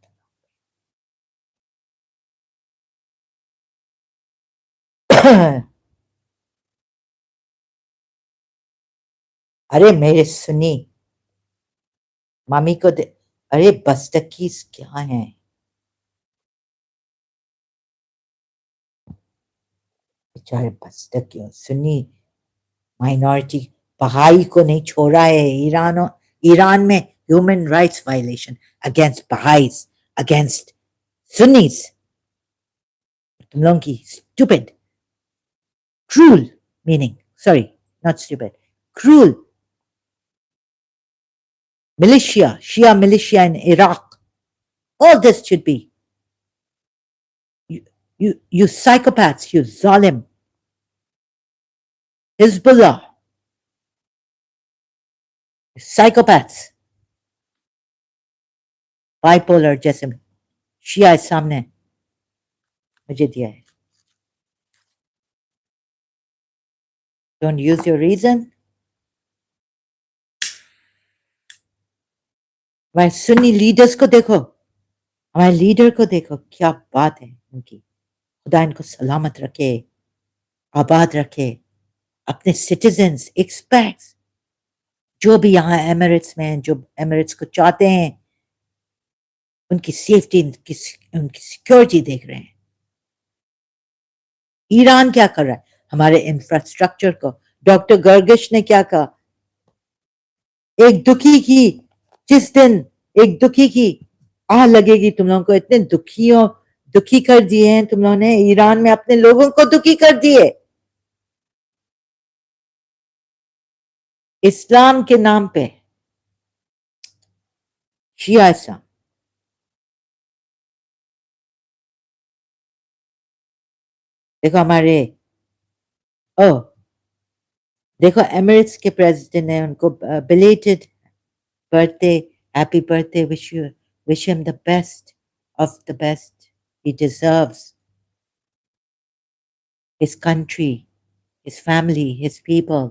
अरे मेरे सुन्नी मामी को दे. अरे बस्तकीस क्या है? बेचारे बस्तकियों, सुन्नी माइनॉरिटी बहाई को नहीं छोड़ा है. ईरान में human rights violation against Bahais, against Sunnis. तुम लोगों की stupid, cruel, meaning, sorry, not stupid, cruel militia, Shia militia in Iraq. All this should be You psychopaths, you zalim. Hezbollah, psychopaths. Bipolar जैसे शिया सामने मुझे दिया है. Don't use your reason. हमारे Sunni leaders को देखो, हमारे लीडर को देखो, क्या बात है उनकी. खुदा इनको सलामत रखे, आबाद रखे. अपने सिटीजन्स, एक्सपैट्स, जो भी यहाँ एमिरेट्स में हैं, जो एमिरेट्स को चाहते हैं, उनकी सेफ्टी, उनकी सिक्योरिटी देख रहे हैं. ईरान क्या कर रहा है हमारे इंफ्रास्ट्रक्चर को? डॉक्टर गर्गिश ने क्या कहा? एक दुखी की, जिस दिन एक दुखी की आह लगेगी तुम लोगों को. इतने दुखी कर दिए हैं तुम लोगों ने. ईरान में अपने लोगों को दुखी कर दिए इस्लाम के नाम पे. शिया इस्लाम. देखो हमारे ओ देखो एमिरेट्स के प्रेसिडेंट ने उनको belated birthday, happy birthday, wish him the best of the best. He deserves his country, his family, his people.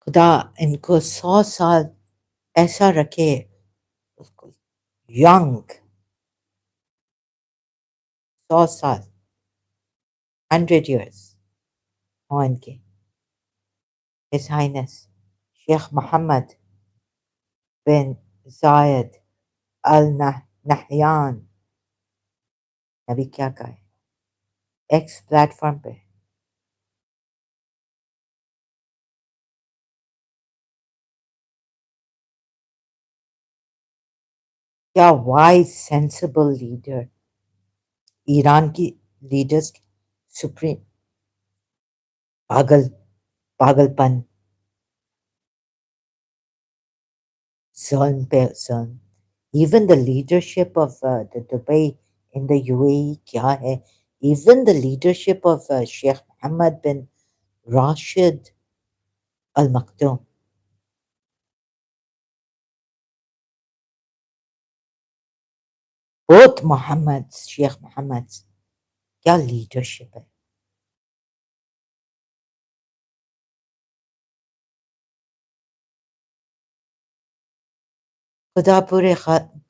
खुदा इनको 100 साल ऐसा रखे, उसको यंग. 100 साल, 100 years हो इनके. His Highness Sheikh Mohammed bin Zayed Al Nahyan. अभी क्या कहा है एक्स प्लेटफॉर्म पे? क्या वाइज सेंसिबल लीडर. ईरान की लीडर्स सुप्रीम पागलपन, zulm. Even the leadership of the Dubai in the UAE क्या है? Even the leadership of Sheikh Mohammed bin Rashid Al Maktoum. Both Mohammeds, Sheikh Mohammeds, क्या leadership है. खुदा पूरे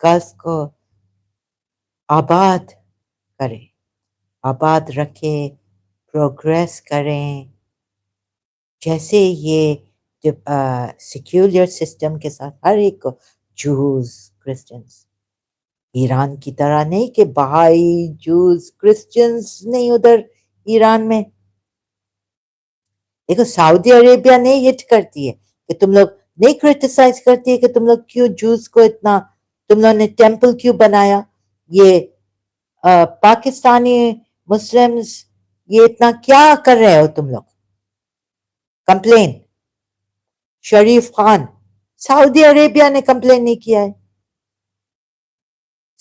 gulf को आबाद करे, आबाद रखे, प्रोग्रेस करें. जैसे ये सेक्युलर सिस्टम के साथ हर एक को, जूस, क्रिश्चियंस, ईरान की तरह नहीं कि बहाई, जूस, क्रिश्चियंस नहीं उधर ईरान में. देखो सऊदी अरेबिया नहीं हिट करती है कि तुम लोग नहीं क्रिटिसाइज करती है कि तुम लोग क्यों जूस को इतना, तुम लोग ने टेम्पल क्यों बनाया. ये पाकिस्तानी मुस्लिम्स ये इतना क्या कर रहे हो तुम लोग? कंप्लेन. शरीफ खान, सऊदी अरेबिया ने कंप्लेन नहीं किया है.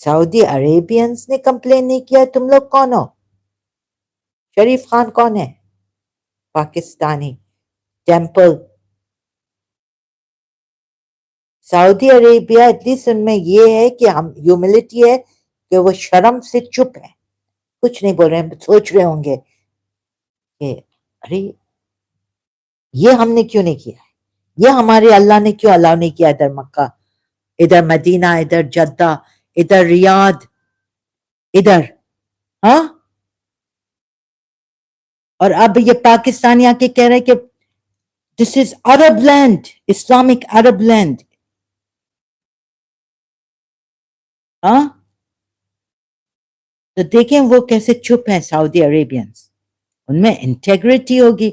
सऊदी अरेबियंस ने कंप्लेन नहीं किया है. तुम लोग कौन हो? शरीफ खान कौन है? Pakistani temple. Saudi Arabia at least उनमें ये है कि हम ह्यूमिलिटी है कि वो शर्म से चुप है, कुछ नहीं बोल रहे हैं. सोच रहे होंगे कि अरे ये हमने क्यों नहीं किया है, ये हमारे अल्लाह ने क्यों अलाउ नहीं किया. इधर मक्का, इधर मदीना, इधर जद्दा, इधर रियाद, इधर. हाँ, और अब ये पाकिस्तानी आके कह रहे हैं कि this is Arab land, Islamic Arab land. हाँ, तो देखें वो कैसे चुप हैं सऊदी अरेबियंस. उनमें इंटेग्रिटी होगी,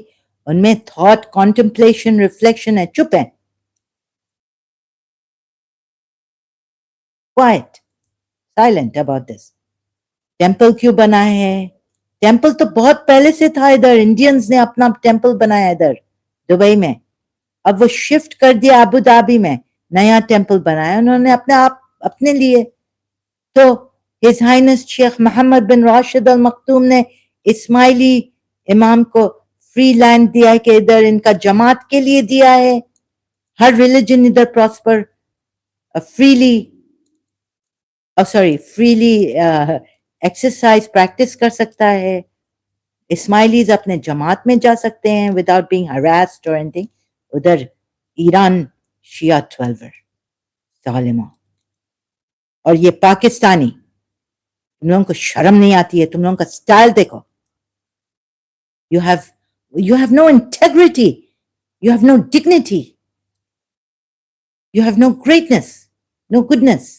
उनमें थॉट, कॉन्टेम्पलेशन, रिफ्लेक्शन है, चुप है, quite, silent about this. Temple क्यों बनाए हैं? टेम्पल तो बहुत पहले से था इधर. इंडियंस ने अपना टेम्पल बनाया इधर दुबई में. अब वो शिफ्ट कर दिया अबू धाबी में. नया टेम्पल बनाया उन्होंने अपने लिए। तो हिज हाइनेस शेख मोहम्मद बिन राशिद अल मखतूम ने इस्माइली इमाम को फ्री लैंड दिया है कि इधर इनका जमात के लिए दिया है। हर रिलीजन इधर prosper freely freely exercise practice कर सकता है। इस्माइलीज अपने जमात में जा सकते हैं विदाउट बीइंग हरास्ड और एनीथिंग। उधर ईरान शिया 12 जालिमा। और ये पाकिस्तानी, तुम लोगों को शर्म नहीं आती है? तुम लोगों का स्टाइल देखो। You have no integrity, you have no dignity, you have no greatness, no goodness.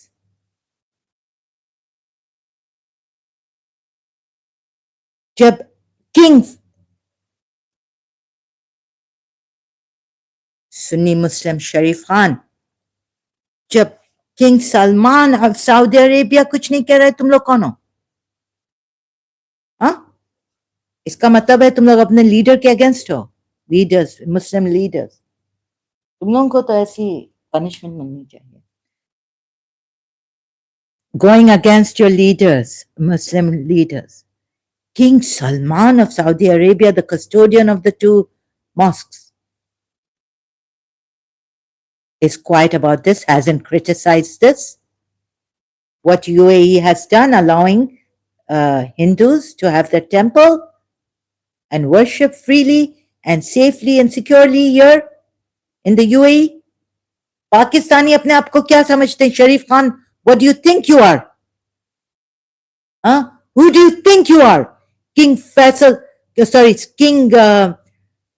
जब किंग सुन्नी मुस्लिम शरीफ खान, जब king Salman of Saudi Arabia कुछ नहीं कह रहे, तुम लोग कौन हो? हाँ, इसका मतलब है तुम लोग अपने लीडर के अगेंस्ट हो। लीडर्स, मुस्लिम लीडर्स, तुम लोगों को तो ऐसी पनिशमेंट मिलनी चाहिए। Going against your leaders, Muslim leaders. King Salman of Saudi Arabia, the custodian of the two mosques, is quiet about this, hasn't criticized this. What UAE has done, allowing Hindus to have their temple and worship freely and safely and securely here in the UAE. Pakistani apne aap ko kya samajhte hain? Sharif Khan, what do you think you are? Huh? Who do you think you are? King Faisal, King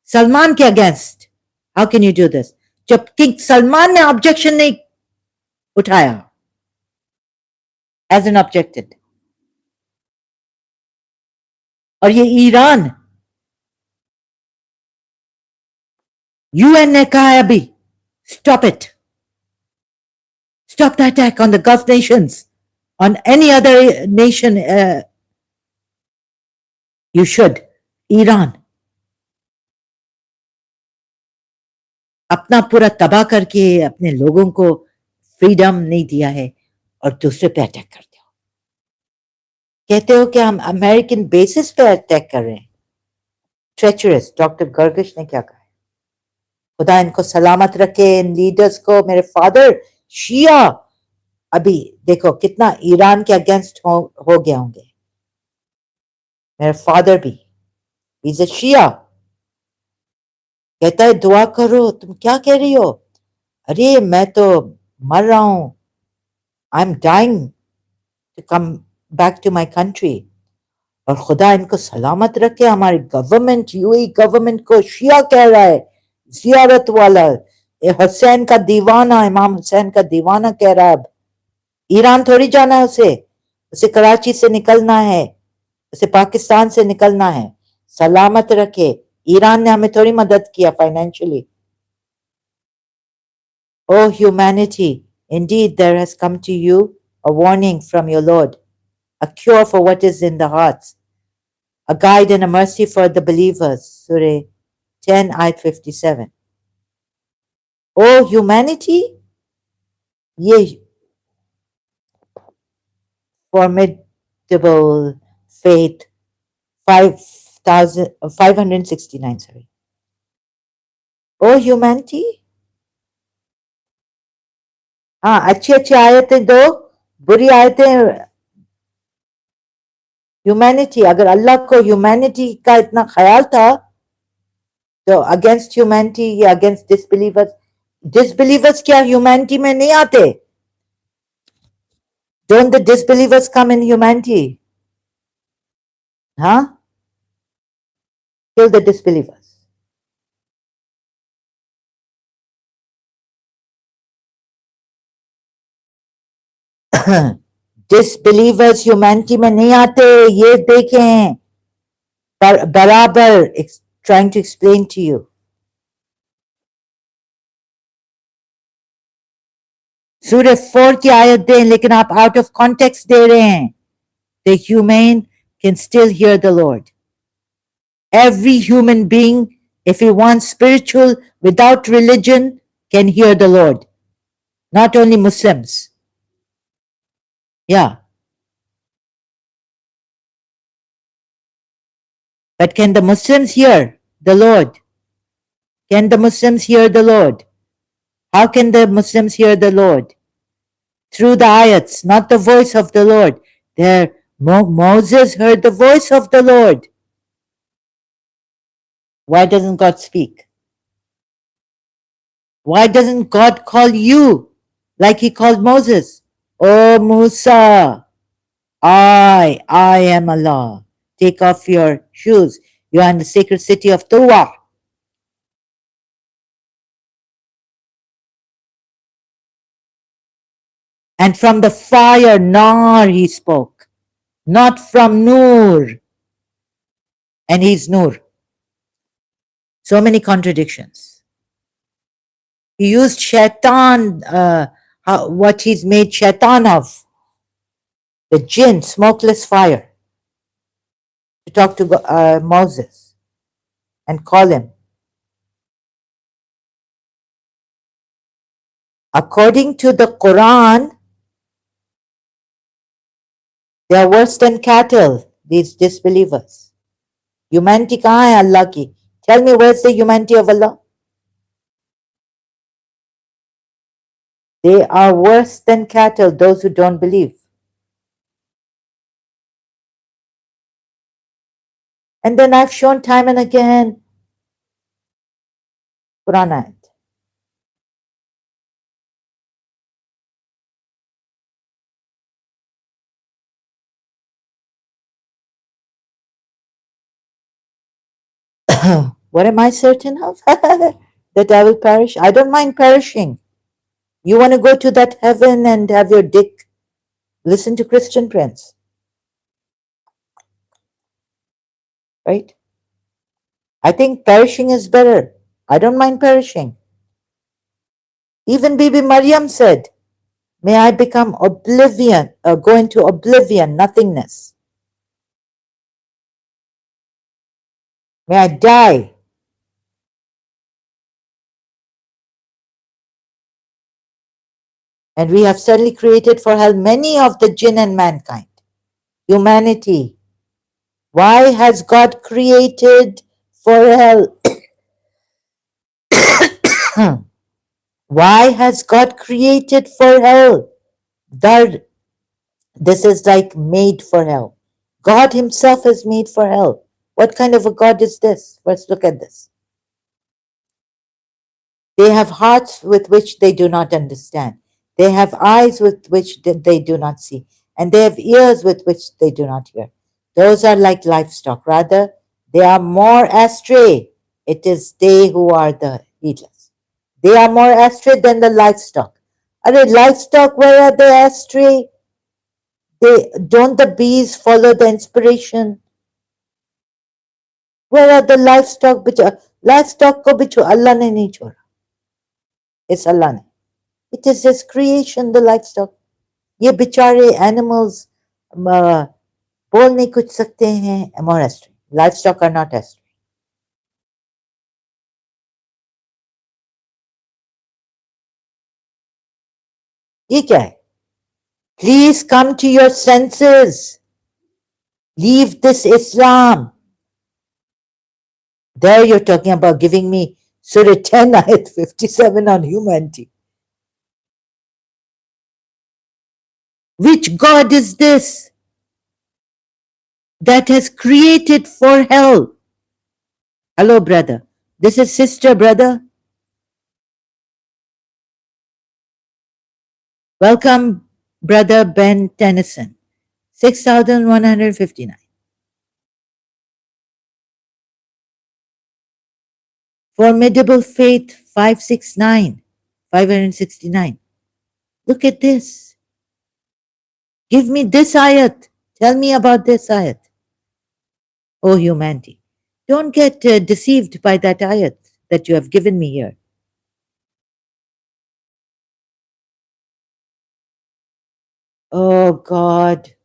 Salman के against. How can you do this? जब King Salman ने objection नहीं उठाया, hasn't objected. और ये Iran, UN ने कहा है अभी, stop it. Stop the attack on the Gulf nations, on any other nation. You should. Iran अपना पूरा तबाह करके अपने लोगों को फ्रीडम नहीं दिया है और दूसरे पे अटैक करते हो। कहते हो कि हम अमेरिकन बेसिस पे अटैक कर रहे हैं। ट्रेचरस। डॉक्टर गर्गिश ने क्या कहा? खुदा इनको सलामत रखे, इन लीडर्स को। मेरे फादर शिया अभी देखो कितना ईरान के अगेंस्ट हो गए होंगे। मेरे फादर भी, इज अ शिया। कहता है दुआ करो। तुम क्या कह रही हो? अरे मैं तो मर रहा हूं, I am dying to come back to my country. और खुदा इनको सलामत रखे। हमारी गवर्नमेंट, यूएई गवर्नमेंट को शिया कह रहा है, जियारत वाला, हुसैन का दीवाना, इमाम हुसैन का दीवाना कह रहा है। अब ईरान थोड़ी जाना है उसे कराची से निकलना है, उसे पाकिस्तान से निकलना है। सलामत रखे। ईरान ने हमें थोड़ी मदद किया financially. Oh humanity, indeed there has come to you a warning from your Lord, a cure for what is in the hearts, a guide and a mercy for the believers. Surah 10 ayat 57. Oh humanity, ye formidable faith, 569, sorry. Oh humanity, हाँ, अच्छी अच्छी आयतें दो, बुरी आयतें। Humanity, अगर अल्लाह को humanity का इतना ख्याल था तो अगेंस्ट ह्यूमैनिटी या अगेंस्ट डिसबिलीवर्स, डिसबिलीवर्स क्या ह्यूमैनिटी में नहीं आते? Don't the disbelievers come in humanity? हाँ, kill the disbelievers. Disbelievers humanity में नहीं आते, ये देखें। बराबर trying to explain to you. सूरह 4 की आयत दें, लेकिन आप आउट ऑफ कॉन्टेक्स्ट दे रहे हैं। The humane can still hear the Lord. Every human being, if he wants spiritual without religion, can hear the Lord. Not only Muslims. Yeah. But can the Muslims hear the Lord? Can the Muslims hear the Lord? How can the Muslims hear the Lord? Through the ayats, not the voice of the Lord. There, Moses heard the voice of the Lord. Why doesn't God speak? Why doesn't God call you like he called Moses? Oh Musa, I am Allah. Take off your shoes. You are in the sacred city of Tuwa. And from the fire, Nar, he spoke, not from Nur. And he's Nur. So many contradictions. He used shaitan, what he's made shaitan of, the jinn, smokeless fire, to talk to Moses and call him. According to the Quran, they are worse than cattle, these disbelievers. Humanity kahan hai Allah ki? Tell me, where's the humanity of Allah? They are worse than cattle, those who don't believe. And then I've shown time and again, Quran ayat. What am I certain of? That I will perish? I don't mind perishing. You want to go to that heaven and have your dick? Listen to Christian Prince. Right? I think perishing is better. I don't mind perishing. Even Bibi Maryam said, may I become oblivion, go into oblivion, nothingness. May I die. And we have suddenly created for hell many of the jinn and mankind. Humanity. Why has God created for hell? Why has God created for hell? This is like made for hell. God himself is made for hell. What kind of a God is this? Let's look at this. They have hearts with which they do not understand. They have eyes with which they do not see. And they have ears with which they do not hear. Those are like livestock. Rather, they are more astray. It is they who are the heedless. They are more astray than the livestock. Are they livestock? Where are they astray? Don't the bees follow the inspiration? Where are the livestock? Livestock ko bichu Allah ne nahi choda. It's Allah ne. It is his creation, the livestock. ये बेचारे animals बोल नहीं कुछ सकते हैं, more astray. Livestock are not astray. ये क्या है? Please come to your senses. Leave this Islam. There you're talking about giving me Surah 10, Ayat 57 on humanity. Which God is this that has created for hell? Hello, brother. This is sister, brother. Welcome, brother Ben Tennyson. 6,159. Formidable Faith 569. 569. Look at this. Give me this ayat. Tell me about this ayat. Oh, humanity. Don't get deceived by that ayat that you have given me here. Oh, God.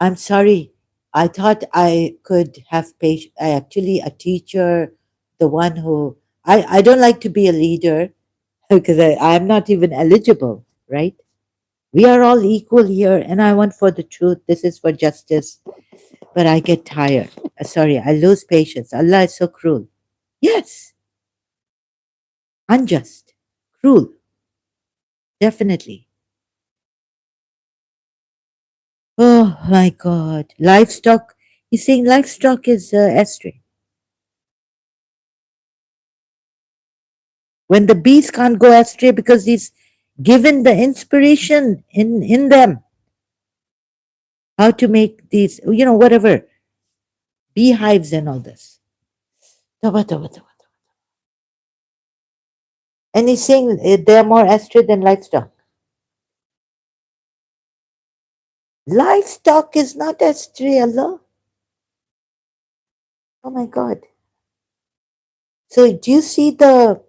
I'm sorry. I thought I could have patience. Actually, a teacher, the one who, I don't like to be a leader. because I'm not even eligible, right? We are all equal here, and I want for the truth. This is for justice. But I get tired. Sorry, I lose patience. Allah is so cruel. Yes, unjust, cruel, definitely. Oh my God. Livestock. He's saying livestock is astray. When the bees can't go astray because he's given the inspiration in them how to make these, whatever, beehives and all this. Tawbah, tawbah, tawbah. And he's saying they're more astray than livestock. Livestock is not astray, Allah. Oh my God. So do you see the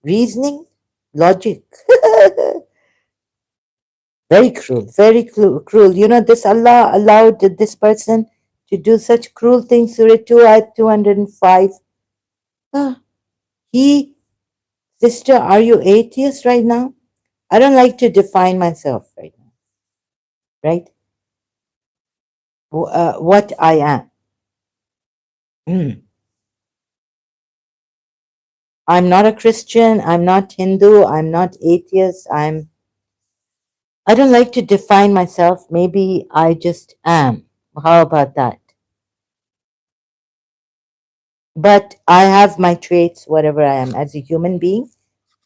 reasoning? Logic. Very cruel, very cruel. This Allah allowed this person to do such cruel things. Surah 2, ayat 205. Ah, he, sister, are you atheist right now? I don't like to define myself right now, right? What I am. Mm. I'm not a Christian. I'm not Hindu. I'm not atheist. I don't like to define myself. Maybe I just am. How about that? But I have my traits, whatever I am, as a human being,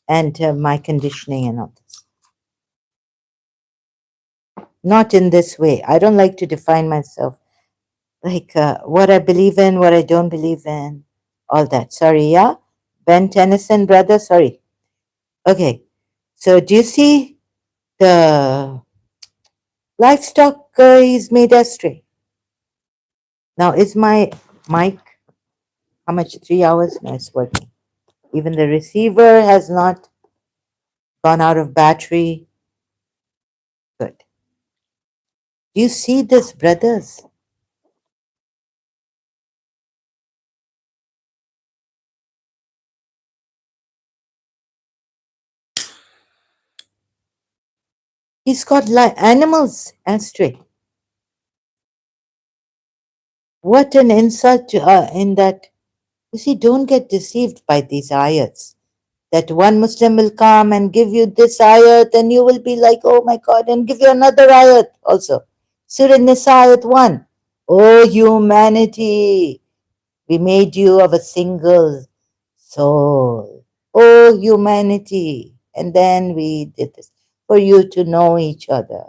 and my conditioning and all this. Not in this way. I don't like to define myself like what I believe in, what I don't believe in, all that. Sorry, yeah? Ben Tennyson, brother, sorry. Okay, so do you see the livestock is made astray? Now, is my mic, how much, 3 hours? No, it's working. Even the receiver has not gone out of battery. Good. Do you see this, brothers? He's got animals astray. What an insult to in that. You see, don't get deceived by these ayats. That one Muslim will come and give you this ayat, and you will be like, oh my God, and give you another ayat also. Surah Nisa ayat 1. Oh humanity, we made you of a single soul. Oh humanity. And then we did this for you to know each other.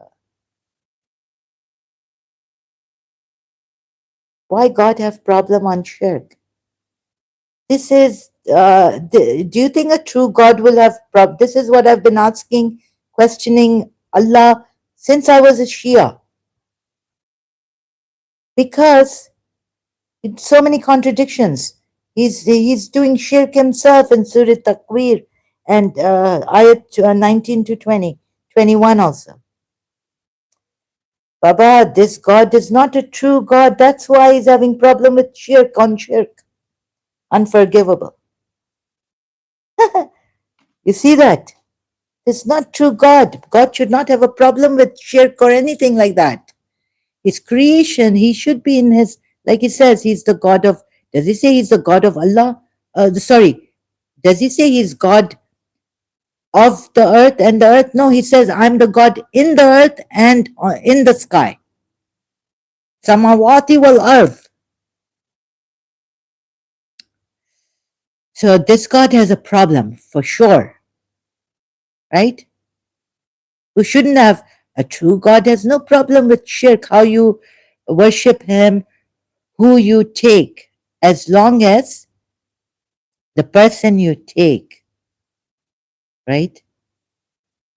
Why God have problem on shirk? This is, do you think a true God will have this is what I've been asking, questioning Allah since I was a Shia. Because it's so many contradictions. He's doing shirk himself in Surah Takwir and ayat 19 to 20, 21 also. Baba, this God is not a true God. That's why he's having problem with shirk on shirk. Unforgivable. You see that? It's not true God. God should not have a problem with shirk or anything like that. His creation, he should be in his, like he says, he's the God of, does he say he's the God of Allah? Sorry, does he say he's God of the earth and the earth? No, he says, I'm the God in the earth and in the sky. Samawati wal earth. So this God has a problem for sure, right? Who shouldn't have. A true God has no problem with shirk, how you worship him, who you take, as long as the person you take, right,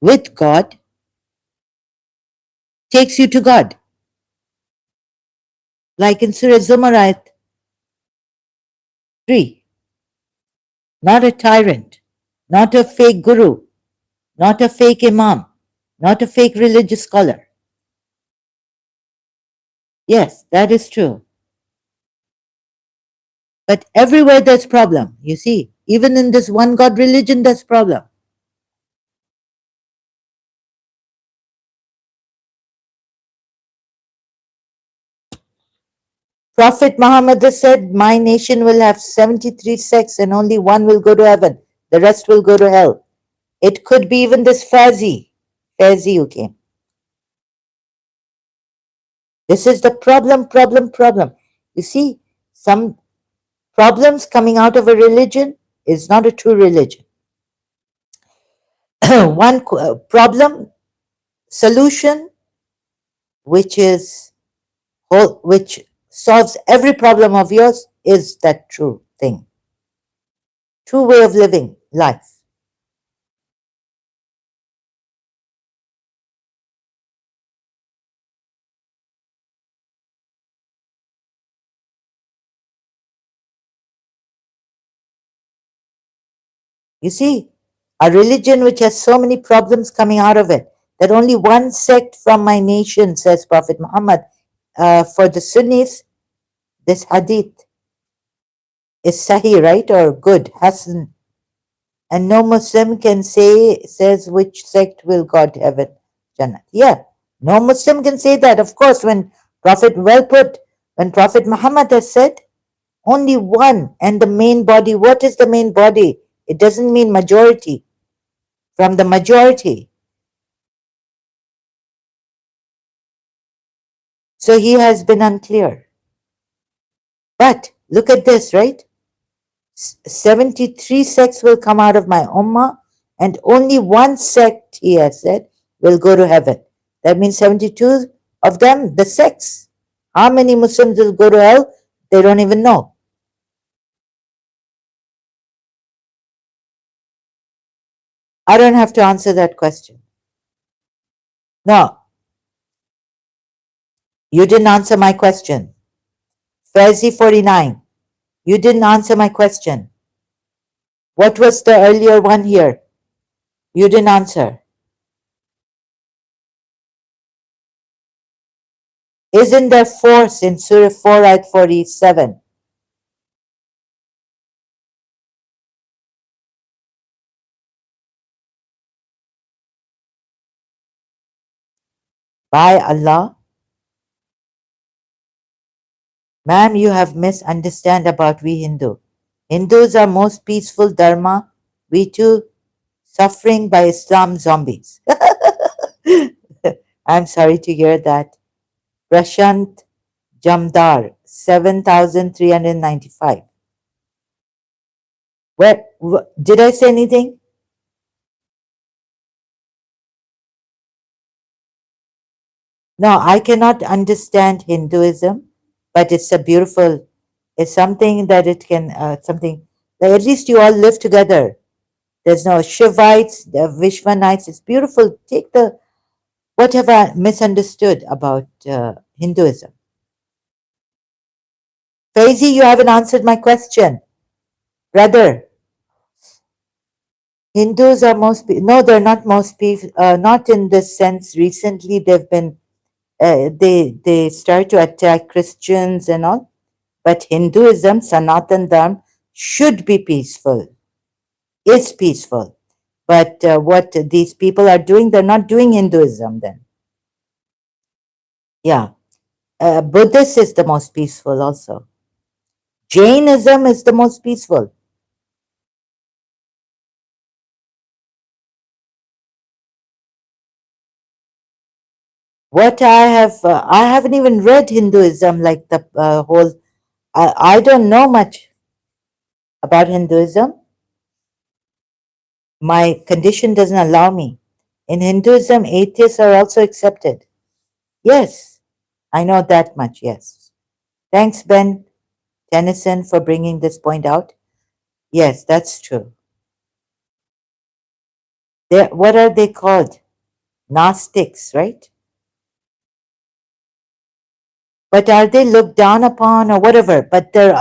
with God takes you to God. Like in Surah Zumar 3, not a tyrant, not a fake guru, not a fake imam, not a fake religious scholar. Yes, that is true. But everywhere there's problem, you see. Even in this one God religion, there's problem. Prophet Muhammad has said, my nation will have 73 sects and only one will go to heaven. The rest will go to hell. It could be even this Fazi. Fazi, okay. This is the problem. You see, some problems coming out of a religion is not a true religion. One problem solution, which is which solves every problem of yours, is that true thing, true way of living life. You see, a religion which has so many problems coming out of it, that only one sect from my nation, says Prophet Muhammad. For the Sunnis, this hadith is sahih, right, or good, hasan, and no Muslim can says which sect will go to heaven, Jannah. Yeah, no Muslim can say that. Of course, when Prophet Muhammad has said only one and the main body. What is the main body? It doesn't mean majority. From the majority. So he has been unclear. But look at this, right? 73 sects will come out of my ummah, and only one sect, he has said, will go to heaven. That means 72 of them, the sects. How many Muslims will go to hell? They don't even know. I don't have to answer that question. No, you didn't answer my question. Faizi 49, you didn't answer my question. What was the earlier one here? You didn't answer. Isn't there force in Surah 4 ayat 47? By Allah, ma'am, you have misunderstood about we Hindu. Hindus are most peaceful dharma. We too suffering by Islam zombies. I'm sorry to hear that. Prashant Jamdar, 7,395. Did I say anything? No, I cannot understand Hinduism, but it's it's something that it can, something that at least you all live together. There's no Shivites, the Vishwanites. It's beautiful. Take the, what have I misunderstood about Hinduism? Faizi, you haven't answered my question. Brother, Hindus are no, they're not not in this sense. Recently, they've been, they start to attack Christians and all. But Hinduism, Sanatan Dharma, should be peaceful, is peaceful. But what these people are doing, they're not doing Hinduism then. Yeah. Buddhist is the most peaceful also. Jainism is the most peaceful. What I haven't even read Hinduism, like the whole, I don't know much about Hinduism. My condition doesn't allow me. In Hinduism, atheists are also accepted. Yes, I know that much, yes. Thanks, Ben Tennyson, for bringing this point out. Yes, that's true. What are they called? Gnostics, right? But are they looked down upon or whatever? But they're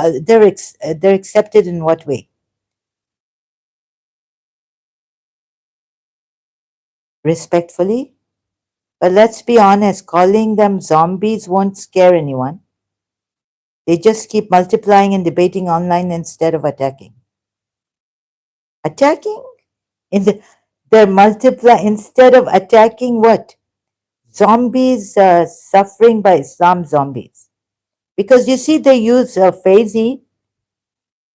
accepted in what way? Respectfully? But let's be honest, calling them zombies won't scare anyone. They just keep multiplying and debating online instead of attacking. Attacking? They're multiply instead of attacking what? Zombies suffering by Islam zombies. Because you see, they use Faizi,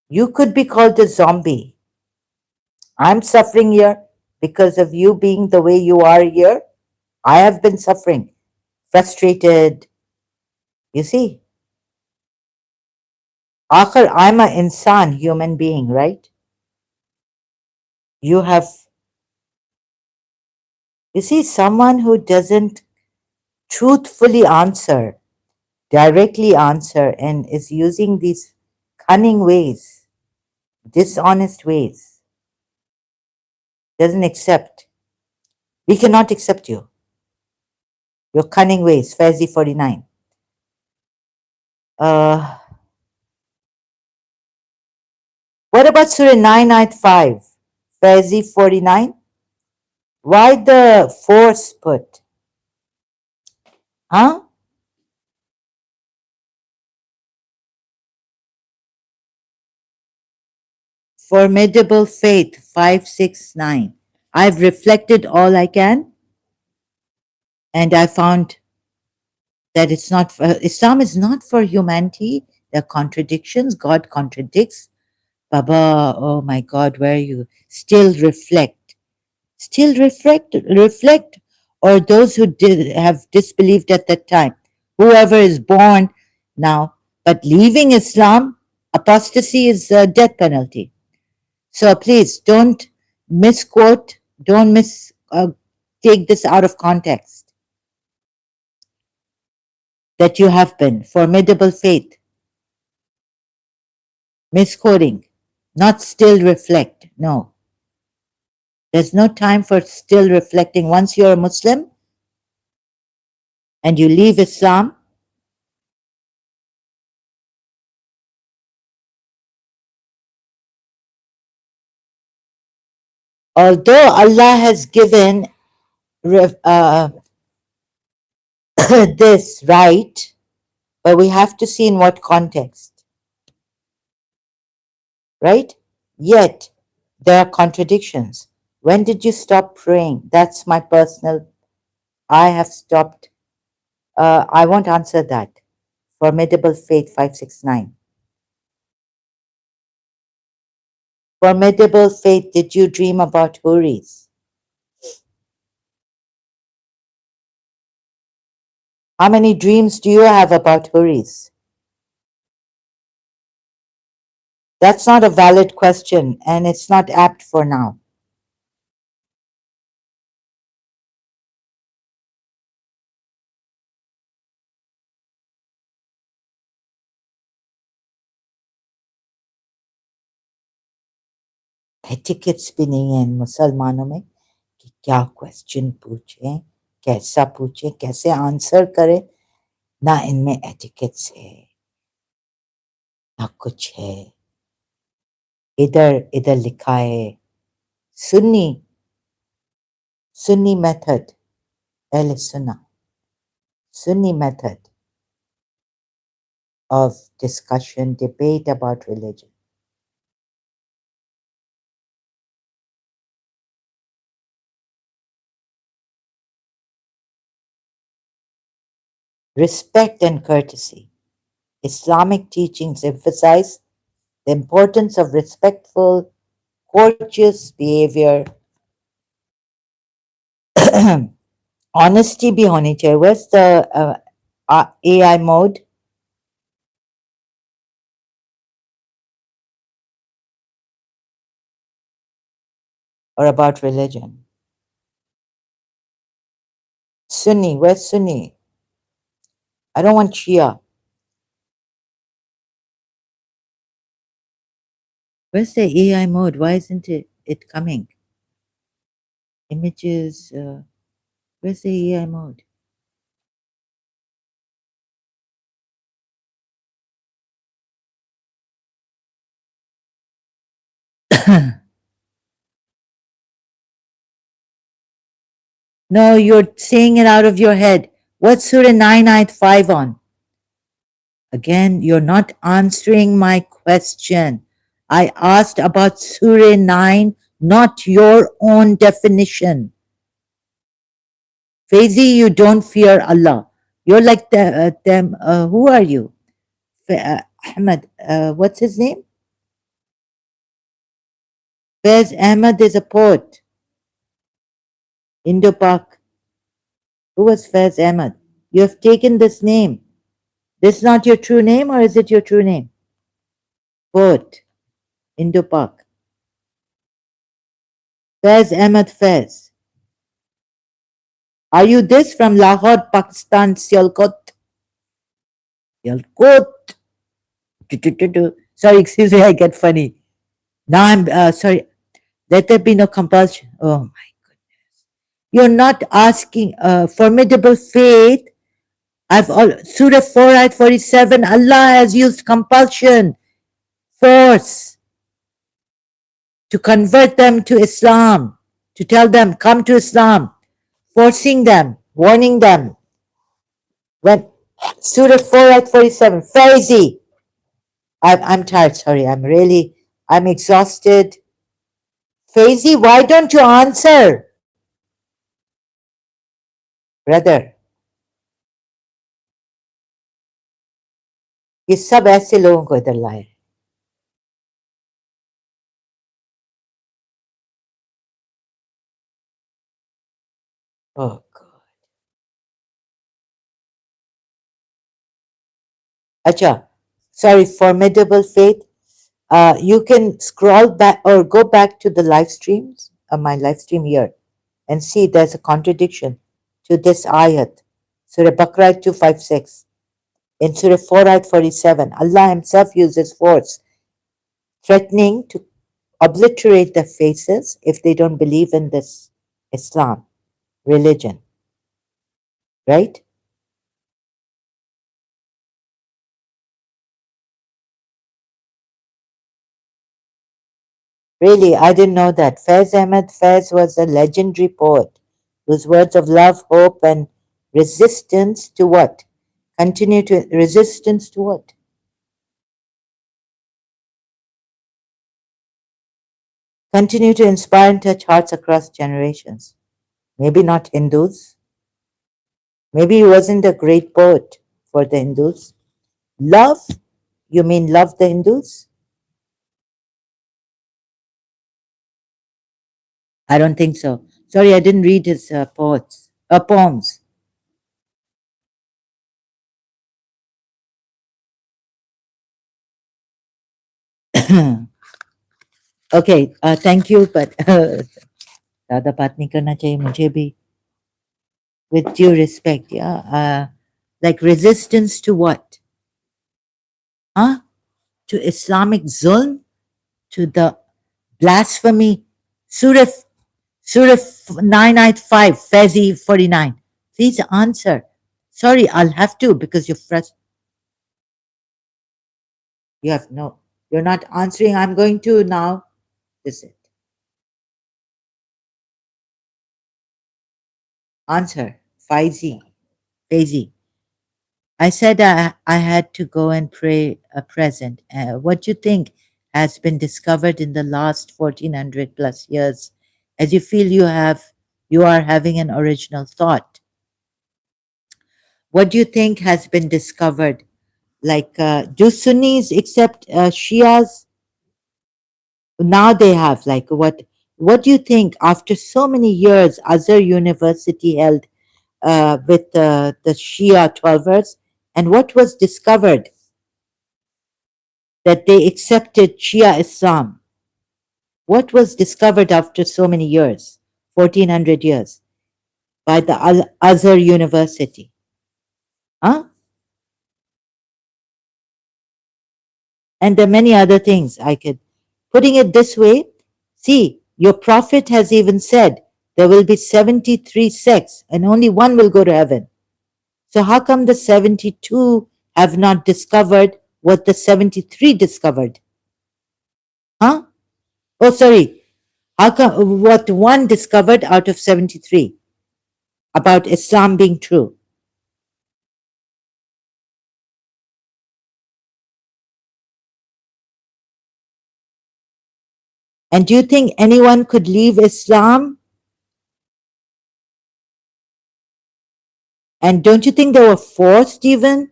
you could be called a zombie. I'm suffering here because of you being the way you are here. I have been suffering, frustrated. You see, Akhir, I'm an insan, human being, right? You have, you see, someone who doesn't truthfully answer, directly answer, and is using these cunning ways, dishonest ways, doesn't accept. We cannot accept you. Your cunning ways, Faizi 49. Uh, what about Surah 9, Ayat 5? Faizi 49? Why the force put? Huh? Formidable faith 569. I've reflected all I can, and I found that it's not for, Islam is not for humanity. There are contradictions. God contradicts. Baba, oh my God, where are you? Still reflect. Still reflect, or those who did have disbelieved at that time. Whoever is born now, but leaving Islam, apostasy is a death penalty. So please don't misquote, don't take this out of context. That you have been formidable faith, misquoting, not still reflect. No, there's no time for still reflecting. Once you're a Muslim and you leave Islam, although Allah has given this right, but we have to see in what context, right? Yet there are contradictions. When did you stop praying? That's my personal. I have stopped. I won't answer that. Formidable Faith 569. Formidable Faith, did you dream about Huris? How many dreams do you have about Huris? That's not a valid question, and it's not apt for now. Etiquettes भी नहीं है इन मुसलमानों में कि क्या question पूछें, कैसा पूछें, कैसे आंसर करें. ना इनमें एटिकेट्स है, ना कुछ है. इधर इधर लिखा है Sunni Sunni method, Ahl Sunnah, Sunni method of discussion, debate about religion. Respect and courtesy. Islamic teachings emphasize the importance of respectful, courteous behavior. Honesty भी होनी चाहिए. Where's the AI mode? Or about religion? Sunni, where's Sunni? I don't want Shia. Where's the AI mode? Why isn't it coming? Images, where's the AI mode? No, you're saying it out of your head. What's Surah 9, Ayat 5 on? Again, you're not answering my question. I asked about Surah 9, not your own definition. Faizi, you don't fear Allah. You're like them. Who are you? Ahmed, what's his name? Faiz Ahmed is a poet. Indo-Pak. Who was Faiz Ahmed? You have taken this name. This is not your true name, or is it your true name? Poet. Indo-Pak. Faiz Ahmed Faiz. Are you this from Lahore, Pakistan, Sialkot? Sialkot. Sorry, excuse me, I get funny. Now I'm sorry. Let there be no compulsion. Oh my goodness. You're not asking formidable faith. Surah 4 ayat 47, Allah has used compulsion, force, to convert them to Islam, to tell them, come to Islam, forcing them, warning them. When Surah 4 ayat 47, Faizi, I'm tired, sorry, I'm exhausted. Faizi, why don't you answer? Brother, ये सब ऐसे लोगों को इधर लाए. Oh God. Acha, sorry, formidable faith. You can scroll back or go back to the live streams, my live stream here, and see there's a contradiction to this ayat. Surah Baqarah 256. In Surah 4 ayat 47, Allah Himself uses force, threatening to obliterate their faces if they don't believe in this Islam religion. Right? Really, I didn't know that. Faiz Ahmed Faiz was a legendary poet whose words of love, hope, and resistance to what? Resistance to what? Continue to inspire and touch hearts across generations. Maybe not Hindus. Maybe he wasn't a great poet for the Hindus. Love? You mean love the Hindus? I don't think so. Sorry, I didn't read his poems. Okay, thank you, but ज़्यादा बात नहीं करना चाहिए मुझे भी. With due respect, yeah. Like resistance to what? Huh? To Islamic zulm? To the blasphemy? Surah 995, Fezi 49. Please answer. Sorry, I'll have to because you're fresh. You're not answering. I'm going to now. This is it. Answer. Faizi. I said I had to go and pray a present. What do you think has been discovered in the last 1400 plus years, as you feel you are having an original thought? What do you think has been discovered? Like, do Sunnis accept Shias? Now they have. Like, what do you think after so many years Azhar University held with the Shia 12ers, and what was discovered? That they accepted Shia Islam. What was discovered after so many years, 1400 years, by the Azhar University? Huh? And there are many other things I could. Putting it this way, see, your prophet has even said there will be 73 sects and only one will go to heaven. So how come the 72 have not discovered what the 73 discovered? Huh? Oh, sorry. How come what one discovered out of 73 about Islam being true? And do you think anyone could leave Islam? And don't you think they were forced even?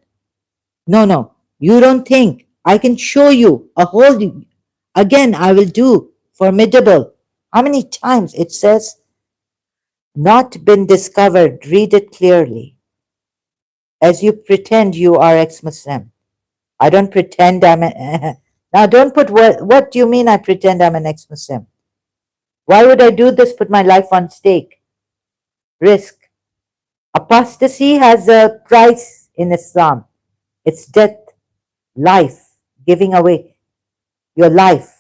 No. You don't think I can show you a whole, again, I will do formidable. How many times it says, not been discovered? Read it clearly. As you pretend you are ex-Muslim. I don't pretend I'm a, now don't put what do you mean I pretend I'm an ex-Muslim? Why would I do this? Put my life on stake. Risk. Apostasy has a price in Islam. It's death, life, giving away your life.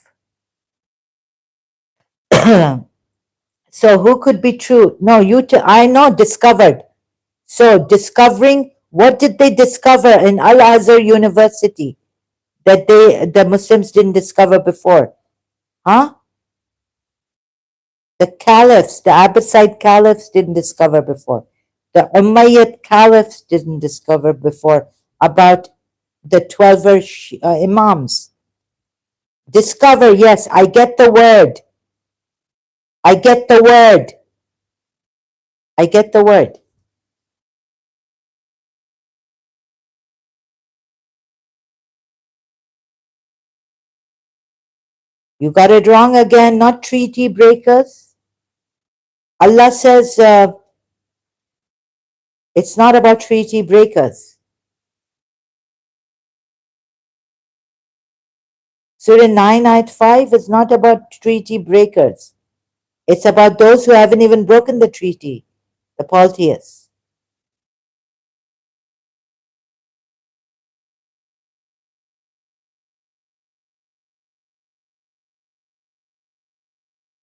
So who could be true? No, I know discovered. So discovering, what did they discover in Al Azhar University that the Muslims didn't discover before? Huh? The caliphs, the Abbasid caliphs didn't discover before. The Umayyad caliphs didn't discover before about the 12 imams. Discover, yes, I get the word. I get the word. I get the word. You got it wrong again, not treaty breakers. Allah says it's not about treaty breakers. Surah 9, Ayat 5 is not about treaty breakers. It's about those who haven't even broken the treaty, the polytheists.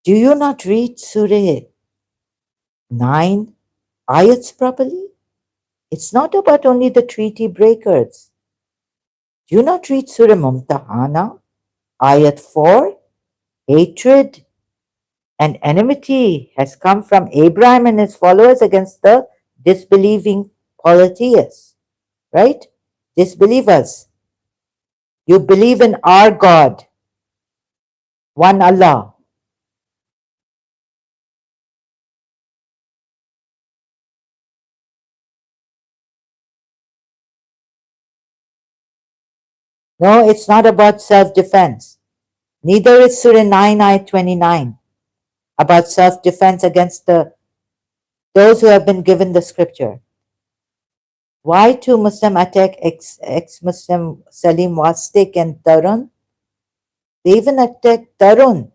Do you not read Surah 9 ayats properly? It's not about only the treaty breakers. Do you not read Surah Mumtahana, ayat 4? Hatred and enmity has come from Abraham and his followers against the disbelieving polytheists, right? Disbelievers. You believe in our God, one Allah. No, it's not about self-defense. Neither is Surah 9, ayat 29 about self-defense against those who have been given the scripture. Why two Muslim attack ex-Muslim Salim Wastik and Tarun? They even attacked Tarun.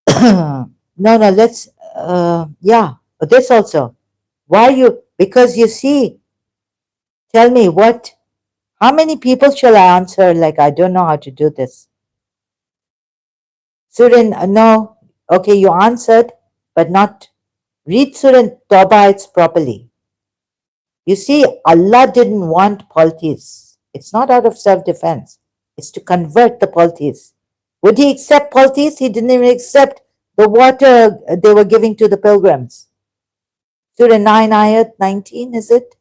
No, let's, yeah, but this also. Why you, because you see, tell me how many people shall I answer? Like, I don't know how to do this. Surah, no, okay, you answered, but not, read Surah Tawbah properly. You see, Allah didn't want polytheists. It's not out of self-defense. It's to convert the polytheists. Would he accept polytheists? He didn't even accept the water they were giving to the pilgrims. Surah 9, ayat 19, is it?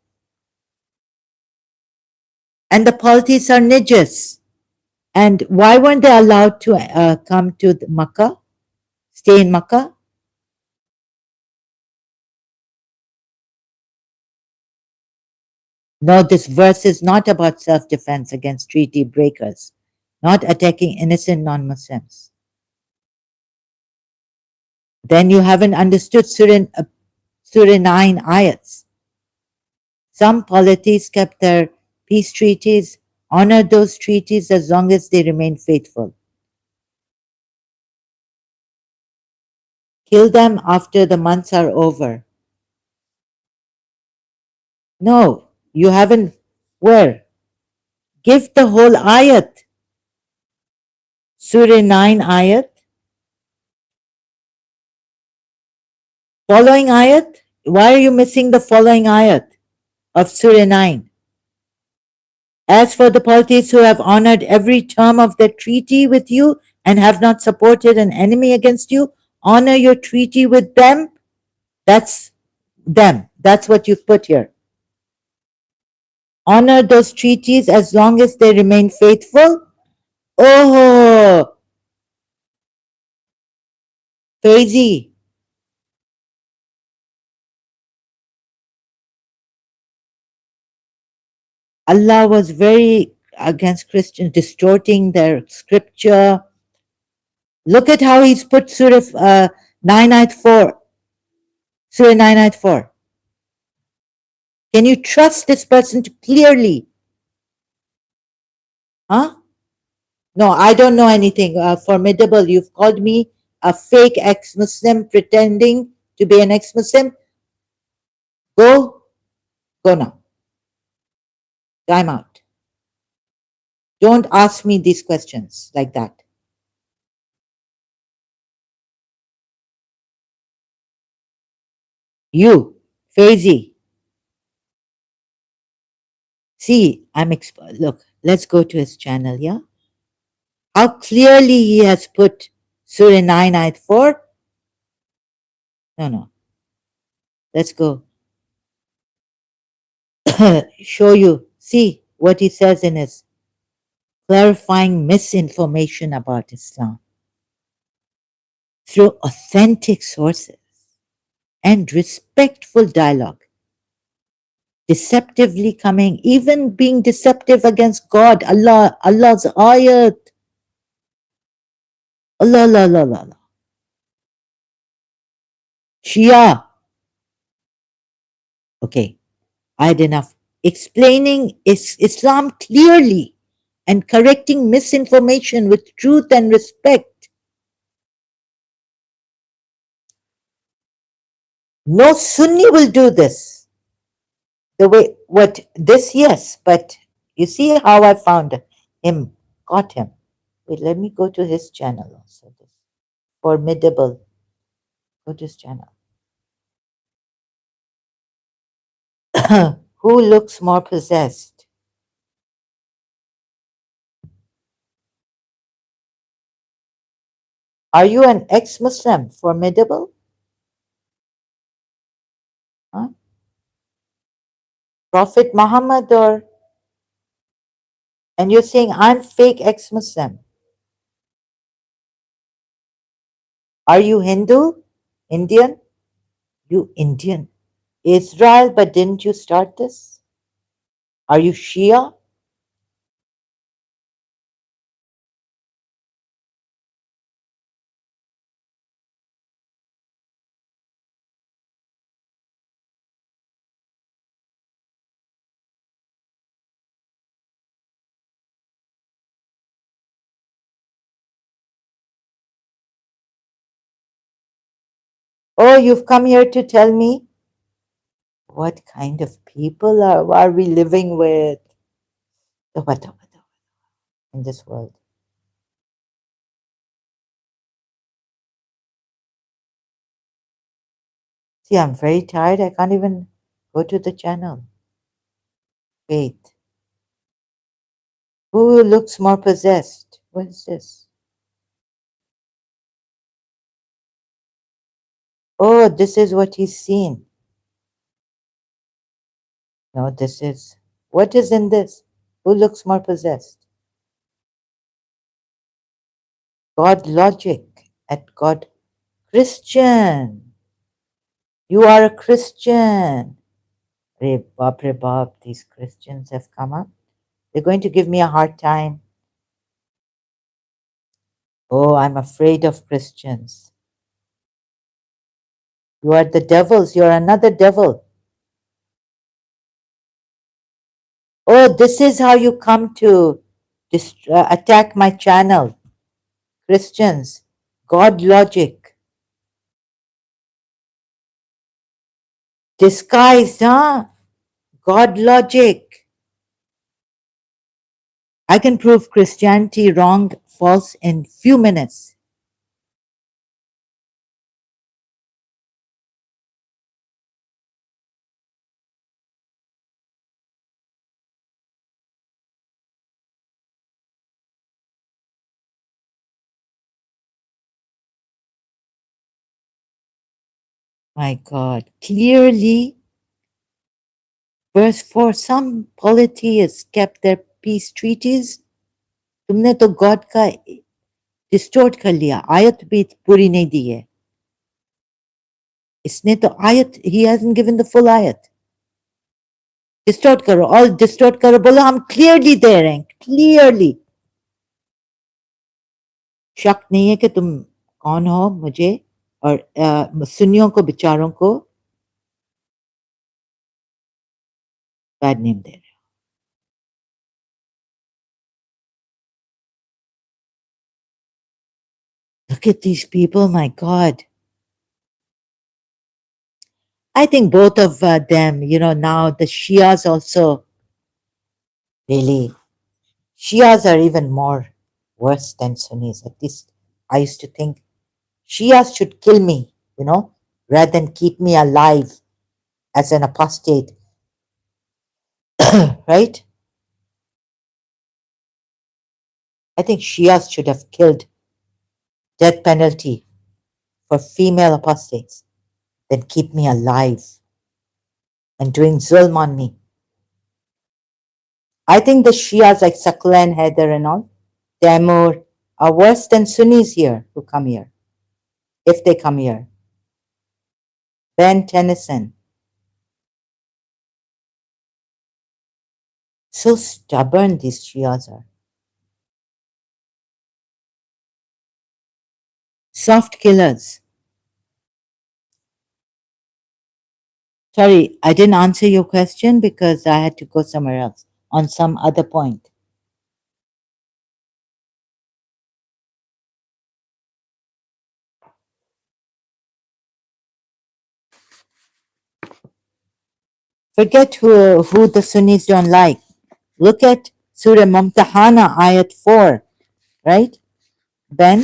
And the polytheists are nijas. And why weren't they allowed to come to Makkah, stay in Makkah? No, this verse is not about self-defense against treaty breakers, not attacking innocent non-Muslims. Then you haven't understood Surah 9 ayats. Some polities kept their peace treaties, honored those treaties as long as they remained faithful. Kill them after the months are over. No, you haven't. Where? Give the whole ayat. Surah 9 ayat. Following ayat? Why are you missing the following ayat of Surah 9? As for the polytheists who have honored every term of their treaty with you and have not supported an enemy against you, honor your treaty with them. That's them. That's what you've put here. Honor those treaties as long as they remain faithful. Oh, crazy. Allah was very against Christians distorting their scripture. Look at how he's put Surah 9 ayat 4. Surah 9 ayat 4. Can you trust this person to clearly? Huh? No, I don't know anything. Formidable. You've called me a fake ex-Muslim pretending to be an ex-Muslim. Go now. Time out. Don't ask me these questions like that. You, Faizi. See, look, let's go to his channel, yeah? How clearly he has put Surah 9 ayat 4. No. Let's go. Show you. See what he says in his clarifying misinformation about Islam through authentic sources and respectful dialogue. Deceptively coming, even being deceptive against God, Allah's ayat. Allah. Shia. Okay, I had enough. Explaining Islam clearly and correcting misinformation with truth and respect. No Sunni will do this. The way, yes, but you see how I found him, got him. Wait, let me go to his channel also. This formidable. Go to his channel. Who looks more possessed? Are you an ex-Muslim? Formidable? Huh? Prophet Muhammad and you're saying I'm fake ex-Muslim. Are you Hindu? Indian? You Indian. Israel, but didn't you start this? Are you Shia? Oh, you've come here to tell me what kind of people are we living with in this world? See, I'm very tired. I can't even go to the channel. Wait. Who looks more possessed? What is this? Oh, this is what he's seen. No, this is. What is in this? Who looks more possessed? God logic at God. Christian. You are a Christian. Re Bab, these Christians have come up. They're going to give me a hard time. Oh, I'm afraid of Christians. You are the devils. You're another devil. Oh, this is how you come to attack my channel. Christians. God logic. Disguised, huh? God logic. I can prove Christianity wrong, false in few minutes. My God. Clearly, verse 4, some polytheists kept their peace treaties. तुमने तो God का distort कर लिया आयत भी पूरी नहीं दी है इसने तो आयत he hasn't given the full ayat distort करो, और डिस्टॉर्ट करो, बोलो हम क्लियरली दे रहे हैं, क्लियरली। शक नहीं है कि तुम कौन हो मुझे और सुन्नियों को, बेचारों को बैड नेम दे रहे हो। Look at these people, my God. I think both of them, now the Shias also, really, Shias are even more worse than Sunnis. At least I used to think Shias should kill me, rather than keep me alive as an apostate, right? I think Shias should have killed, death penalty for female apostates, than keep me alive and doing zulm on me. I think the Shias like Sakla and Haider and all, Taimur, are worse than Sunnis here who come here, if they come here. Ben Tennyson. So stubborn these Shias are. Soft killers. Sorry, I didn't answer your question because I had to go somewhere else on some other point. Forget who the Sunnis don't like. Look at Surah Mumtahana, Ayat 4, right? Ben,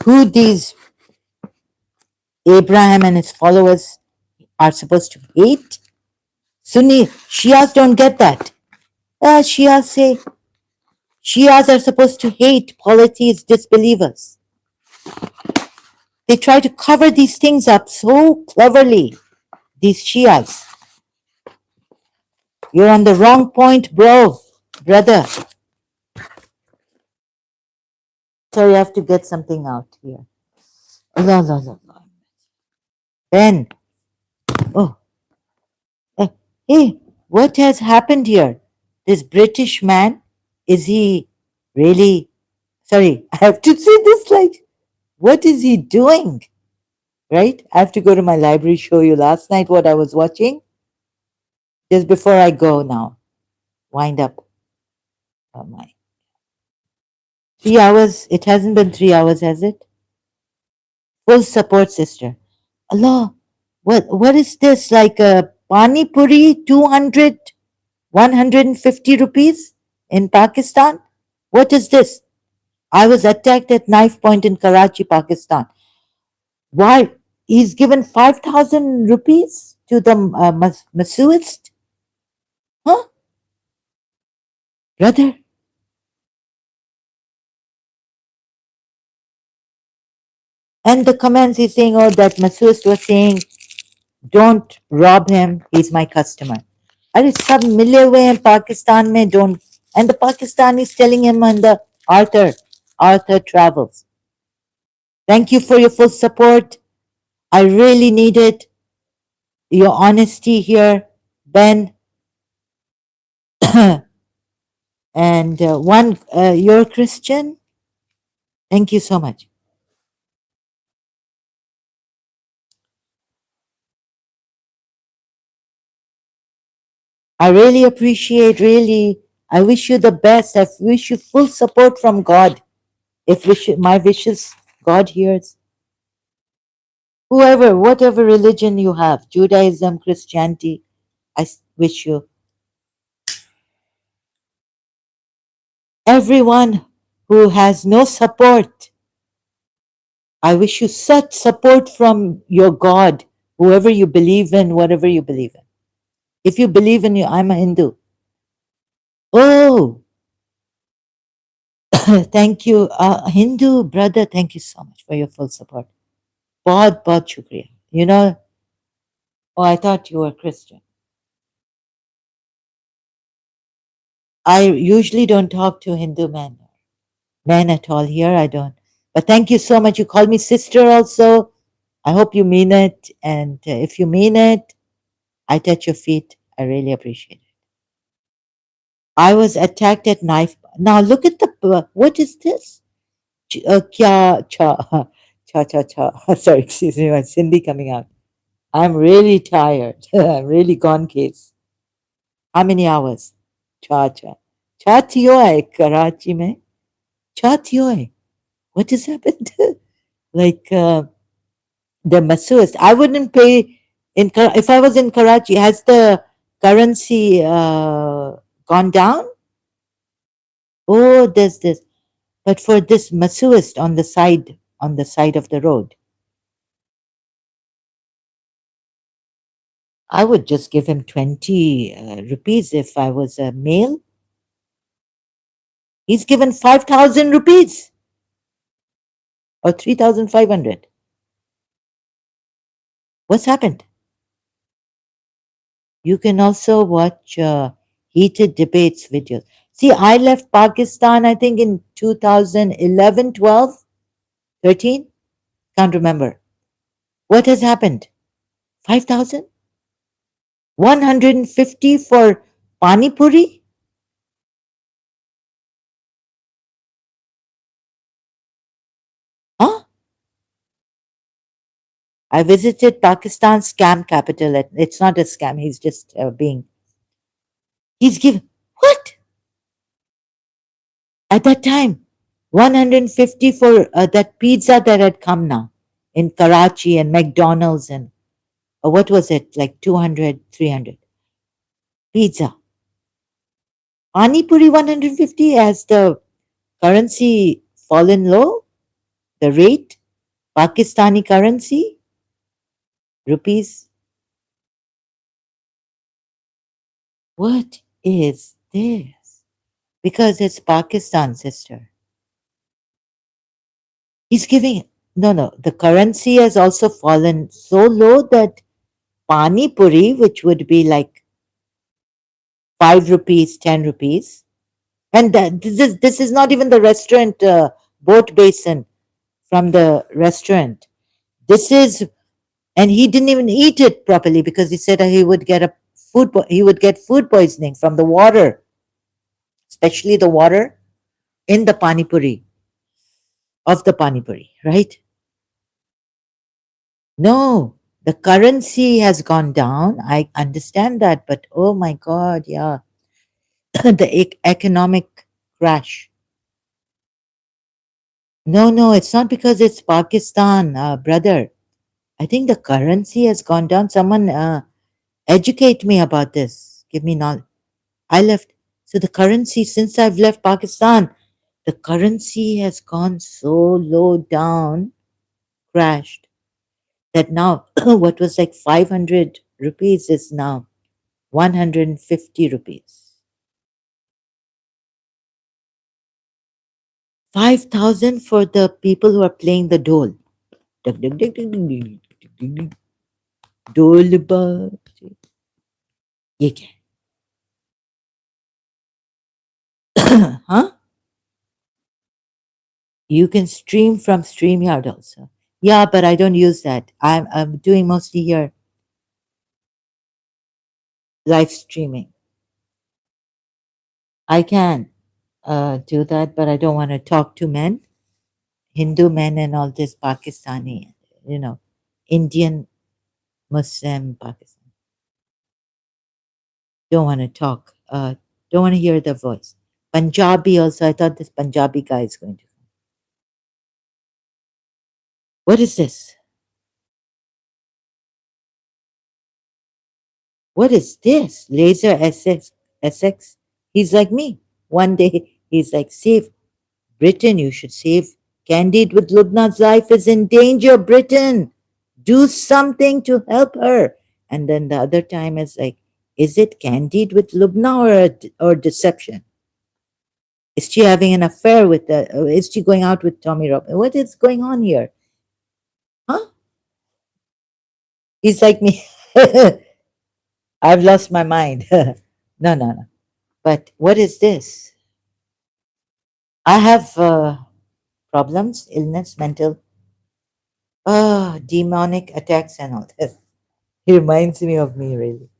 who these Abraham and his followers are supposed to hate? Sunni Shias don't get that. Shias say Shias are supposed to hate polytheists, disbelievers. They try to cover these things up so cleverly, these Shias. You're on the wrong point, brother. Sorry, I have to get something out here. Allah. Ben, oh, hey, what has happened here? This British man, is he really, sorry, I have to say this, like, what is he doing? Right? I have to go to my library, show you last night what I was watching. Just before I go now, wind up. Oh my. 3 hours, it hasn't been 3 hours, has it? Full support, sister. Allah, what is this? Like a pani puri, 200, 150 rupees in Pakistan? What is this? I was attacked at knife point in Karachi, Pakistan. Why? He's given 5,000 rupees to the Masuist? Huh? Brother? And the comments he's saying, oh, that Masuist was saying, don't rob him, he's my customer. अरे सब मिले हुए हैं पाकिस्तान में, don't. And the Pakistani is telling him on the Arthur Travels, thank you for your full support. I really need it. Your honesty here, Ben. And you're a Christian? Thank you so much. I really appreciate, I wish you the best. I wish you full support from God. If my wishes, God hears. Whoever, whatever religion you have, Judaism, Christianity, I wish you. Everyone who has no support, I wish you such support from your God, whoever you believe in, whatever you believe in. If you believe in you, I'm a Hindu. Oh, thank you. Hindu brother, thank you so much for your full support. बहुत shukriya. Oh, I thought you were Christian. I usually don't talk to Hindu men at all here. I don't. But thank you so much. You called me sister also. I hope you mean it. And if you mean it, I touch your feet. I really appreciate it. I was attacked at knife. Now look at the. What is this? Kya cha cha cha cha. Sorry, excuse me, my Sindhi coming out. I'm really tired. I'm really gone case. How many hours? Cha cha. Cha thiyo hai Karachi mein. Cha thiyo hai. What has happened? Like the masseurs. I wouldn't pay if I was in Karachi. Has the currency gone down? Oh, there's this. But for this masseurist on the side of the road, I would just give him 20 rupees if I was a male. He's given 5,000 rupees or 3,500. What's happened? You can also watch heated debates videos. See, I left Pakistan, I think, in 2011, 12, 13. Can't remember. What has happened? 5,000? 150 for Pani Puri? Huh? I visited Pakistan's scam capital. It's not a scam. He's just being. He's given. What? At that time, 150 for that pizza that had come now in Karachi and McDonald's and what was it? Like 200, 300. Pizza. Pani Puri 150. Has the currency fallen low? The rate? Pakistani currency? Rupees? What is this? Because it's Pakistan, sister. He's giving. No, no. The currency has also fallen so low that Pani Puri, which would be like 5 rupees, 10 rupees, and this is not even the restaurant boat basin from the restaurant. This is, and he didn't even eat it properly because he said he would get he would get food poisoning from the water, especially the water in the pani puri of the pani puri, right? No, the currency has gone down. I understand that, but oh my God, yeah, the economic crash. No, no, it's not because it's Pakistan, brother. I think the currency has gone down. Someone educate me about this. Give me knowledge. I left. So the currency, since I've left Pakistan, the currency has gone so low down, crashed, that now what was like 500 rupees is now 150 rupees. 5,000 for the people who are playing the dole. Dug, dug, dug, dug, dug, dug, dug, dug. Dole baje. ये क्या है? Huh? You can stream from StreamYard also. Yeah, but I don't use that. I'm doing mostly here live streaming. I can do that, but I don't want to talk to men, Hindu men, and all this Pakistani, Indian, Muslim, Pakistan. Don't want to talk. Don't want to hear their voice. Punjabi also. I thought this Punjabi guy is going to. What is this? What is this? Laser SX. He's like me. One day he's like, save Britain, you should save. Candide with Lubna's life is in danger, Britain. Do something to help her. And then the other time is like, is it Candide with Lubna or deception? Is she having an affair with is she going out with Tommy Robinson? What is going on here? Huh? He's like me. I've lost my mind. No, no, no. But what is this? I have problems, illness, mental, demonic attacks and all that. He reminds me of me, really.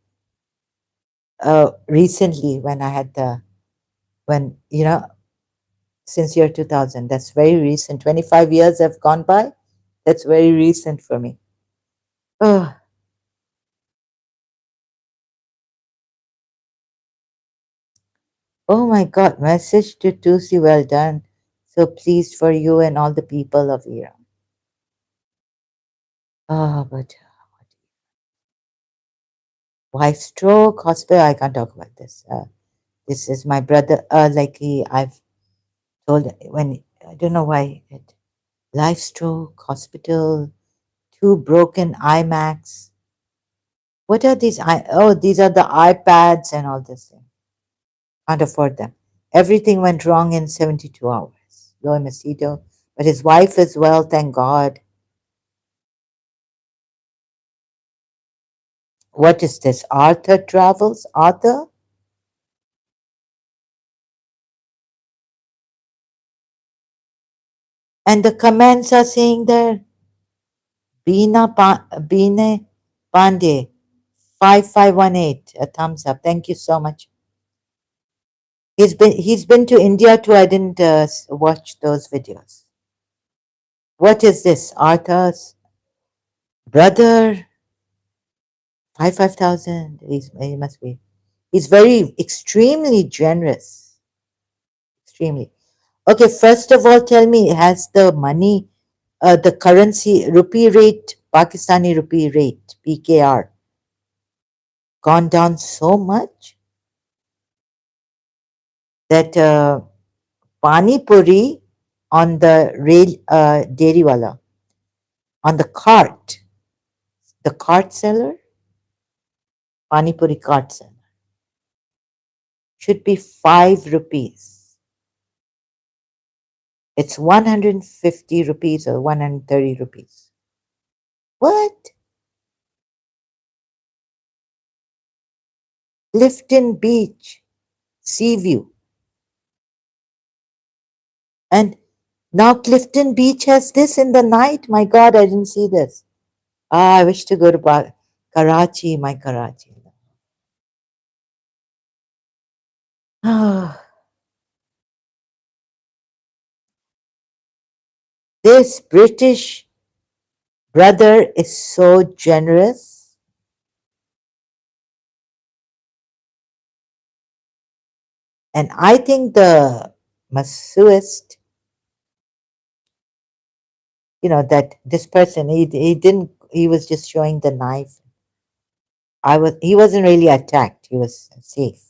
recently when I had when, since year 2000, that's very recent. 25 years have gone by. That's very recent for me. Oh, oh my God. Message to Tusi, well done. So pleased for you and all the people of Iran. Oh, but wife stroke, hospital, I can't talk about this. This is my brother, I've told when, I don't know why, life stroke, hospital, two broken iMacs. What are these? Oh, these are the iPads and all this thing. Can't afford them. Everything went wrong in 72 hours. Lo Mosquito. But his wife is well, thank God. What is this? Arthur Travels? Arthur? And the comments are saying there, Bine Pandey, 5518, a thumbs up. Thank you so much. He's been to India too. I didn't watch those videos. What is this? Arthur's brother? 5,000. He must be. He's very extremely generous. Extremely. Okay, first of all, tell me, has the money, the currency, rupee rate, Pakistani rupee rate, PKR, gone down so much that Pani Puri on the rail, dairy wala, on the cart seller, Pani Puri cart seller, should be 5 rupees. It's 150 rupees or 130 rupees. What? Clifton Beach, Sea View. And now Clifton Beach has this in the night. My God, I didn't see this. Ah, I wish to go to Karachi, my Karachi. Ah, this British brother is so generous. And I think the masseuist, that this person, he didn't, he was just showing the knife. He wasn't really attacked. He was safe.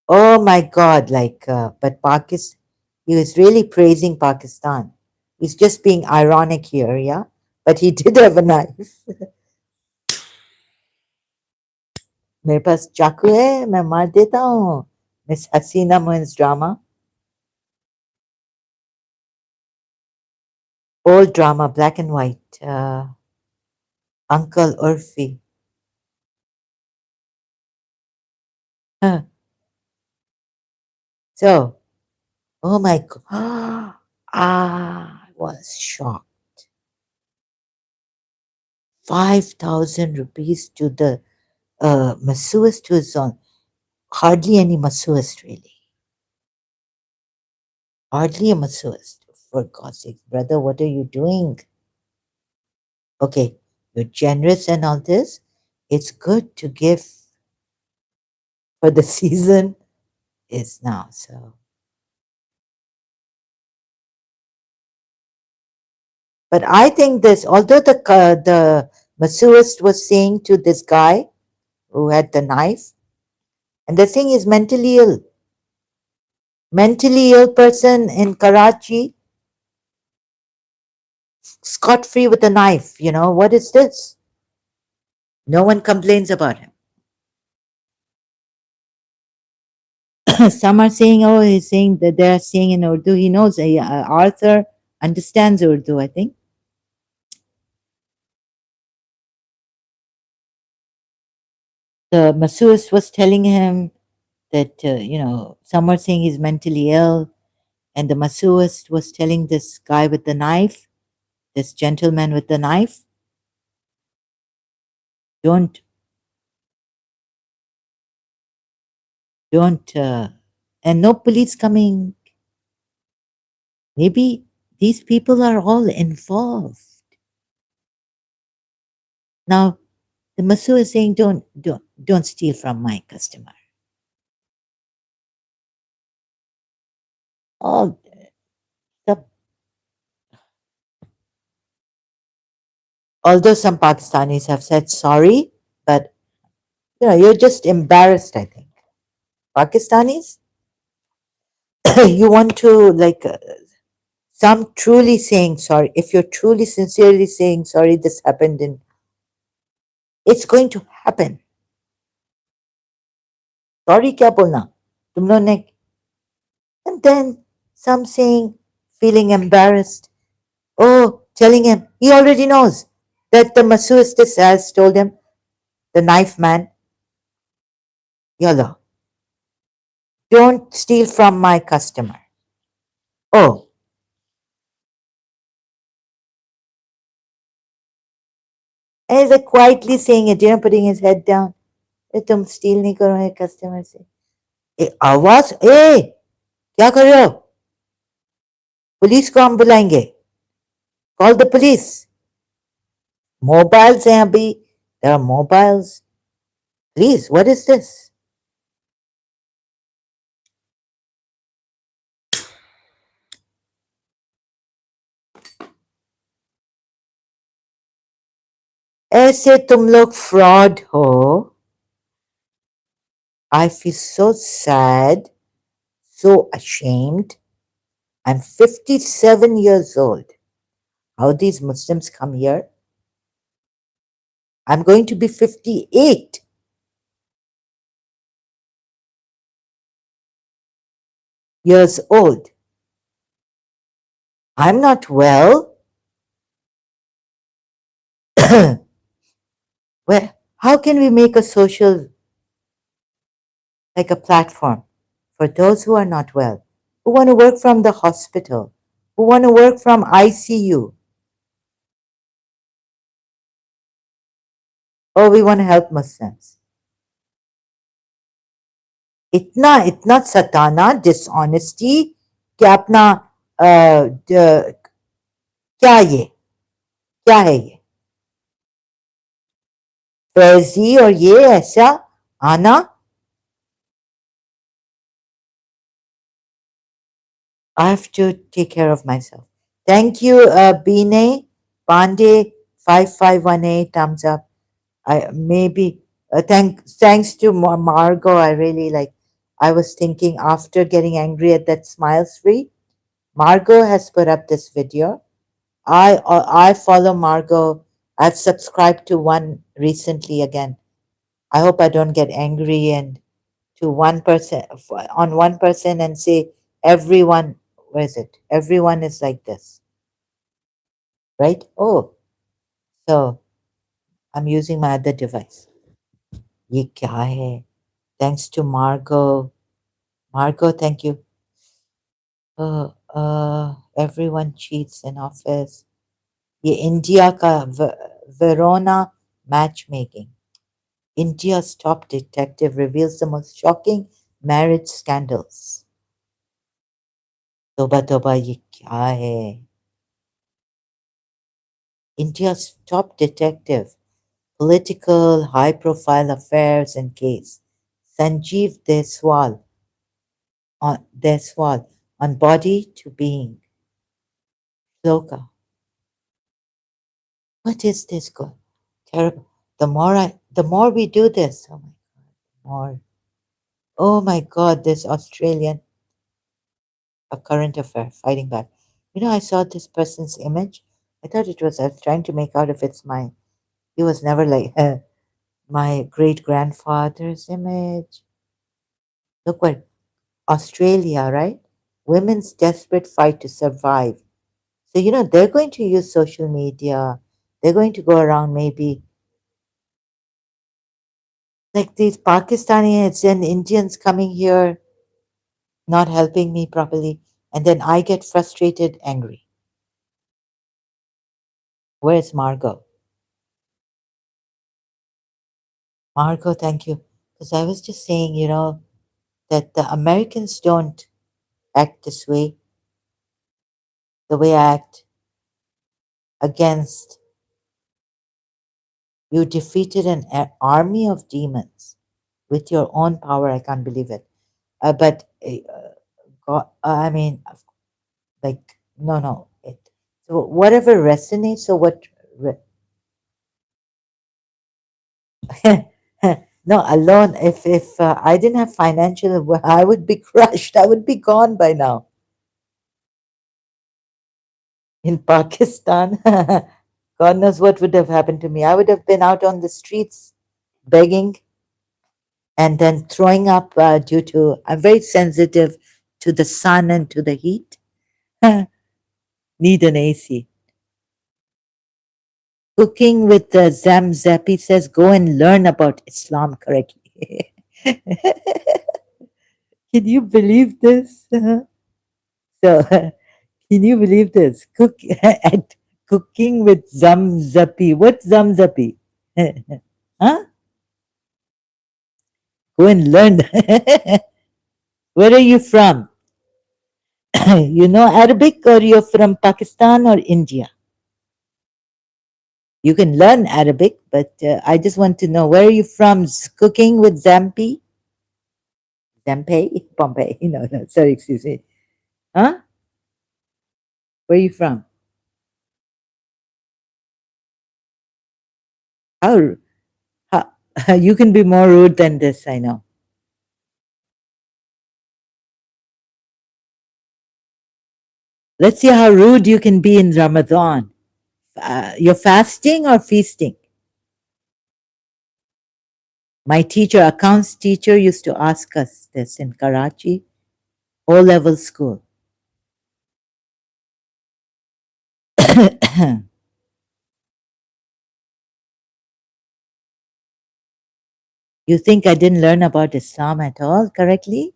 Oh my God, but Pakistan, he was really praising Pakistan. He's just being ironic here, yeah? But he did have a knife. मेरे पास चाकू है मैं मार देता हूँ Miss Hasina Mohin's drama, old drama, black and white, Uncle Urfi. Huh. So, oh my God, I was shocked. 5,000 rupees to the masseuist who is on, hardly any masseuist really. Hardly a masseuist. For God's sake, brother, what are you doing? Okay, you're generous and all this. It's good to give for the season is now. So, but I think this, although the masseuist was saying to this guy who had the knife, and the thing is mentally ill person in Karachi, scot free with a knife. What is this? No one complains about him. Some are saying, oh, he's saying that they're saying in Urdu. He knows. Arthur understands Urdu, I think. The masseuist was telling him that, some were saying he's mentally ill. And the masseuist was telling this guy with the knife, this gentleman with the knife, don't Don't, and no police coming. Maybe these people are all involved. Now, the Masu is saying, don't steal from my customer. All the, although some Pakistanis have said sorry, but you're just embarrassed, I think. Pakistanis, you want to like some truly saying sorry. If you're truly sincerely saying sorry, this happened, and it's going to happen. Sorry, kya bolna? तुम लोगों ने, and then some saying, feeling embarrassed. Oh, telling him, he already knows that the Masuistis has told him, the knife man, Yalla, don't steal from my customer. Oh, and he's like quietly saying it, putting his head down. तुम steal नहीं करो मेरे customer से. आवाज, क्या कर रहे हो? पुलिस को हम बुलाएंगे. Call the police. Mobiles हैं अभी. There are mobiles. Please, what is this? ऐसे तुम लोग fraud हो. I feel so sad, so ashamed. I'm 57 years old. How these Muslims come here? I'm going to be 58 years old. I'm not well. Well, how can we make a social, like a platform for those who are not well, who want to work from the hospital, who want to work from ICU? Oh, we want to help Muslims. इतना इतना सताना, dishonesty, क्या अपना क्या ये, क्या है ये, फर्जी और ये ऐसा आना. I have to take care of myself. Thank you, Bine Pandey 5518 thumbs up. I maybe thanks to Margot. I really like. I was thinking after getting angry at that smiles free, Margot has put up this video. I follow Margot. I've subscribed to one recently again. I hope I don't get angry and to one person on one person and say everyone. Where is it? Everyone is like this, right? Oh, so I'm using my other device. ये क्या है? Thanks to Margot. Margot, thank you. Everyone cheats in office. ये India का Verona matchmaking. India's top detective reveals the most shocking marriage scandals. तोबा तोबा ये क्या है? India's top detective, political high-profile affairs and case, Sanjeev Deswal on body to being. Sloka. What is this? Terrible. The more we do this, oh my God, more. Oh my God, this Australian, a current affair, fighting back. I saw this person's image. I thought I was trying to make out if it's he was never like my great grandfather's image. Look what, Australia, right? Women's desperate fight to survive. So, they're going to use social media. They're going to go around maybe like these Pakistanis and Indians coming here, not helping me properly, and then I get frustrated, angry. Where's Margot? Margot, thank you. Because I was just saying, that the Americans don't act this way, the way I act against you defeated an army of demons with your own power. I can't believe it. But God, I mean, like, no, no. So whatever resonates. So what? No, alone. If I didn't have financial, I would be crushed. I would be gone by now in Pakistan. God knows what would have happened to me. I would have been out on the streets begging and then throwing up due to. I'm very sensitive to the sun and to the heat. Need an AC. Cooking with Zamzapi says, go and learn about Islam correctly. Can you believe this? So, can you believe this? At cooking with Zamzapi. What's Zamzapi? Huh? Go and learn. Where are you from? You know Arabic, or you're from Pakistan or India? You can learn Arabic, but I just want to know, where are you from? Cooking with Zampi? Zampe? Bombay? No, no, sorry, excuse me. Huh? Where are you from? How, how you can be more rude than this, I know. Let's see how rude you can be in Ramadan. You're fasting or feasting? My teacher, accounts teacher, used to ask us this in Karachi, O-level school. You think I didn't learn about Islam at all correctly?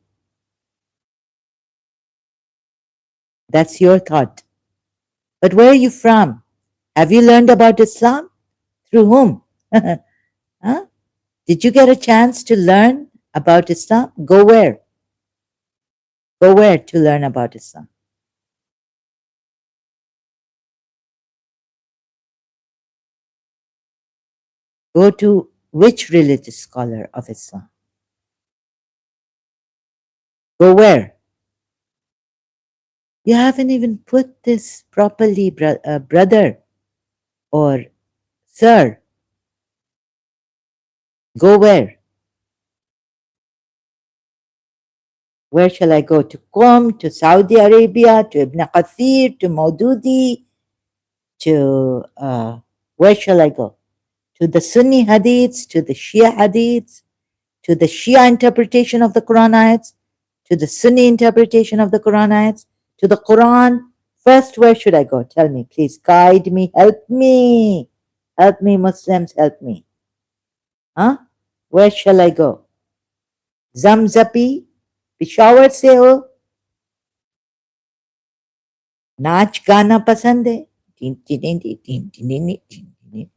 That's your thought. But where are you from? Have you learned about Islam? Through whom? Huh? Did you get a chance to learn about Islam? Go where? Go where to learn about Islam? Go to which religious scholar of Islam? Go where? You haven't even put this properly, brother or sir. Go where? Where shall I go? To Qom, to Saudi Arabia, to Ibn Kathir, to Maududi, to where shall I go? To the Sunni Hadiths, to the Shia Hadiths, to the Shia interpretation of the Quran ayats, to the Sunni interpretation of the Quran ayats, to the Quran. First, where should I go? Tell me, please. Guide me, help me. Help me, Muslims, help me. Huh? Where shall I go? Zamzapi? Peshawar se ho? नाच गाना पसंद है tin tin tin tin tin tin tin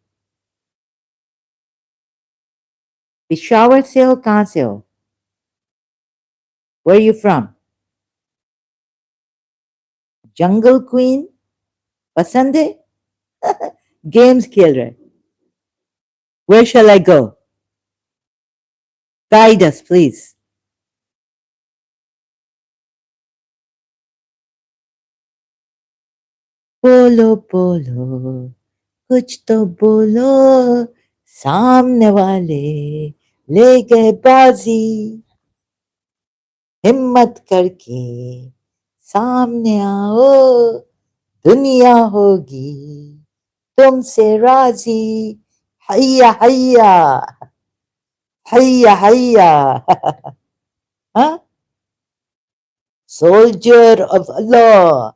Peshawar से हो कहाँ से हो where are you from jungle queen पसंद है games खेल रहे where shall I go guide us please बोलो बोलो कुछ तो बोलो सामने वाले ले गए बाजी हिम्मत करके सामने आओ दुनिया होगी तुमसे राजी हैया हैया हैया हैया huh? Soldier of Allah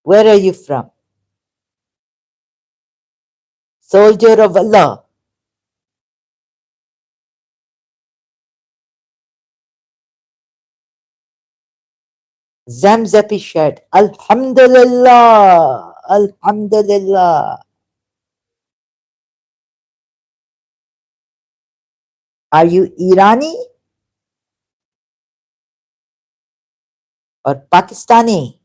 where are you from soldier of Allah Zamzapi shared Alhamdulillah Alhamdulillah Are you Irani or Pakistani?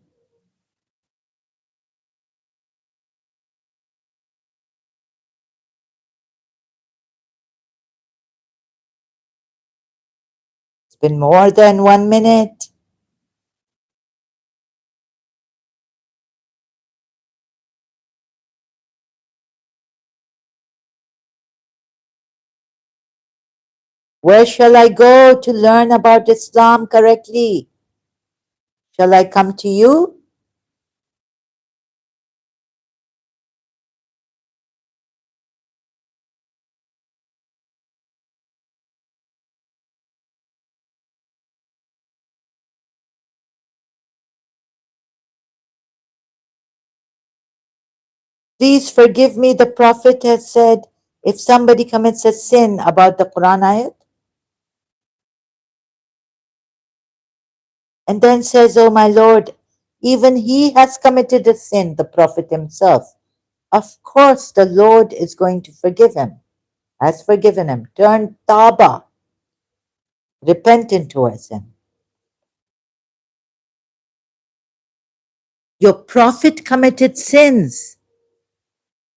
It's been more than 1 minute. Where shall I go to learn about Islam correctly? Shall I come to you? Please forgive me. The Prophet has said, if somebody commits a sin about the Quran ayat and then says, oh my Lord, even he has committed a sin, the Prophet himself, of course the Lord is going to forgive him, has forgiven him. Turn taba, repentant towards him. Your Prophet committed sins.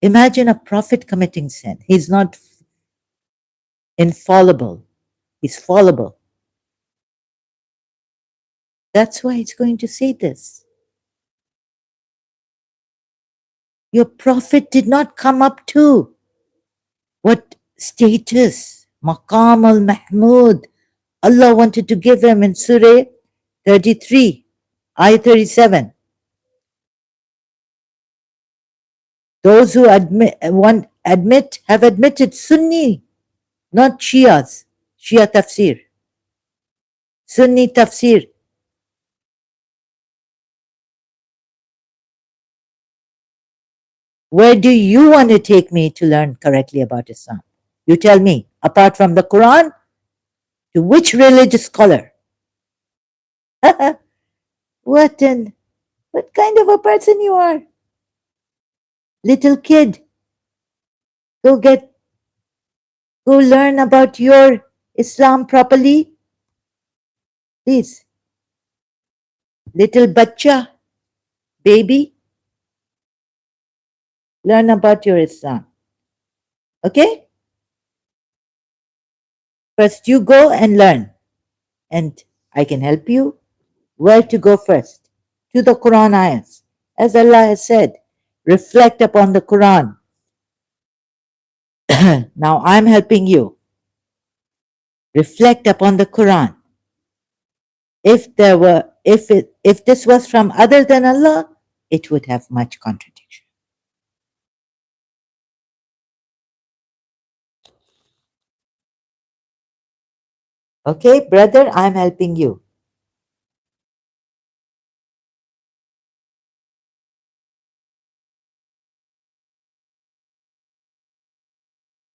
Imagine a Prophet committing sin. He's not infallible, he's fallible. That's why he's going to say this. Your Prophet did not come up to what status, Maqam al Mahmud, Allah wanted to give him in Surah 33, Ayah 37. Those who admit have admitted Sunni, not Shias, Shia tafsir, Sunni tafsir. Where do you want to take me to learn correctly about Islam? You tell me, apart from the Quran, to which religious scholar? what an what kind of a person you are? Little kid, go get go learn about your Islam properly, please. Little bacha, baby, learn about your Islam. Okay? First you go and learn. And I can help you where to go first. To the Quran ayahs. As Allah has said, reflect upon the Quran. Now I'm helping you. Reflect upon the Quran. If this was from other than Allah, it would have much contradiction. Okay, brother, I'm helping you.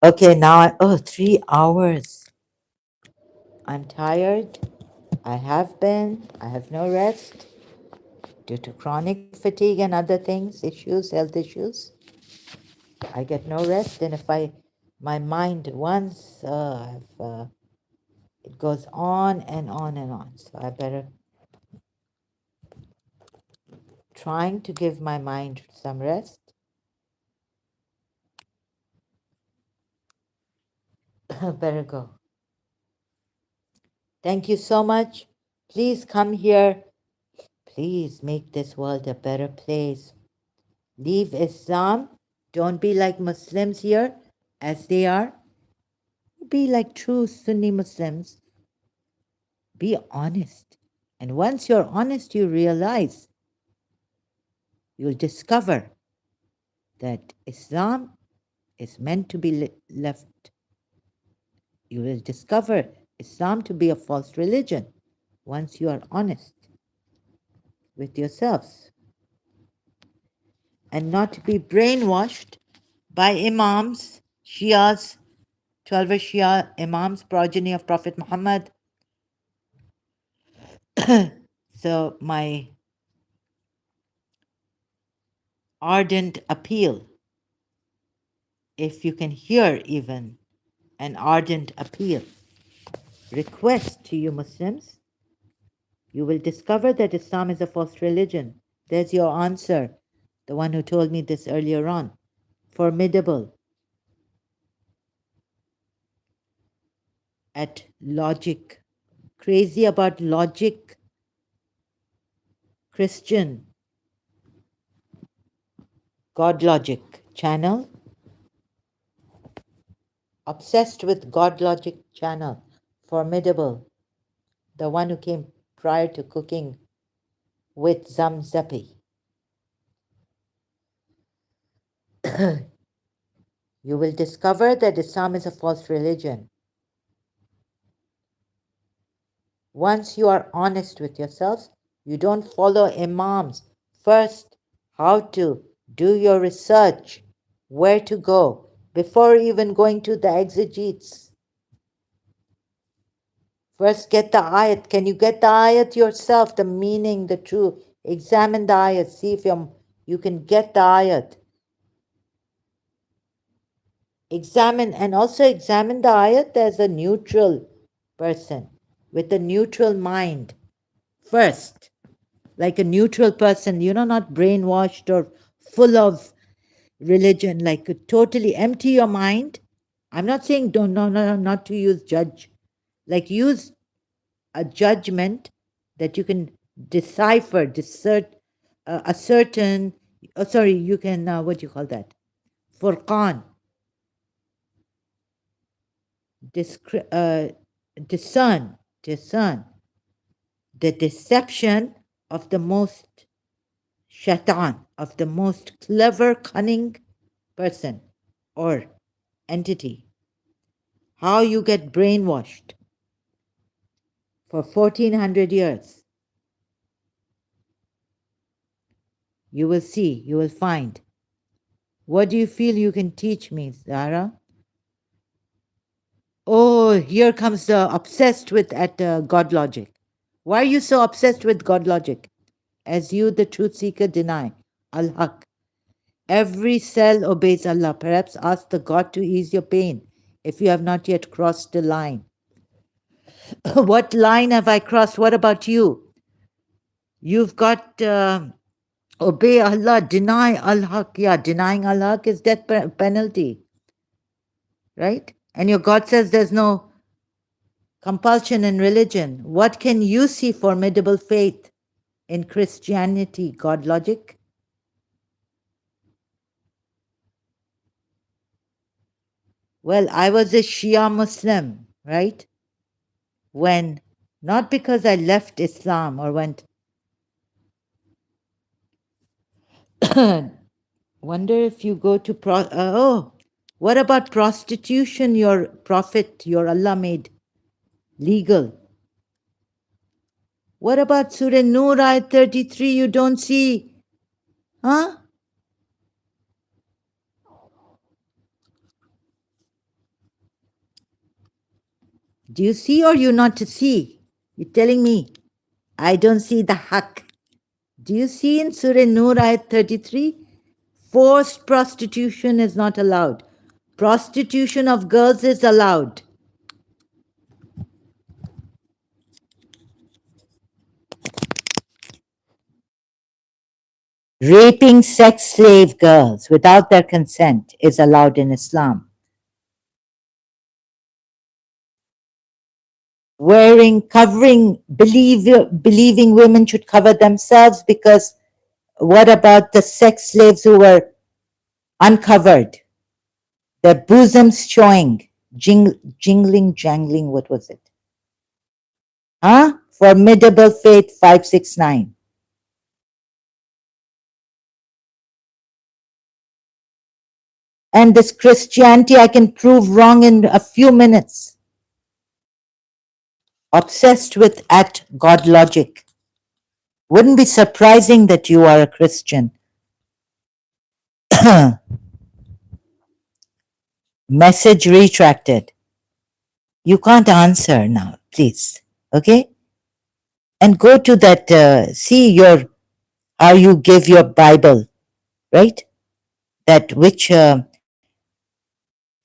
Okay, now 3 hours. I'm tired. I have been. I have no rest due to chronic fatigue and other things, issues, health issues. I get no rest, and if my mind once, it goes on and on and on. So I better trying to give my mind some rest. Better go. Thank you so much. Please come here. Please make this world a better place. Leave Islam. Don't be like Muslims here, as they are. Be like true Sunni Muslims. Be honest. And once you're honest, you realize, you'll discover that Islam is meant to be left. You will discover Islam to be a false religion once you are honest with yourselves and not to be brainwashed by imams, Shias, 12 Shia imams, progeny of Prophet Muhammad. So my ardent appeal, if you can hear even an ardent appeal, request to you Muslims, you will discover that Islam is a false religion. There's your answer. The one who told me this earlier on. Formidable at logic. Crazy about logic. Christian. God logic channel. Obsessed with God logic channel. Formidable. The one who came prior to cooking with Zamzapi. You will discover that Islam is a false religion. Once you are honest with yourselves, you don't follow imams. First, how to do your research, where to go, before even going to the exegetes. First, get the ayat. Can you get the ayat yourself, the meaning, the truth? Examine the ayat, see if you can get the ayat. Examine, and also examine the ayat as a neutral person, with a neutral mind. First, like a neutral person, not brainwashed or full of religion, like totally empty your mind. I'm not saying don't, no, not to use judge, like use a judgment that you can decipher, ascertain, you can, what do you call that? Furqan. Discern the deception of the most shaitan, of the most clever, cunning person or entity. How you get brainwashed for 1400 years. You will see, you will find. What do you feel you can teach me, Zahra? Oh, here comes the obsessed with God logic. Why are you so obsessed with God logic? As you, the truth seeker, deny Al-Haq. Every cell obeys Allah. Perhaps ask the God to ease your pain if you have not yet crossed the line. What line have I crossed? What about you? You've got obey Allah, deny Al-Haq. Yeah, denying Al-Haq is death penalty. Right? And your God says there's no compulsion in religion. What can you see formidable faith in Christianity? God logic? Well, I was a Shia Muslim, right? When, not because I left Islam or went, wonder if you go to, what about prostitution your Prophet, your Allah made legal? What about Surah Nur ayat 33? You don't see, huh? Do you see or you not to see? You're telling me I don't see the haq. Do you see in Surah Nur ayat 33? Forced prostitution is not allowed. Prostitution of girls is allowed. Raping sex slave girls without their consent is allowed in Islam. Believing women should cover themselves, because what about the sex slaves who were uncovered? Their bosoms showing, jangling, what was it? Huh? Formidable Faith 569. And this Christianity I can prove wrong in a few minutes. Obsessed with at God logic. Wouldn't be surprising that you are a Christian. Message retracted. You can't answer now, please. Okay? And go to that, see how you give your Bible, right? That which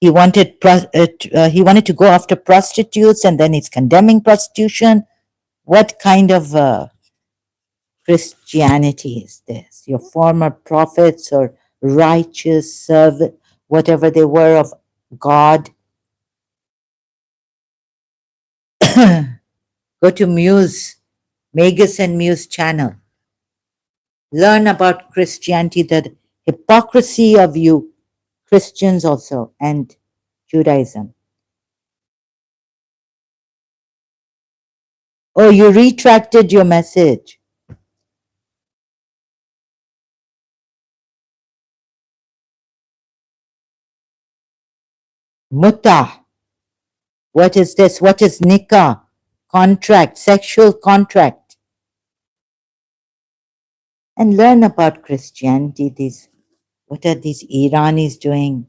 he wanted to go after prostitutes, and then he's condemning prostitution. What kind of Christianity is this? Your former prophets or righteous servant, whatever they were of God. Go to Muse, Magus and Muse channel. Learn about Christianity, the hypocrisy of you Christians also, and Judaism. Oh, you retracted your message. Mutta. What is this? What is nikah? Contract, sexual contract. And learn about Christianity. What are these Iranis doing?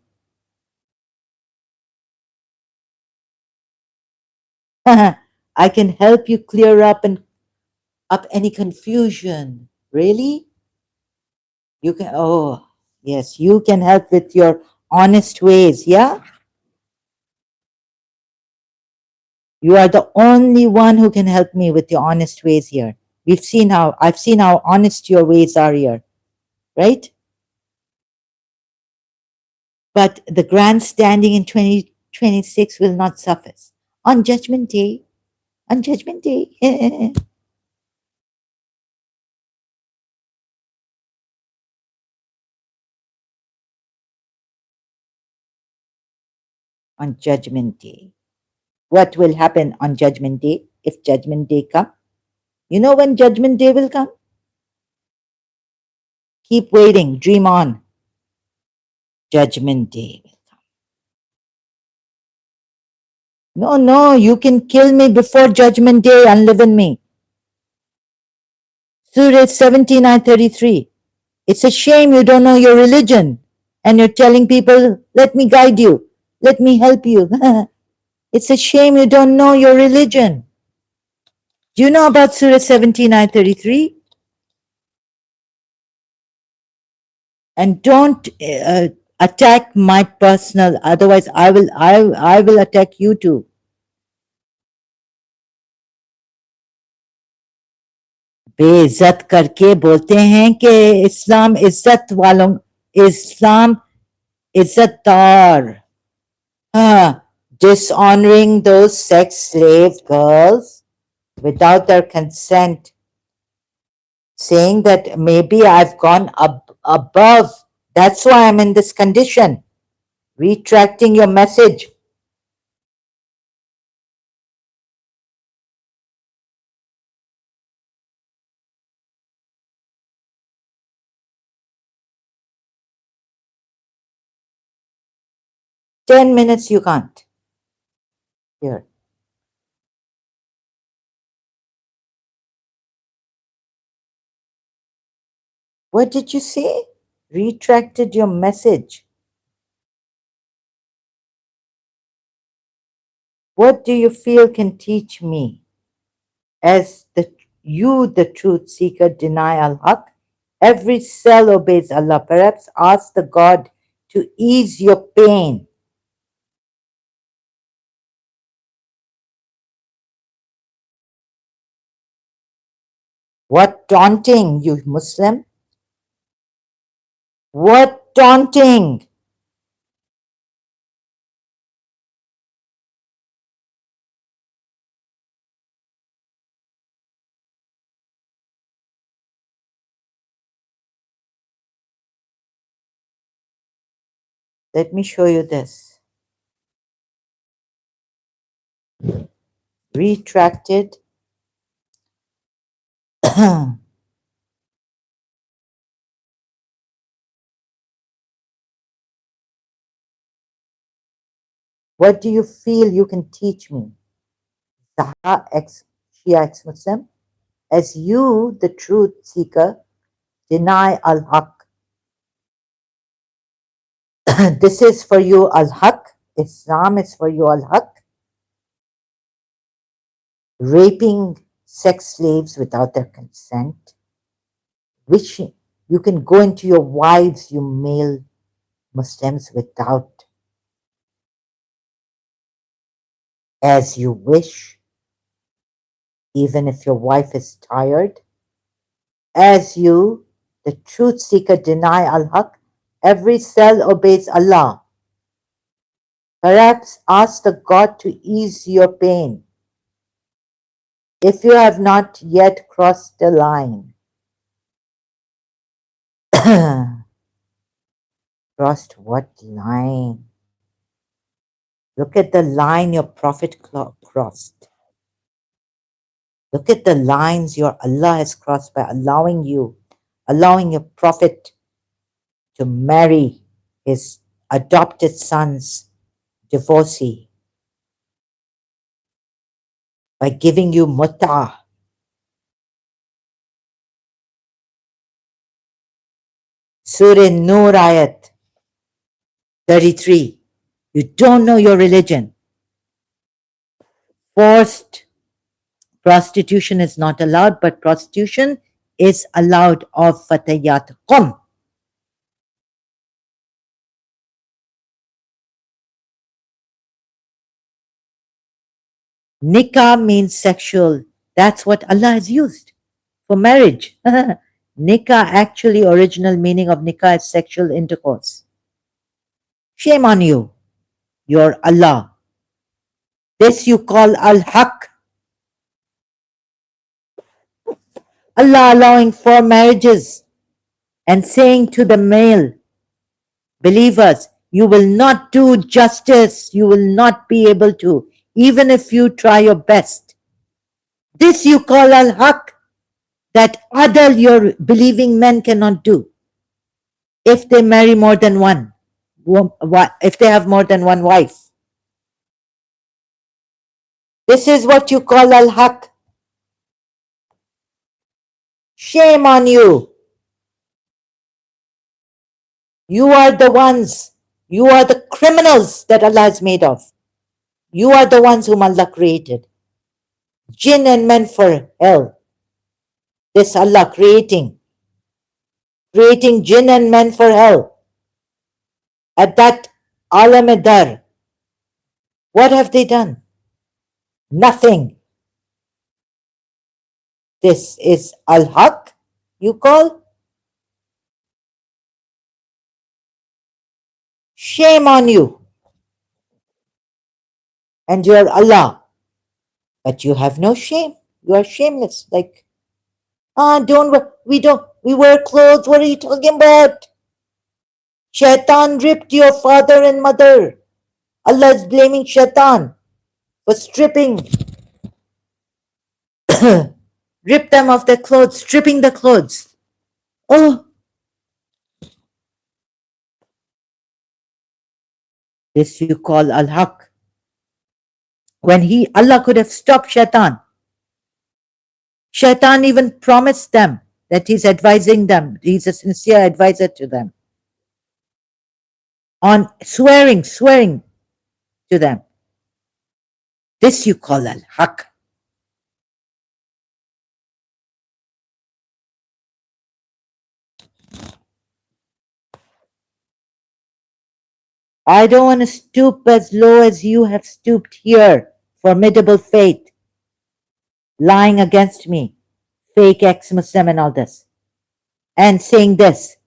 I can help you clear up any confusion. Really? You can, oh, yes, you can help with your honest ways, yeah? You are the only one who can help me with your honest ways here. I've seen how honest your ways are here, right? But the grandstanding in 2026 will not suffice. On Judgment Day, on Judgment Day, on Judgment Day. What will happen on Judgment Day if Judgment Day comes? You know when Judgment Day will come? Keep waiting, dream on. Judgment Day will come. No, no, you can kill me before Judgment Day and live in me. Surah 79:33. It's a shame you don't know your religion and you're telling people, let me guide you, let me help you. It's a shame you don't know your religion. Do you know about Surah 79:33? And don't attack my personal, otherwise I will attack you too. बेइज्जत करके बोलते हैं कि इस्लाम इज्जतदार. Dishonoring those sex slave girls without their consent, saying that maybe I've gone above, that's why I'm in this condition. Retracting your message. Ten minutes you can't. Here. What did you say? Retracted your message. What do you feel can teach me? As the truth seeker, deny al-Haq. Every cell obeys Allah. Perhaps ask the God to ease your pain. What taunting, you Muslim? What taunting? Let me show you this. Retracted. What do you feel you can teach me? Zahra, ex-Shia, ex-Muslim. As you, the truth seeker, deny al-Haq. This is for you al-Haq. Islam is for you al-Haq. Raping sex slaves without their consent. Wishing you can go into your wives, you male Muslims, without as you wish, even if your wife is tired, as you, the truth seeker, deny al-haq, every cell obeys Allah. Perhaps ask the God to ease your pain if you have not yet crossed the line. Crossed what line? Look at the line your Prophet crossed. Look at the lines your Allah has crossed by allowing your Prophet to marry his adopted son's divorcee, by giving you mut'ah. Surah Nur ayat 33. You don't know your religion. Forced prostitution is not allowed, but prostitution is allowed of fatayatkum. Nikah means sexual. That's what Allah has used for marriage. Nikah, actually, original meaning of nikah is sexual intercourse. Shame on you, your Allah. This you call al-haq. Allah allowing four marriages and saying to the male believers, you will not do justice, you will not be able to, even if you try your best. This you call al-haq, that other your believing men cannot do if they marry more than one, if they have more than one wife. This is what you call al-haq. Shame on you. You are the ones, you are the criminals that Allah is made of. You are the ones whom Allah created. Jinn and men for hell. This Allah creating jinn and men for hell. At that alam-e-dar, what have they done? Nothing. This is al-haq, you call? Shame on you and your Allah. But you have no shame. You are shameless. Like, we wear clothes. What are you talking about? Shaitan ripped your father and mother. Allah is blaming Shaitan for stripping, rip them of their clothes, stripping the clothes. Oh, this you call al-haq. When Allah could have stopped Shaitan. Shaitan even promised them that he's advising them. He's a sincere advisor to them. On swearing to them. This you call al-haq. I don't want to stoop as low as you have stooped here. Formidable faith. Lying against me. Fake ex-Muslim and all this. And saying this.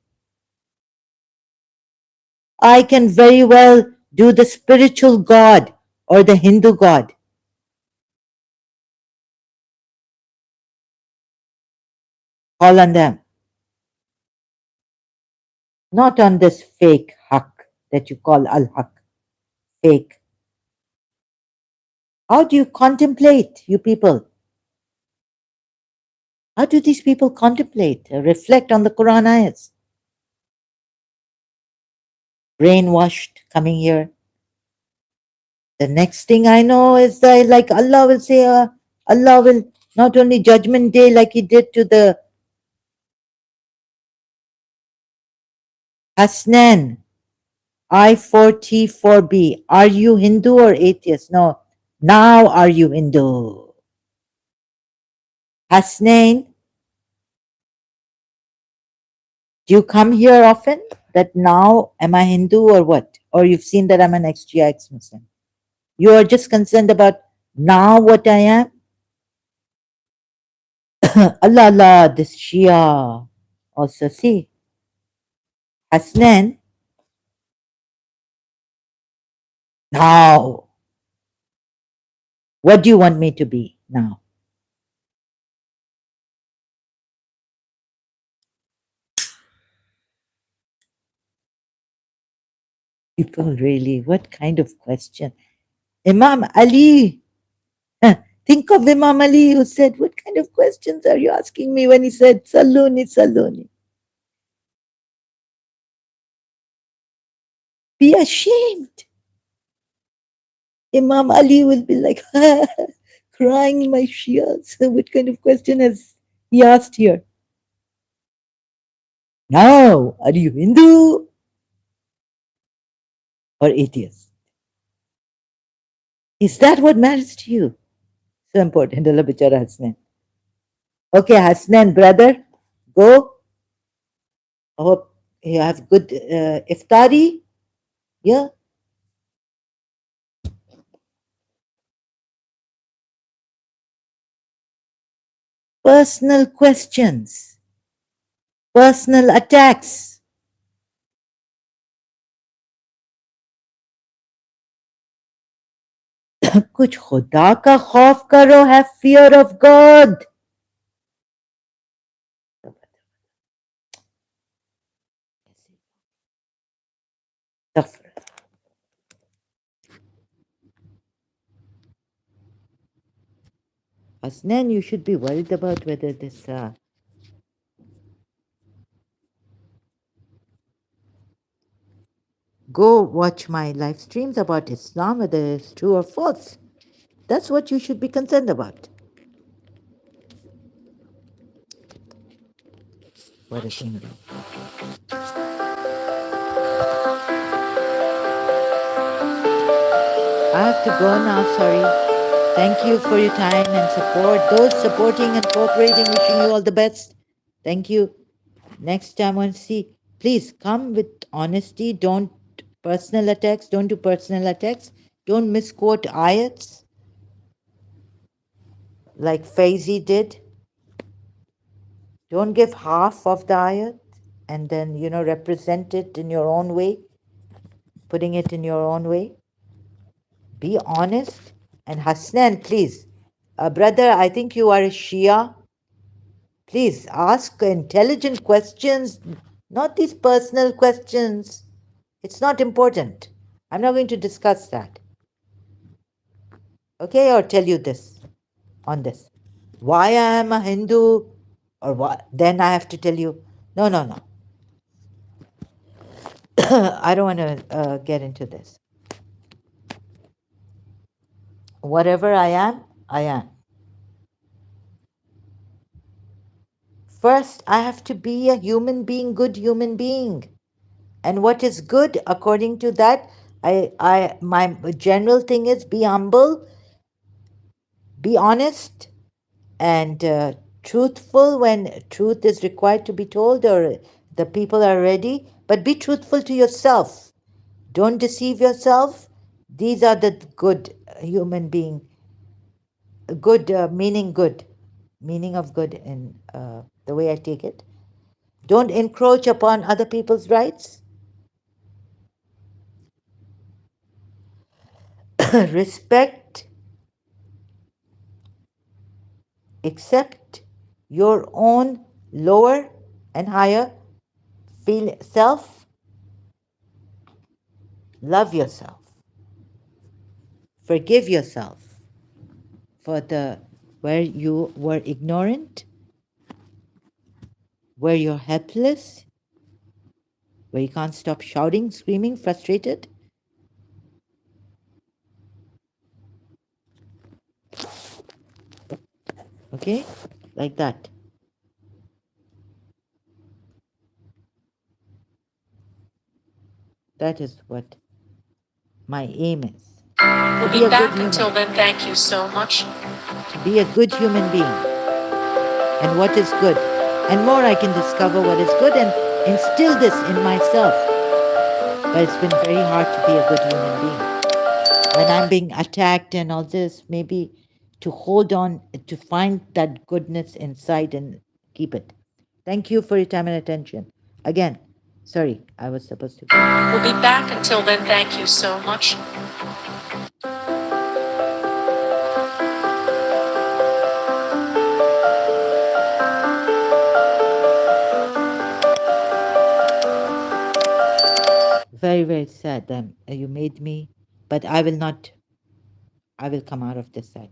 I can very well do the spiritual God or the Hindu God. Call on them. Not on this fake haq that you call al-haq. Fake. How do you contemplate, you people? How do these people contemplate, reflect on the Quran ayahs? Brainwashed, coming here. The next thing I know is that, like, Allah will say, Allah will not only judgment day like he did to the Hasnan, I4T4B. Are you Hindu or atheist? No. Now are you Hindu? Hasnain, do you come here often? That now am I Hindu or what? Or you've seen that I'm an ex-Shia ex-Muslim? You are just concerned about now what I am. Allah Allah, this Shia also see. Hasnan, now, what do you want me to be now? People really, what kind of question? Imam Ali, think of Imam Ali who said, what kind of questions are you asking me when he said, Saluni, Saluni? Be ashamed. Imam Ali will be like, crying my Shias. What kind of question has he asked here? Now, are you Hindu or atheist? Is that what matters to you? So important. Allah bichara Hasnan. Okay, Hasnan, brother, go. I hope you have good iftari. Yeah. Personal questions, personal attacks. कुछ खुदा का खौफ करो, have fear of God. Hasnan, you should be worried about whether this go watch my live streams about Islam, whether it's true or false. That's what you should be concerned about. What a thing. I have to go now, sorry. Thank you for your time and support. Those supporting and cooperating, wishing you all the best. Thank you. Next time, I want to see. Please come with honesty. Don't personal attacks. Don't do personal attacks. Don't misquote ayats like Faizi did. Don't give half of the ayat and then, represent it in your own way, putting it in your own way. Be honest. And Hasnan, please, brother, I think you are a Shia. Please ask intelligent questions, not these personal questions. It's not important. I'm not going to discuss that. Okay, or tell you this on this. Why I am a Hindu or what? Then I have to tell you, no. I don't want to get into this. Whatever I am, I am. First, I have to be a human being, good human being. And what is good, according to that, my general thing is be humble, be honest, and truthful when truth is required to be told or the people are ready. But be truthful to yourself. Don't deceive yourself. These are the good human being. Good, meaning good. Meaning of good in the way I take it. Don't encroach upon other people's rights. Respect, accept your own lower and higher feel self. Love yourself. Forgive yourself for where you were ignorant, where you're helpless, where you can't stop shouting, screaming, frustrated. Okay? Like that. That is what my aim is. We'll be back until then. Thank you so much. To be a good human being. And what is good. And more I can discover what is good and instill this in myself. But it's been very hard to be a good human being. when I'm being attacked and all this, maybe to hold on, to find that goodness inside and keep it. Thank you for your time and attention. Again, sorry, I was supposed to go. We'll be back. Until then, thank you so much. Very, very sad. You made me, but I will not, I will come out of this sad.